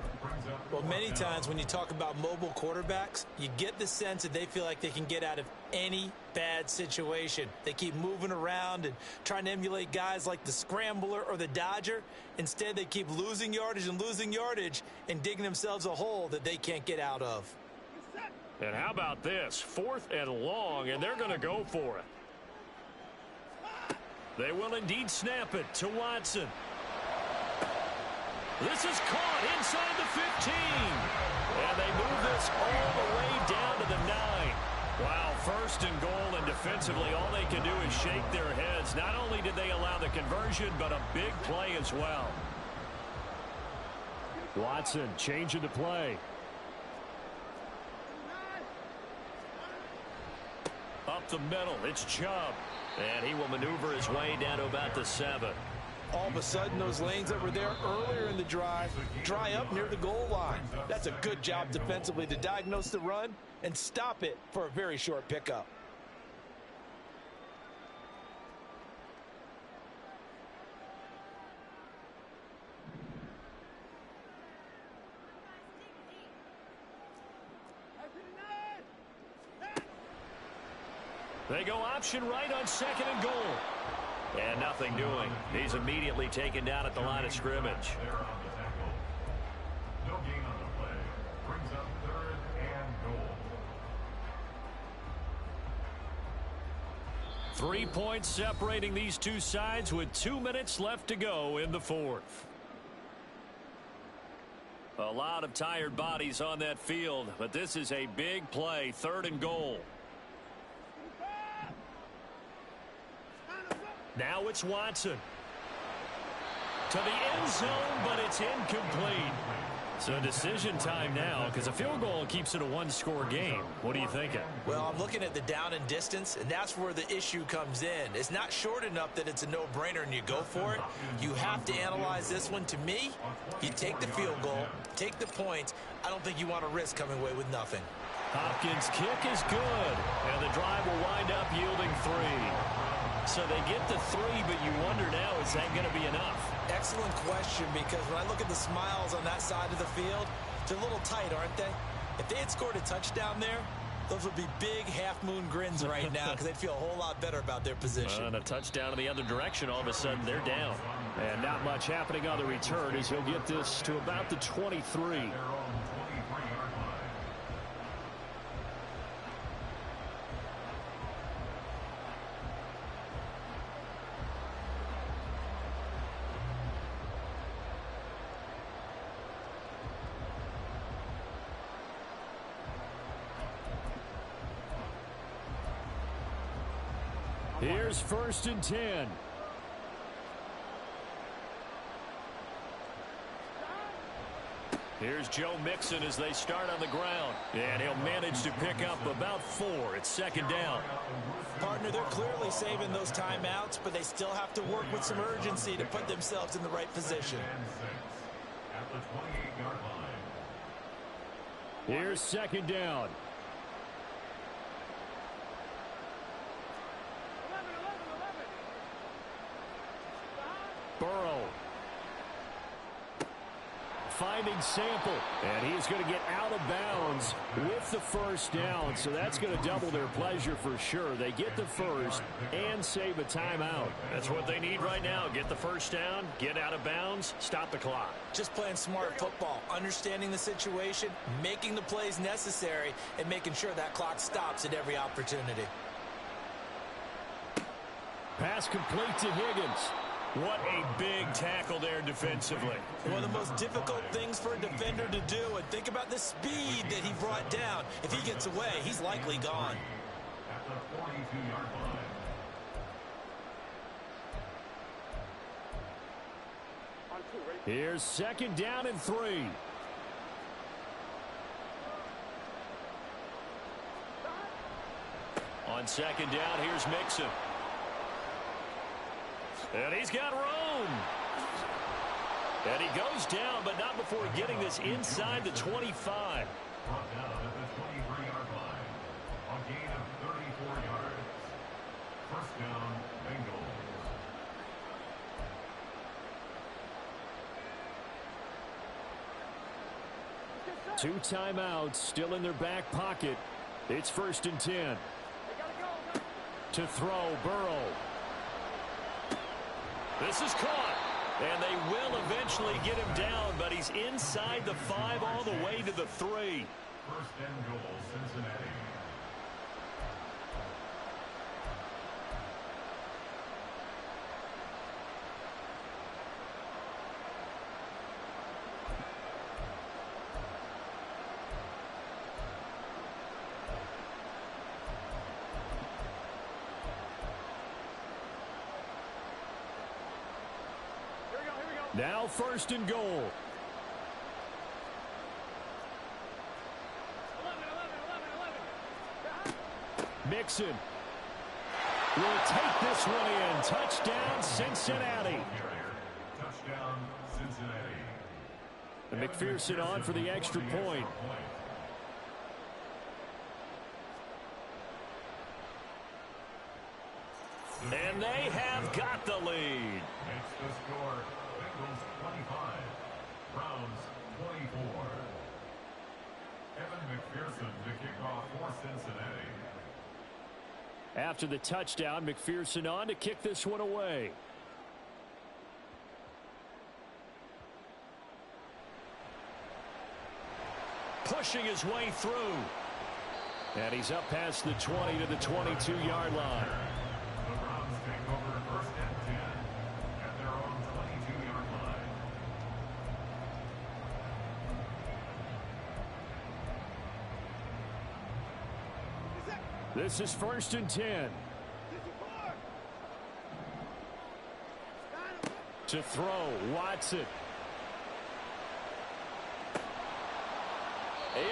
Well, many times when you talk about mobile quarterbacks, you get the sense that they feel like they can get out of any bad situation. They keep moving around and trying to emulate guys like the Scrambler or the Dodger. Instead, they keep losing yardage and digging themselves a hole that they can't get out of. And how about this? 4th and long, and they're going to go for it. They will indeed snap it to Watson. This is caught inside the 15. And they move this all the way down to the 9. Wow, 1st and goal, and defensively all they can do is shake their heads. Not only did they allow the conversion, but a big play as well. Watson changing the play. Up the middle, it's Chubb. And he will maneuver his way down to about the 7. All of a sudden, those lanes that were there earlier in the drive dry up near the goal line. That's a good job defensively to diagnose the run and stop it for a very short pickup. They go option right on 2nd and goal. And nothing doing. He's immediately taken down at the line of scrimmage. No gain on the play. Brings up 3rd and goal. 3 points separating these two sides with 2 minutes left to go in the 4th. A lot of tired bodies on that field, but this is a big play. 3rd and goal. Now it's Watson. To the end zone, but it's incomplete. So decision time now, because a field goal keeps it a 1-score game. What are you thinking? Well, I'm looking at the down and distance, and that's where the issue comes in. It's not short enough that it's a no-brainer and you go for it. You have to analyze this one. To me, you take the field goal, take the points. I don't think you want to risk coming away with nothing. Hopkins' kick is good, and the drive will wind up yielding 3. So they get the 3, but you wonder now, is that going to be enough? Excellent question, because when I look at the smiles on that side of the field, they're a little tight, aren't they? If they had scored a touchdown there, those would be big half-moon grins right now, because they'd feel a whole lot better about their position. And a touchdown in the other direction, all of a sudden they're down. And not much happening on the return as he'll get this to about the 23. Here's 1st and 10. Here's Joe Mixon as they start on the ground. And he'll manage to pick up about 4. It's second down. Partner, they're clearly saving those timeouts, but they still have to work with some urgency to put themselves in the right position. At the 28-yard line. Here's second down. Burrow. Finding Sample, and he's going to get out of bounds with the first down, so that's going to double their pleasure for sure. They get the first and save a timeout. That's what they need right now. Get the first down, get out of bounds, stop the clock. Just playing smart football, understanding the situation, making the plays necessary, and making sure that clock stops at every opportunity. Pass complete to Higgins. What a big tackle there defensively. One of the most difficult things for a defender to do, and think about the speed that he brought down. If he gets away, he's likely gone. At the 42-yard line. Here's second down and 3. On second down, here's Mixon. And he's got room. And he goes down, but not before getting this inside the 25. Brought down at the 23-yard line. A gain of 34 yards. First down, Bengals. 2 timeouts still in their back pocket. It's first and 10. To throw, Burrow. This is caught, and they will eventually get him down, but he's inside the 5 all the way to the 3. First and goal, Cincinnati. Now first and goal. Mixon will take this one in. Touchdown, Cincinnati. Touchdown, Cincinnati. And McPherson on for the extra point. And they have got the lead. Makes the score Bengals 25, Browns 24. Evan McPherson to kick off for Cincinnati. After the touchdown, McPherson on to kick this one away. Pushing his way through. And he's up past the 20 to the 22-yard line. The Browns take over first and 10 at their own 22-yard line. This is first and 10. To throw, Watson.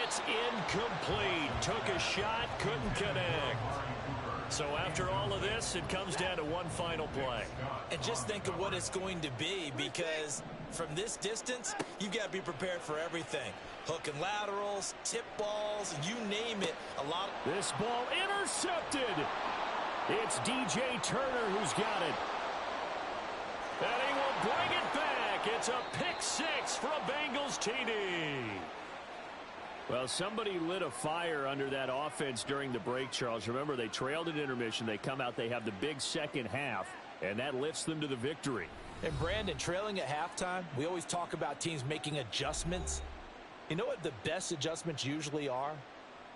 It's incomplete. Took a shot, couldn't connect. So after all of this, it comes down to one final play. And just think of what it's going to be, because from this distance, you've got to be prepared for everything. Hook and laterals, tip balls, you name it. This ball intercepted. It's DJ Turner who's got it. And he will bring it back. It's a pick six for a Bengals TD. Well, somebody lit a fire under that offense during the break, Charles. Remember, they trailed at intermission. They come out, they have the big second half, and that lifts them to the victory. And Brandon, trailing at halftime, we always talk about teams making adjustments. You know what the best adjustments usually are?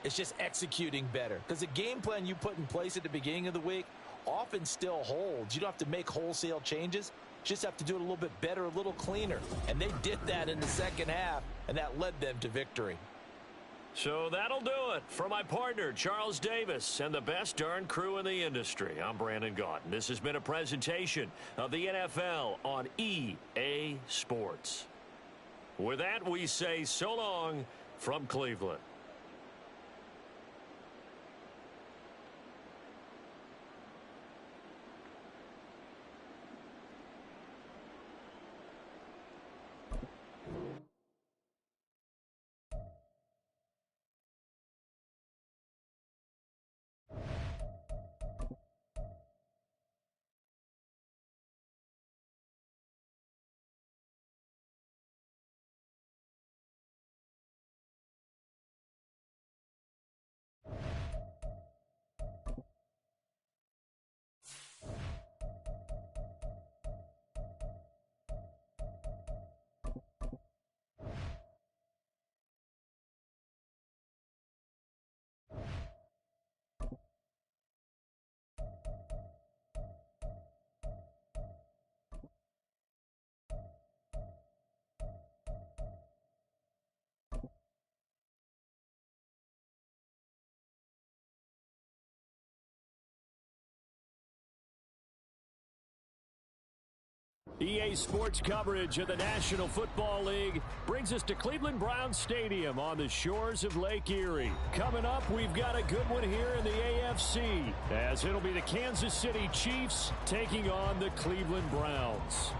It's just executing better. Because the game plan you put in place at the beginning of the week often still holds. You don't have to make wholesale changes. You just have to do it a little bit better, a little cleaner. And they did that in the second half, and that led them to victory. So that'll do it for my partner, Charles Davis, and the best darn crew in the industry. I'm Brandon Gaudin. This has been a presentation of the NFL on EA Sports. With that, we say so long from Cleveland. EA Sports coverage of the National Football League brings us to Cleveland Browns Stadium on the shores of Lake Erie. Coming up, we've got a good one here in the AFC, as it'll be the Kansas City Chiefs taking on the Cleveland Browns.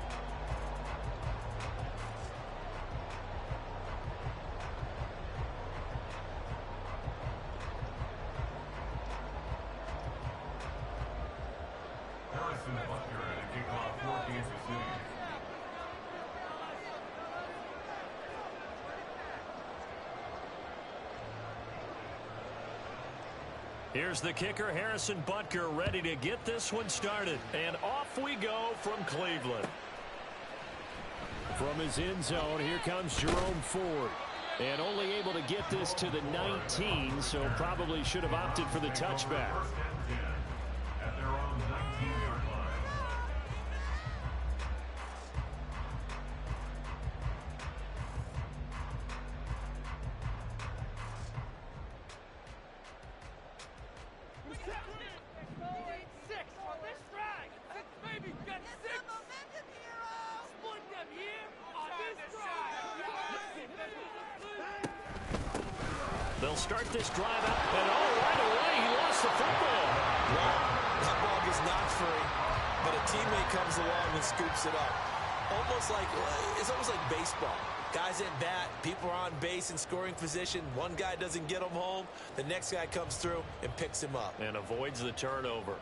Here's the kicker, Harrison Butker, ready to get this one started. And off we go from Cleveland. From his end zone, here comes Jerome Ford. And only able to get this to the 19, so probably should have opted for the touchback. At their own 19-yard line. They'll start this drive out, and right away he lost the football. Well, that ball is not free, but a teammate comes along and scoops it up. It's almost like baseball. Guys at bat, people are on base in scoring position. One guy doesn't get him home. The next guy comes through and picks him up. And avoids the turnover.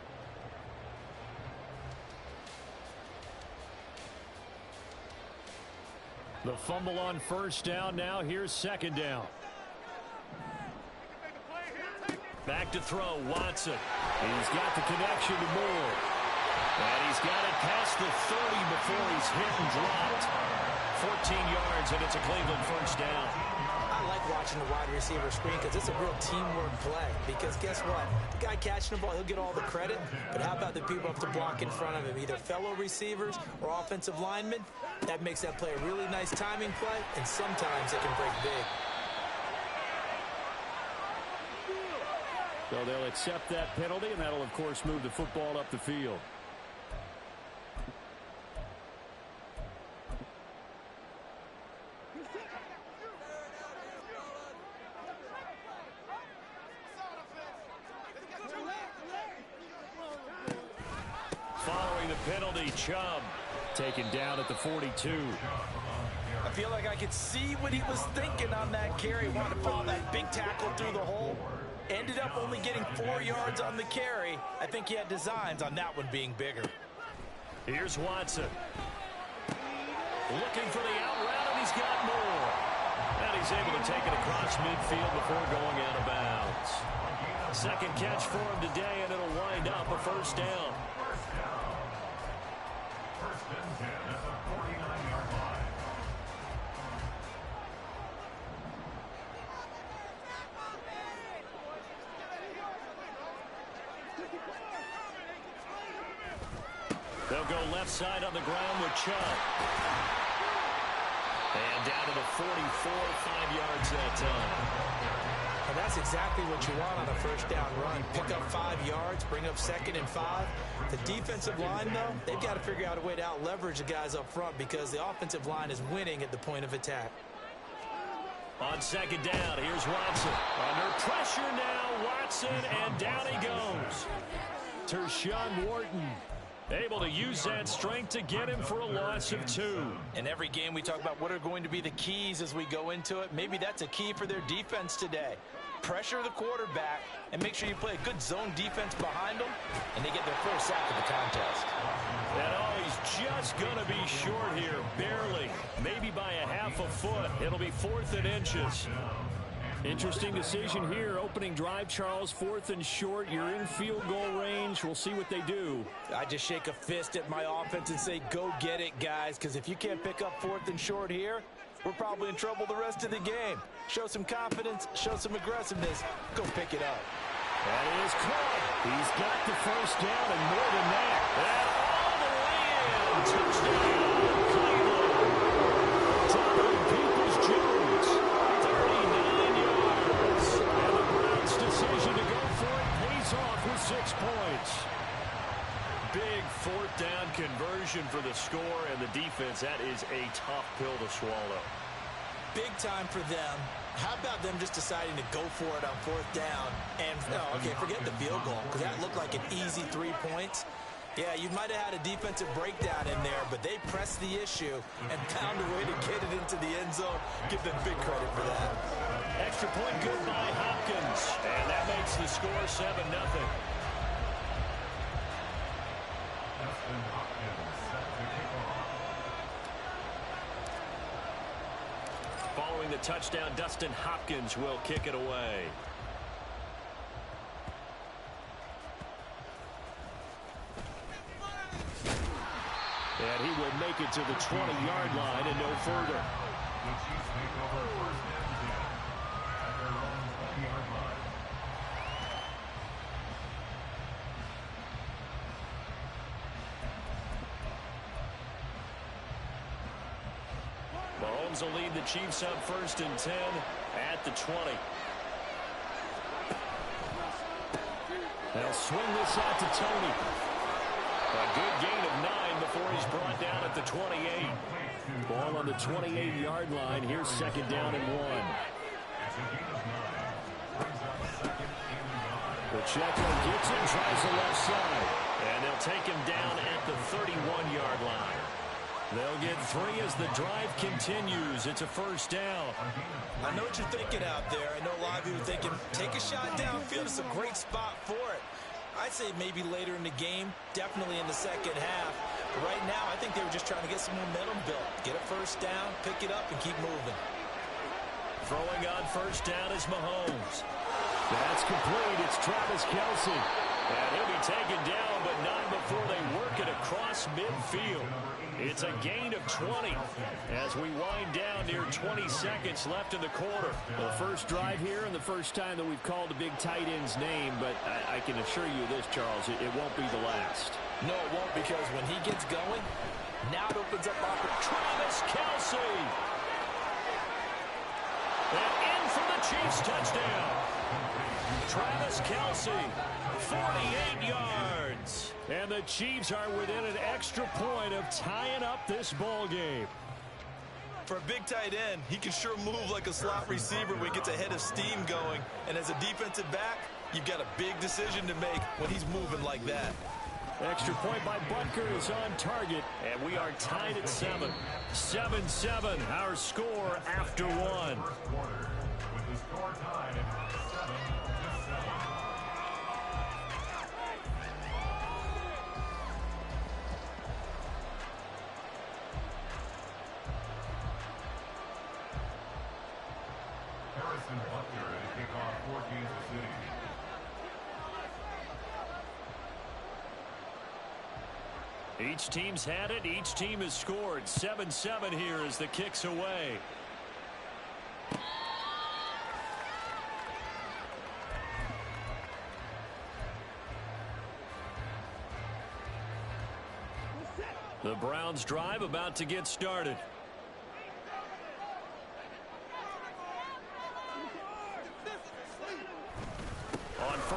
The fumble on first down. Now here's second down. Back to throw, Watson. He's got the connection to Moore. And he's got it past the 30 before he's hit and dropped. 14 yards, and it's a Cleveland first down. I like watching the wide receiver screen because it's a real teamwork play. Because guess what? The guy catching the ball, he'll get all the credit. But how about the people up to block in front of him? Either fellow receivers or offensive linemen. That makes that play a really nice timing play, and sometimes it can break big. So they'll accept that penalty, and that'll, of course, move the football up the field. Following the penalty, Chubb taken down at the 42. I feel like I could see what he was thinking on that carry. Wanted to follow that big tackle through the hole. Ended up only getting 4 yards on the carry. I think he had designs on that one being bigger. Here's Watson. Looking for the out route, and he's got more. And he's able to take it across midfield before going out of bounds. Second catch for him today, and it'll wind up a first down. First and 10 at the 49-yard line. They'll go left side on the ground with Chubb. And down to the 44, 5 yards that time. And That's exactly what you want on a first down run. Pick up 5 yards, bring up 2nd and 5. The defensive line, though, they've got to figure out a way to out-leverage the guys up front because the offensive line is winning at the point of attack. On 2nd down, here's Watson. Under pressure now, Watson, and down he goes. Tershawn Wharton able to use that strength to get him for a loss of 2. In every game, we talk about what are going to be the keys as we go into it. Maybe that's a key for their defense today. Pressure the quarterback and make sure you play a good zone defense behind them, and they get their first sack of the contest. And oh, he's just going to be short here, barely, maybe by a half a foot. It'll be 4th and inches. Interesting decision here. Opening drive, Charles, 4th and short. You're in field goal range. We'll see what they do. I just shake a fist at my offense and say, go get it, guys, because if you can't pick up 4th and short here, we're probably in trouble the rest of the game. Show some confidence, show some aggressiveness, go pick it up. That is caught. He's got the first down and more than that. And all the way in. Touchdown, Cleveland. Donovan Peoples-Jones, 39 yards. And the Browns' decision to go for it pays off with 6 points. Big 4th down conversion for the score, and the defense, that is a tough pill to swallow. Big time for them. How about them just deciding to go for it on 4th down? And, okay, forget the field goal, because that looked like an easy 3 points. Yeah, you might have had a defensive breakdown in there, but they pressed the issue and found a way to get it into the end zone. Give them big credit for that. Extra point good by Hopkins, and that makes the score 7-0. Following the touchdown, Dustin Hopkins will kick it away. And he will make it to the 20-yard line and no further. The Chiefs take over 1st and 10 at their own 20-yard line. Mahomes will lead the Chiefs up 1st and 10 at the 20. They'll swing this out to Tony. A good gain of 9 before he's brought down at the 28. Ball on the 28-yard line. Here's 2nd down and 1. Pacheco gets it, tries the left side. And they'll take him down at the 31-yard line. They'll get 3 as the drive continues. It's a 1st down. I know what you're thinking out there. I know a lot of you are thinking, take a shot downfield. It's a great spot for it. I'd say maybe later in the game, definitely in the second half. But right now, I think they were just trying to get some momentum built. Get a 1st down, pick it up, and keep moving. Throwing on 1st down is Mahomes. That's complete. It's Travis Kelce. And he'll be taken down, but not before they work it across midfield. It's a gain of 20 as we wind down near 20 seconds left in the quarter. The first drive here and the first time that we've called a big tight end's name, but I can assure you this, Charles, it won't be the last. No, it won't, because when he gets going, now it opens up Travis Kelce. And in for the Chiefs touchdown. Travis Kelce, 48 yards. And the Chiefs are within an extra point of tying up this ball game. For a big tight end, he can sure move like a slot receiver when he gets a head of steam going. And as a defensive back, you've got a big decision to make when he's moving like that. Extra point by Butker is on target, and we are tied at 7. 7-7, our score after 1. With the score tied at 7-7. Harrison Butker to kick off for Kansas City. Each team's had it. Each team has scored. 7-7 here as the kick's away. The Browns drive about to get started.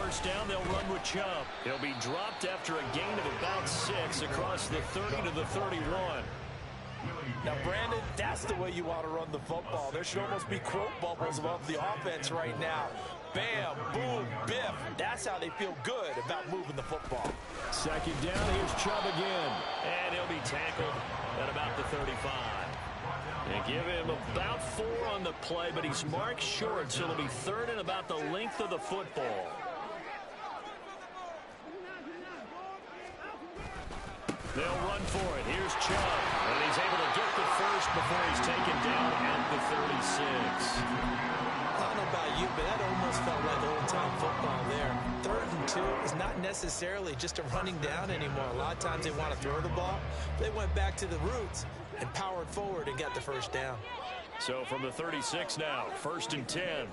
first down, they'll run with Chubb. He'll be dropped after a gain of about 6 across the 30 to the 31. Now, Brandon, that's the way you want to run the football. There should almost be quote bubbles above the offense right now. Bam, boom, biff. That's how they feel good about moving the football. Second down, here's Chubb again. And he'll be tackled at about the 35. They give him about 4 on the play, but he's marked short, so it'll be third and about the length of the football. They'll run for it. Here's Chubb. And he's able to get the first before he's taken down at the 36. I don't know about you, but that almost felt like old-time football there. 3rd and 2 is not necessarily just a running down anymore. A lot of times they want to throw the ball. They went back to the roots and powered forward and got the first down. So from the 36 now, 1st and 10.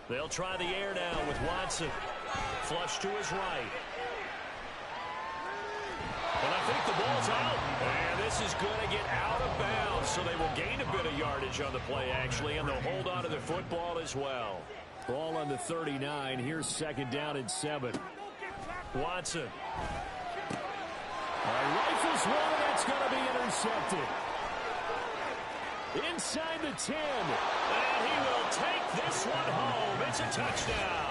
They'll try the air now with Watson. Flush to his right. And I think the ball's out. And this is going to get out of bounds, so they will gain a bit of yardage on the play, actually, and they'll hold on to the football as well. Ball on the 39. Here's 2nd down and 7. Watson. Rifles one, that's going to be intercepted. Inside the 10. And he will take this one home. It's a touchdown.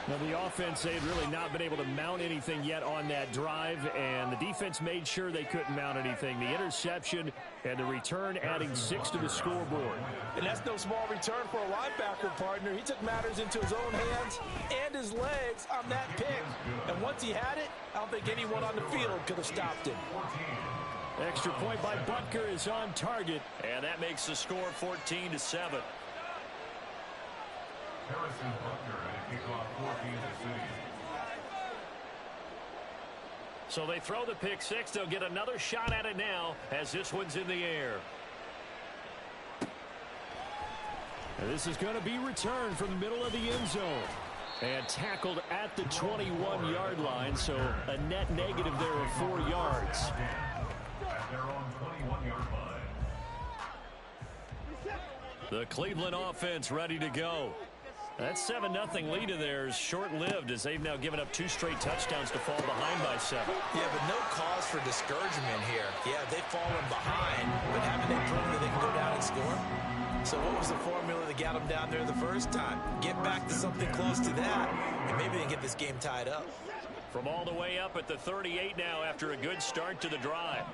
Now, the offense, they had really not been able to mount anything yet on that drive, and the defense made sure they couldn't mount anything. The interception and the return adding 6 to the scoreboard. And that's no small return for a linebacker, partner. He took matters into his own hands and his legs on that pick. And once he had it, I don't think anyone on the field could have stopped him. Extra point by Butker is on target, and that makes the score 14-7. Harrison Butker and kickoff 14-6. So they throw the pick 6. They'll get another shot at it now as this one's in the air. And this is going to be returned from the middle of the end zone. And tackled at the 21-yard line, so a net negative there of 4 yards. At their own 21-yard line. The Cleveland offense ready to go. That 7-0 lead of theirs short-lived as they've now given up 2 straight touchdowns to fall behind by 7. Yeah, but no cause for discouragement here. Yeah, they've fallen behind, but haven't they proven that they can go down and score? So what was the formula that got them down there the first time? Get back to something close to that, and maybe they can get this game tied up. From all the way up at the 38 now after a good start to the drive.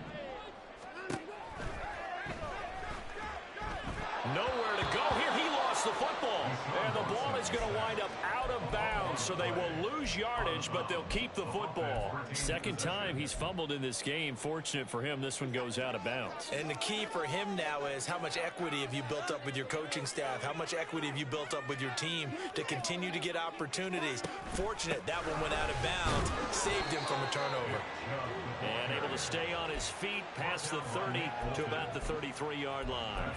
Nowhere to go here. He lost the football. And the ball is going to wind up out of bounds, so they will lose yardage, but they'll keep the football. 2nd time he's fumbled in this game. Fortunate for him, this one goes out of bounds. And the key for him now is how much equity have you built up with your coaching staff? How much equity have you built up with your team to continue to get opportunities? Fortunate that one went out of bounds, saved him from a turnover. And able to stay on his feet past the 30 to about the 33-yard line.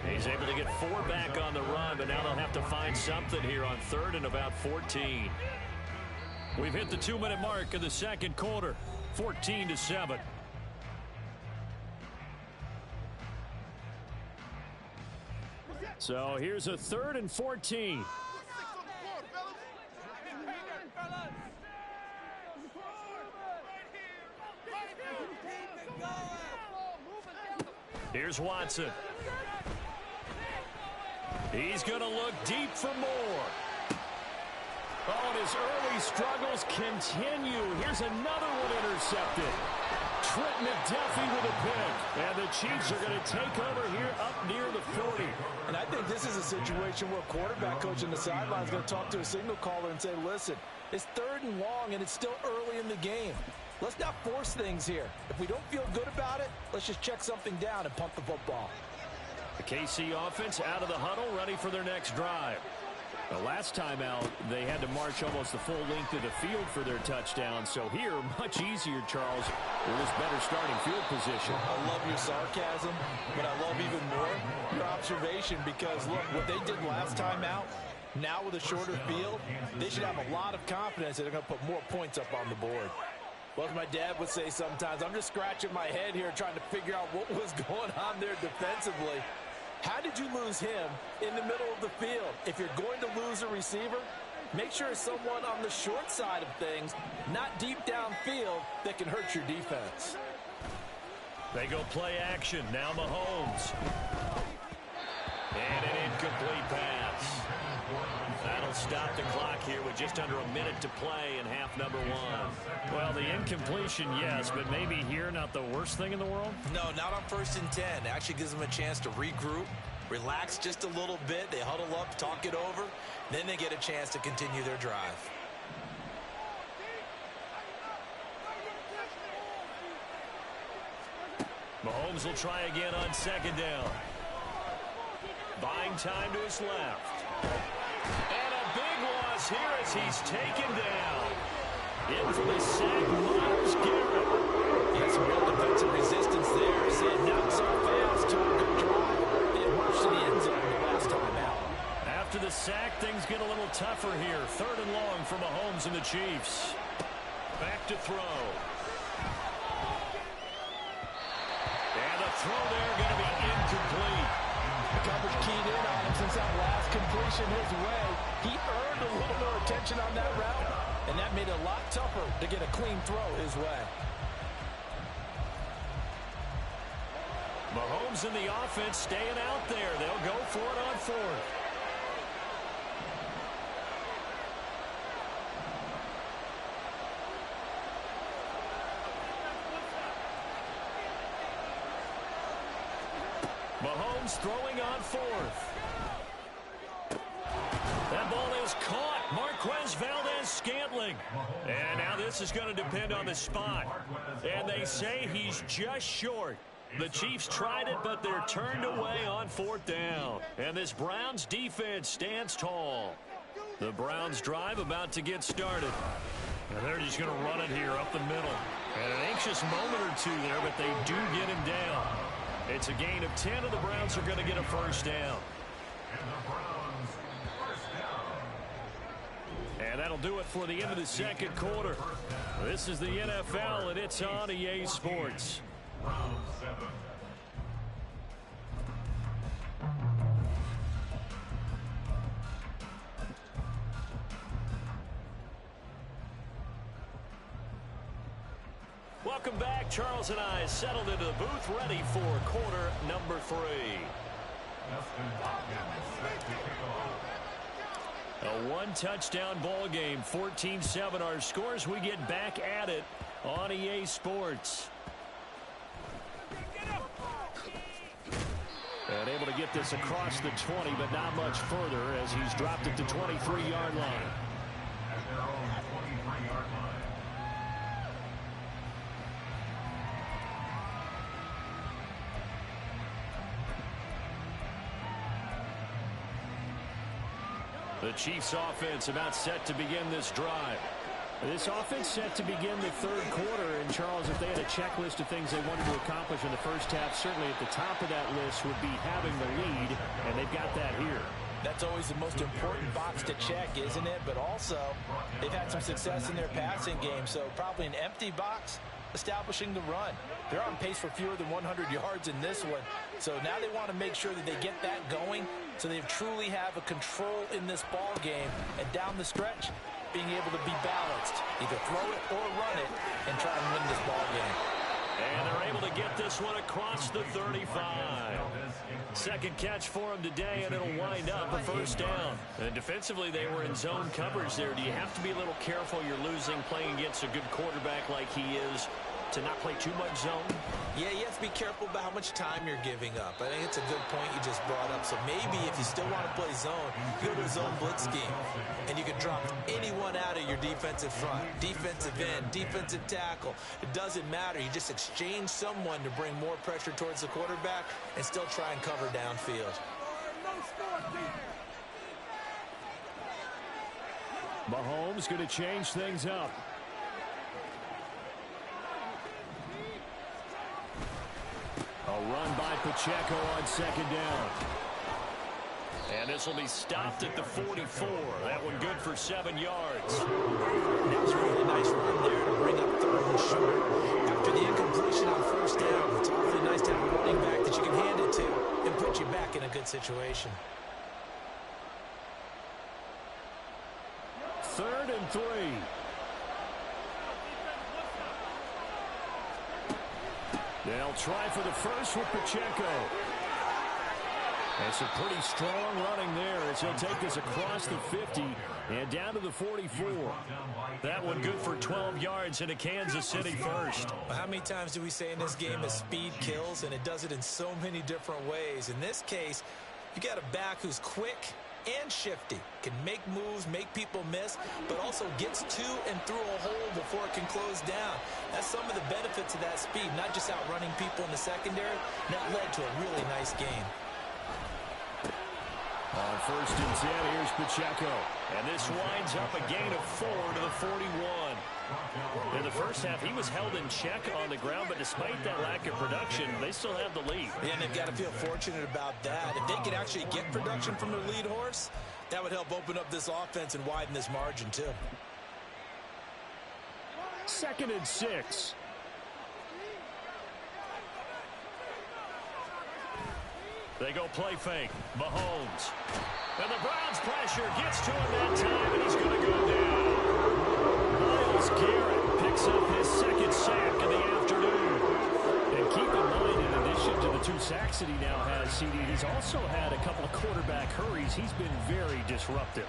He's able to get 4 back on the run, but now they'll have to find something here on 3rd and about 14. We've hit the 2-minute mark of the 2nd quarter, 14-7. So here's a 3rd and 14. Here's Watson. He's going to look deep for more. Oh, and his early struggles continue. Here's another one intercepted. Trent McDuffie with a pick. And the Chiefs are going to take over here up near the 40. And I think this is a situation where a quarterback coach on the sideline is going to talk to a signal caller and say, listen, it's 3rd and long, and it's still early in the game. Let's not force things here. If we don't feel good about it, let's just check something down and pump the football. The KC offense out of the huddle, ready for their next drive. The last time out, they had to march almost the full length of the field for their touchdown. So here, much easier, Charles, with this better starting field position. I love your sarcasm, but I love even more your observation because, look, what they did last time out, now with a shorter field, they should have a lot of confidence that they're going to put more points up on the board. Well, as my dad would say sometimes, I'm just scratching my head here trying to figure out what was going on there defensively. How did you lose him in the middle of the field? If you're going to lose a receiver, make sure it's someone on the short side of things, not deep downfield, that can hurt your defense. They go play action. Now Mahomes. And an incomplete pass. That'll stop the clock here with just under a minute to play in half number one. Well, the incompletion, yes, but maybe here not the worst thing in the world? No, not on 1st and 10. It actually gives them a chance to regroup, relax just a little bit. They huddle up, talk it over. Then they get a chance to continue their drive. Mahomes will try again on 2nd down. Buying time to his left. And a big loss here as he's taken down. In for the sack, Myles Garrett. He had some real defensive resistance there. As it knocks off fast to a good drive. It marched to the end zone the last time out. After the sack, things get a little tougher here. 3rd and long for Mahomes and the Chiefs. Back to throw. And the throw there going to be incomplete. The coverage keyed in on him since that last completion his way. He earned a little more attention on that route, and that made it a lot tougher to get a clean throw his way. Mahomes and the offense staying out there. They'll go for it on 4th. Mahomes throwing on 4th. That ball is caught. Marquez Valdez-Scantling. And now this is going to depend on the spot. And they say he's just short. The Chiefs tried it, but they're turned away on 4th down. And this Browns defense stands tall. The Browns drive about to get started. And they're just going to run it here up the middle. And an anxious moment or two there, but they do get him down. It's a gain of 10, and the Browns are going to get a 1st down. And that'll do it for the end of the 2nd quarter. This is the NFL, and it's on EA Sports. Welcome back. Charles and I settled into the booth, ready for quarter number 3. A 1-touchdown ball game, 14-7 our scores. We get back at it on EA Sports. And able to get this across the 20, but not much further as he's dropped it to 23-yard line. The Chiefs offense about set to begin this drive. This offense set to begin the 3rd quarter. And, Charles, if they had a checklist of things they wanted to accomplish in the first half, certainly at the top of that list would be having the lead, and they've got that here. That's always the most important box to check, isn't it? But also, they've had some success in their passing game, so probably an empty box establishing the run. They're on pace for fewer than 100 yards in this one, so now they want to make sure that they get that going so they truly have a control in this ball game, and down the stretch, being able to be balanced, either throw it or run it, and try and win this ball game. And they're able to get this one across the 35. Second catch for him today, and it'll wind up a 1st down. And defensively, they were in zone coverage there. Do you have to be a little careful? You're losing, playing against a good quarterback like he is, to not play too much zone? Yeah, you have to be careful about how much time you're giving up. I think it's a good point you just brought up. So maybe if you still want to play zone, you go to a zone blitz scheme. And you can drop anyone out of your defensive front, defensive end, defensive tackle. It doesn't matter. You just exchange someone to bring more pressure towards the quarterback and still try and cover downfield. Mahomes going to change things up. A run by Pacheco on 2nd down. And this will be stopped at the 44. That one good for 7 yards. That was a really nice run there to bring up 3rd and short. After the incompletion on 1st down, it's awfully nice to have a running back that you can hand it to and put you back in a good situation. 3rd and 3. They'll try for the first with Pacheco. That's a pretty strong running there as he'll take this across the 50 and down to the 44. That one good for 12 yards into Kansas City first. Well, how many times do we say in this game that speed kills, and it does it in so many different ways? In this case, you got a back who's quick and shifty, can make moves, make people miss, but also gets to and through a hole before it can close down. That's some of the benefits of that speed, not just outrunning people in the secondary. And that led to a really nice game. On 1st and 10, here's Pacheco. And this winds up a gain of 4 to the 41. In the first half, he was held in check on the ground, but despite that lack of production, they still have the lead. Yeah, and they've got to feel fortunate about that. If they could actually get production from their lead horse, that would help open up this offense and widen this margin, too. 2nd and 6. They go play fake. Mahomes. And the Browns pressure gets to him that time, and he's going to go down. Myles Garrett picks up his 2nd sack of the afternoon. And keep in mind, in addition to the 2 sacks that he now has, CD, he's also had a couple of quarterback hurries. He's been very disruptive.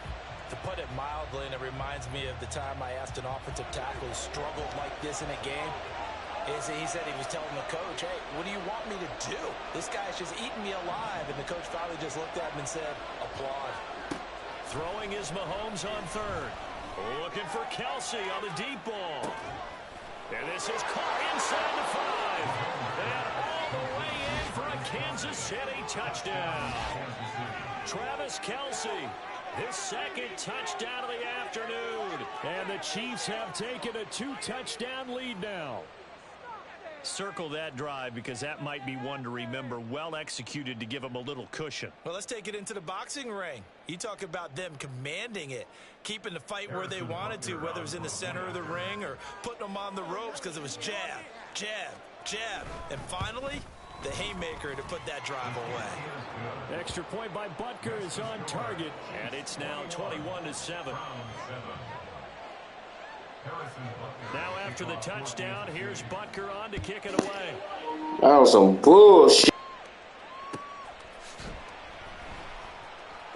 To put it mildly, and it reminds me of the time I asked an offensive tackle who struggled like this in a game, he said he was telling the coach, hey, what do you want me to do? This guy's just eating me alive. And the coach finally just looked at him and said, applaud. Throwing is Mahomes on 3rd. Looking for Kelsey on the deep ball. And this is caught inside the 5. And all the way in for a Kansas City touchdown. Travis Kelsey, his 2nd touchdown of the afternoon. And the Chiefs have taken a 2-touchdown lead now. Circle that drive because that might be one to remember. Well executed to give them a little cushion. Well, let's take it into the boxing ring. You talk about them commanding it, keeping the fight where they wanted to, whether it was in the center of the ring or putting them on the ropes because it was jab, jab, jab. And finally, the haymaker to put that drive away. Extra point by Butker is on target. And it's now 21-7. Now after the touchdown, here's Butker on to kick it away. That was some bullshit.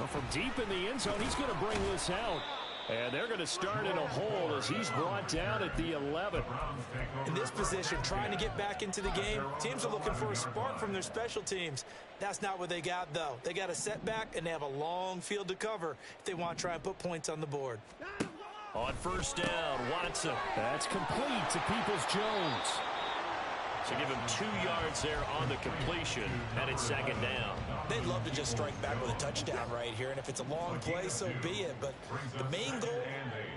Well, from deep in the end zone, he's going to bring this out. And they're going to start in a hole as he's brought down at the 11. In this position, trying to get back into the game, teams are looking for a spark from their special teams. That's not what they got, though. They got a setback, and they have a long field to cover if they want to try and put points on the board. On 1st down, Watson. That's complete to Peoples-Jones. So give him 2 yards there on the completion, and it's 2nd down. They'd love to just strike back with a touchdown right here, and if it's a long play, so be it. But the main goal,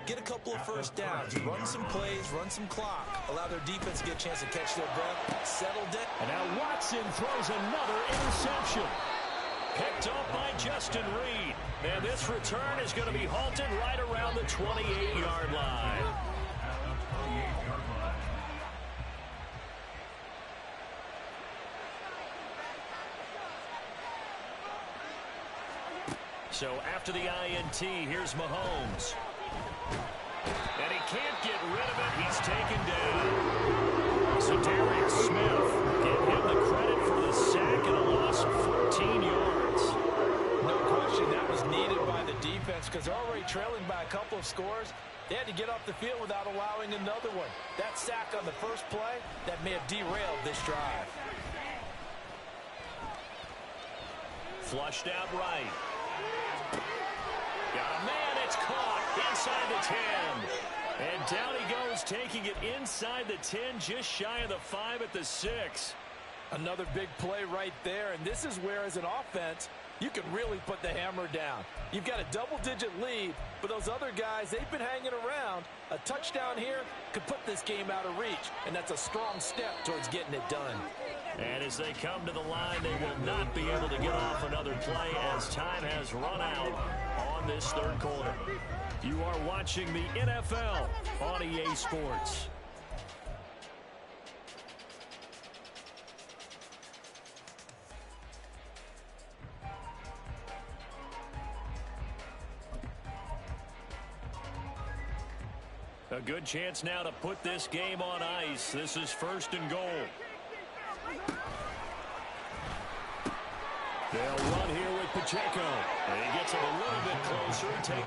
get a couple of 1st downs, run some plays, run some clock, allow their defense to get a chance to catch their breath, settle down. And now Watson throws another interception. Picked up by Justin Reed. And this return is going to be halted right around the 28-yard line. So after the INT, here's Mahomes. And he can't get rid of it. He's taken down. So Darius Smith, give him the credit for the sack and a loss of 14 yards. No question, that was needed by the defense because they're already trailing by a couple of scores. They had to get off the field without allowing another one. That sack on the first play, that may have derailed this drive. Flushed out right. Got a man, it's caught inside the 10. And down he goes, taking it inside the 10, just shy of the 5 at the 6. Another big play right there, and this is where, as an offense, you can really put the hammer down. You've got a double-digit lead, but those other guys, they've been hanging around. A touchdown here could put this game out of reach, and that's a strong step towards getting it done. And as they come to the line, they will not be able to get off another play as time has run out on this 3rd quarter. You are watching the NFL on EA Sports. A good chance now to put this game on ice. This is 1st and goal. They'll run here with Pacheco. And he gets it a little bit closer.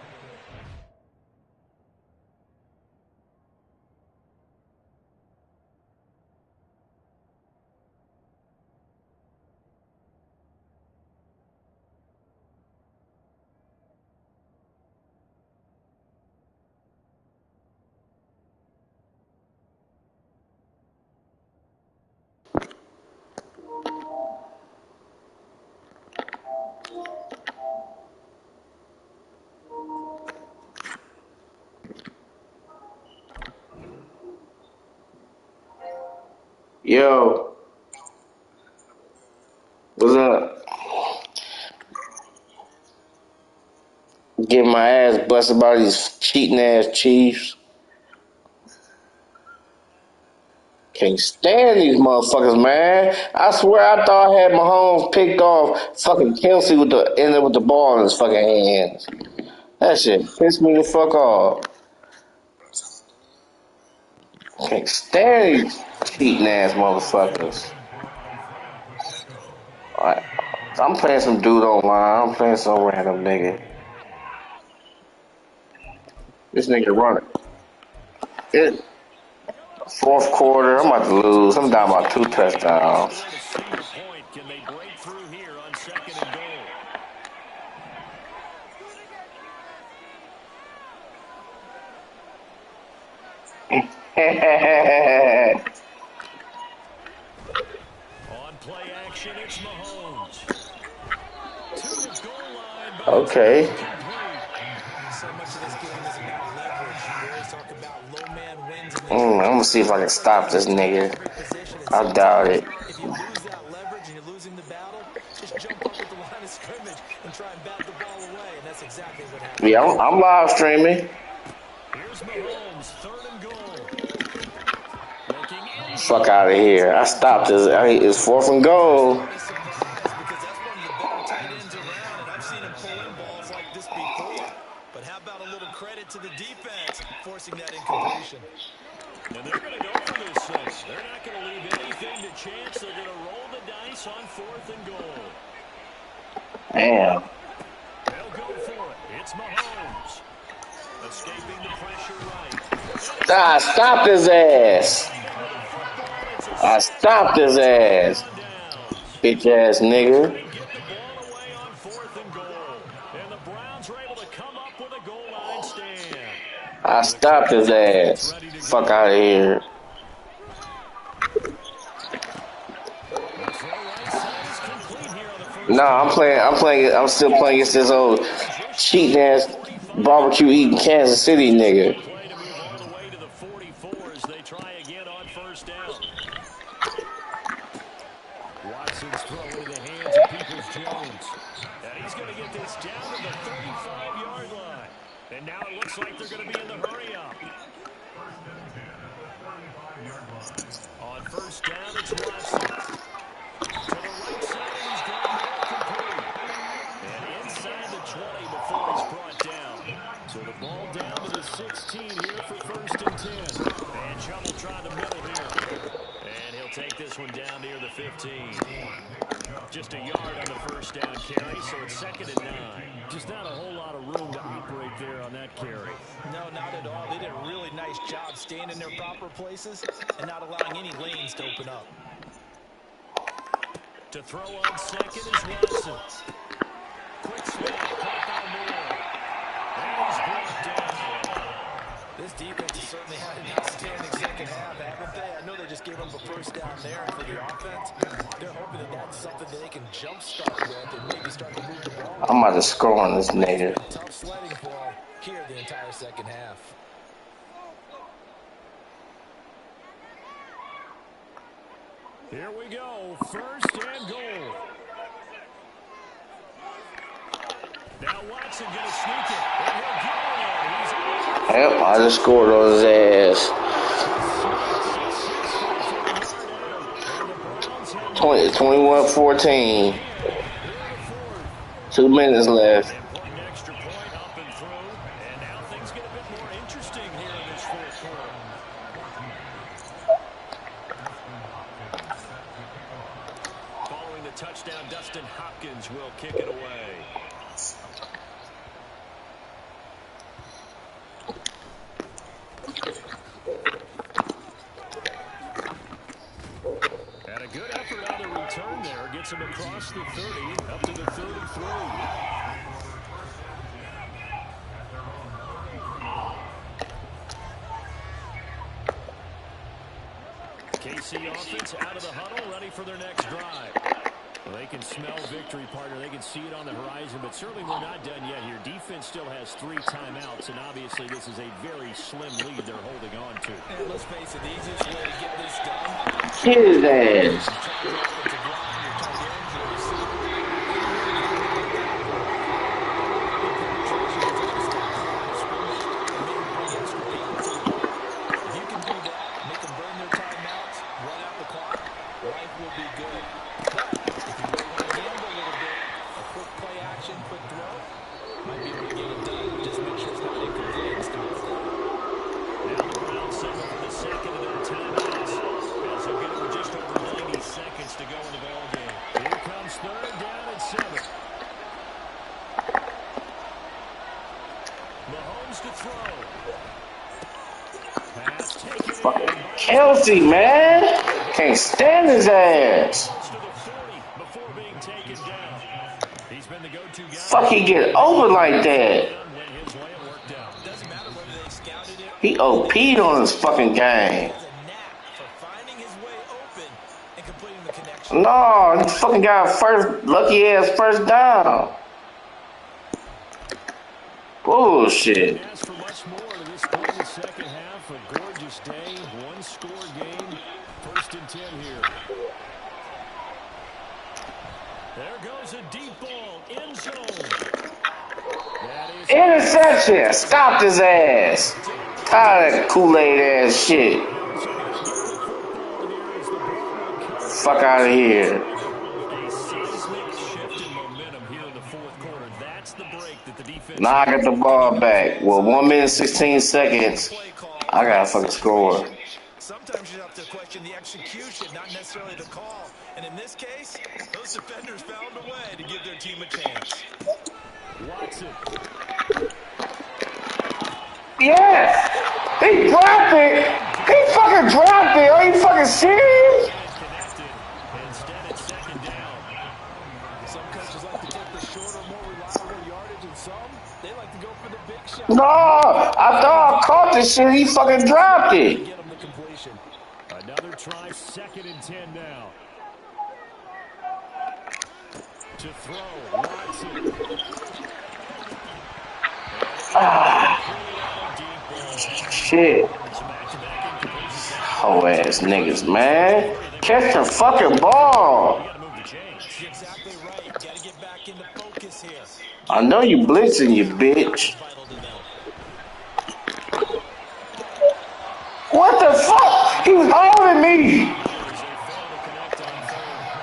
Yo, what's up? Getting my ass busted by these cheating ass Chiefs. Can't stand these motherfuckers, man. I swear I thought I had Mahomes picked off fucking Kelsey with the ball in his fucking hands. That shit pissed me the fuck off. Can't stand these cheating ass motherfuckers. Alright, I'm playing some dude online. I'm playing some random nigga. This nigga running. It, 4th quarter, I'm about to lose. I'm down by 2 touchdowns. Can they break through here on 2nd and goal? On play action, it's Mahomes. To the goal line, but Okay. So much of this game is about leverage. We always talk about low man wins. I'm gonna see if I can stop this nigga. I doubt it. If you lose that leverage and you're losing the battle, just jump up at the line of scrimmage and try and bat the ball away, and that's exactly what happened. Yeah, I'm live streaming. Here's Mahomes, 3rd and goal. Fuck out of here. I stopped this. It's 4th and goal. Because that's one of the better tight ends around, and I've seen him pull in balls like this before. But how about a little credit to the defense forcing that incompletion? And they're going to go for this thing. They're not going to leave anything to chance. They're going to roll the dice on 4th and goal. Damn. They'll go for it. It's Mahomes. Escaping the pressure right. I stopped his ass. I stopped his ass. Bitch ass nigga. Get the ball away on 4th and goal. And the Browns are able to come up with a goal line stand. I stopped his ass. Fuck out of here. Nah, I'm still playing against this old cheating ass barbecue eating Kansas City nigga. Play to move all the way to the 44 as they try again on 1st down. Watson's throw into the hands of Peoples-Jones. And he's going to get this down to the 35-yard line. And now it looks like they're going to be in the hurry-up. On 1st down, it's Watson. To the right side, he's going more complete. And inside the 20 before he's brought down. So the ball down to the 16 here for 1st and 10. And trouble trying to middle here. And he'll take this one down near the 15. Just a yard on the 1st down carry, so it's 2nd and 9. Just not a whole lot of room to operate there on that carry. No, not at all. They did a really nice job staying in their proper places and not allowing any lanes to open up. To throw on 2nd is Watson. Quick snap, caught by Moore. And he's brought down. This defense has certainly had an outstanding 2nd half, haven't they? I know they just gave up a 1st down there, and for the offense, they're hoping that that's something that they can jumpstart with and maybe start to move the ball. I'm about to score on this nigga. Tough sledding for them here the entire 2nd half. Here we go, 1st and goal. Now Watson going to sneak it. And he'll get it. Yep, I just scored on his ass. 21-14. 2 minutes left. Extra point up and through. And now things things get a bit more interesting here in this fourth quarter. Following the touchdown, Dustin Hopkins will kick it away. And a good effort on the return there. Gets him across the 30, up to the 33. KC offense out of the huddle, ready for their next drive. Well, they can smell victory, partner. They can see it on the horizon, but certainly we're not done yet here. Defense still has 3 timeouts, and obviously this is a very slim lead they're holding on to. And let's face it, the easiest way to get this done. Hit his ass. Kelsey, man. Can't stand his ass. Fuck, he get over like that. He OP'd on his fucking game. No, he fucking got first lucky ass first down. Bullshit. Gorgeous day, 1-score game, 1st and 10 here. There goes a deep ball, end zone. Interception! Stopped his ass. Tired of that Kool-Aid ass shit. Fuck out of here. Now I got the ball back. Well, 1 minute 16 seconds. I gotta fucking score. Sometimes you have to question the execution, not necessarily the call. And in this case, those defenders found a way to give their team a chance. Watson. Yes! He dropped it! He fucking dropped it! Are you fucking serious? Instead, it's 2nd down. Some coaches like to take the shorter, more reliable yardage, and some, they like to go for the big shot. No! I thought I caught this shit. He fucking dropped it. Get him the completion. Another try, 2nd and 10 now. To throw, Watson. Shit. Hoe ass niggas, man. Catch the fucking ball. Exactly right. Gotta get back into focus here. I know you blitzing, you bitch. What the fuck? He was holding me.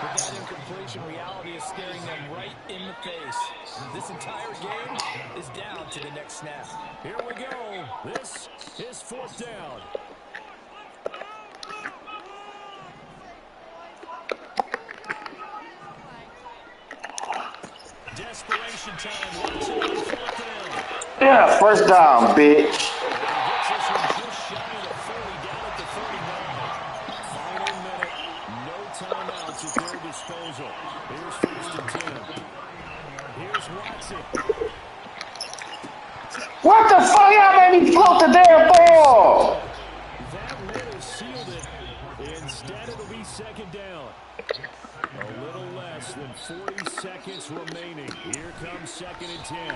That incompletion reality is staring them right in the face. This entire game is down to the next snap. Here we go. This is 4th down. Desperation time. Watson on 4th down. Yeah, first down, bitch. Here's 1st and 10. Here's Watson. What the fuck? Y'all made me float the damn ball. That would have sealed it. Instead, it'll be 2nd down. A little less than 40 seconds remaining. Here comes 2nd and 10.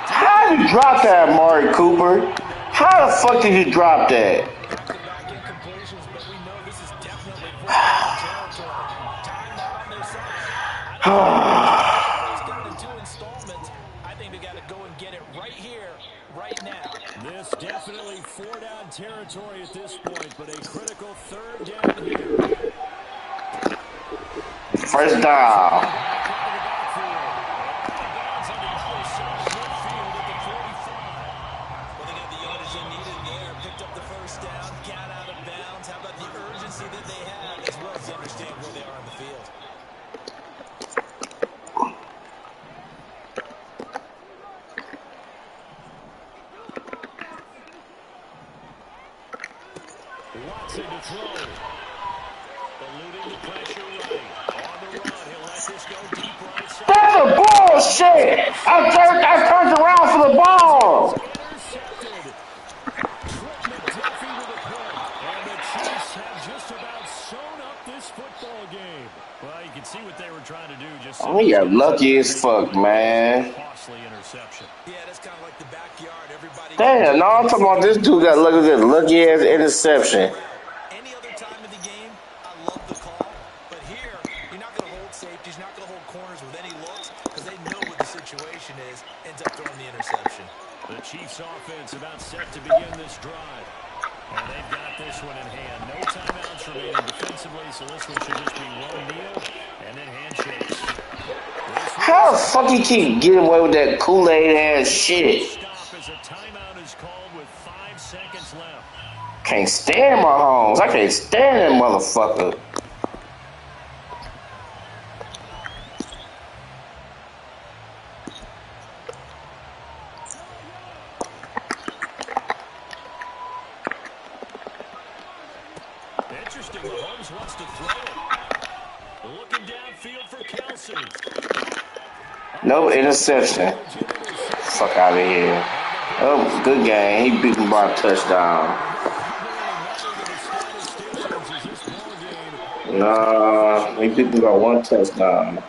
How did you drop that, Amari Cooper? How the fuck did you drop that? This definitely 4-down territory at this point, but a critical 3rd down here. First down. throw. Eluding the pressure right. On the run, he'll let this go deep right side. That's a bullshit. I turned around for the ball. Intercepted. Trent McDuffie with a pick. And the Chiefs have just about sewn up this football game. Well, you can see what they were trying to do. Just Oh, he got lucky as fuck, man. costly interception. Yeah, that's kind of like the backyard. Everybody. Damn, no, I'm talking about this dude got lucky ass interception. Any other time of the game, I love the call. But here, you're not going to hold safeties, not going to hold corners with any looks because they know what the situation is, ends up throwing the interception. The Chiefs offense about set to begin this drive. And they've got this one in hand. No timeouts remaining defensively, so this one should just be one kneel and then handshakes. How the fuck you keep getting away with that Kool-Aid ass shit? Stop as a timeout is called with 5 seconds left. Can't stand my homes. I can't stand that motherfucker. Interesting, Mahomes wants to throw it. Looking downfield for Kelsey. No interception. Fuck out of here. Oh, good game. He beat me by a touchdown. Nah, he beat me by 1 touchdown.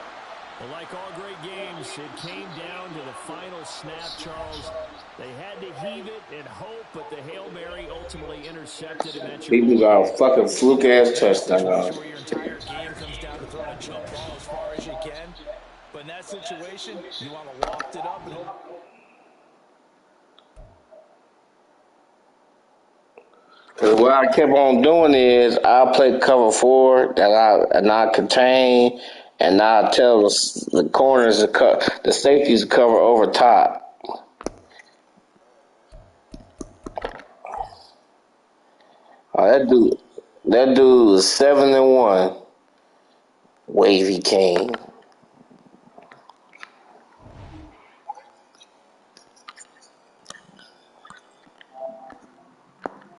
Well, like all great games, it came down to the final snap, Charles. They had to heave it and hope, but the Hail Mary ultimately intercepted. Beat me by a fucking fluke-ass touchdown. Where your entire game comes down to throwing a jump ball as far as you can. But in that situation, you want to loft it up and hope. Cause what I kept on doing is I'll play cover 4 and I contain and I tell the corners the safeties to cover over top. Oh, that dude is 7-1. Wavy King.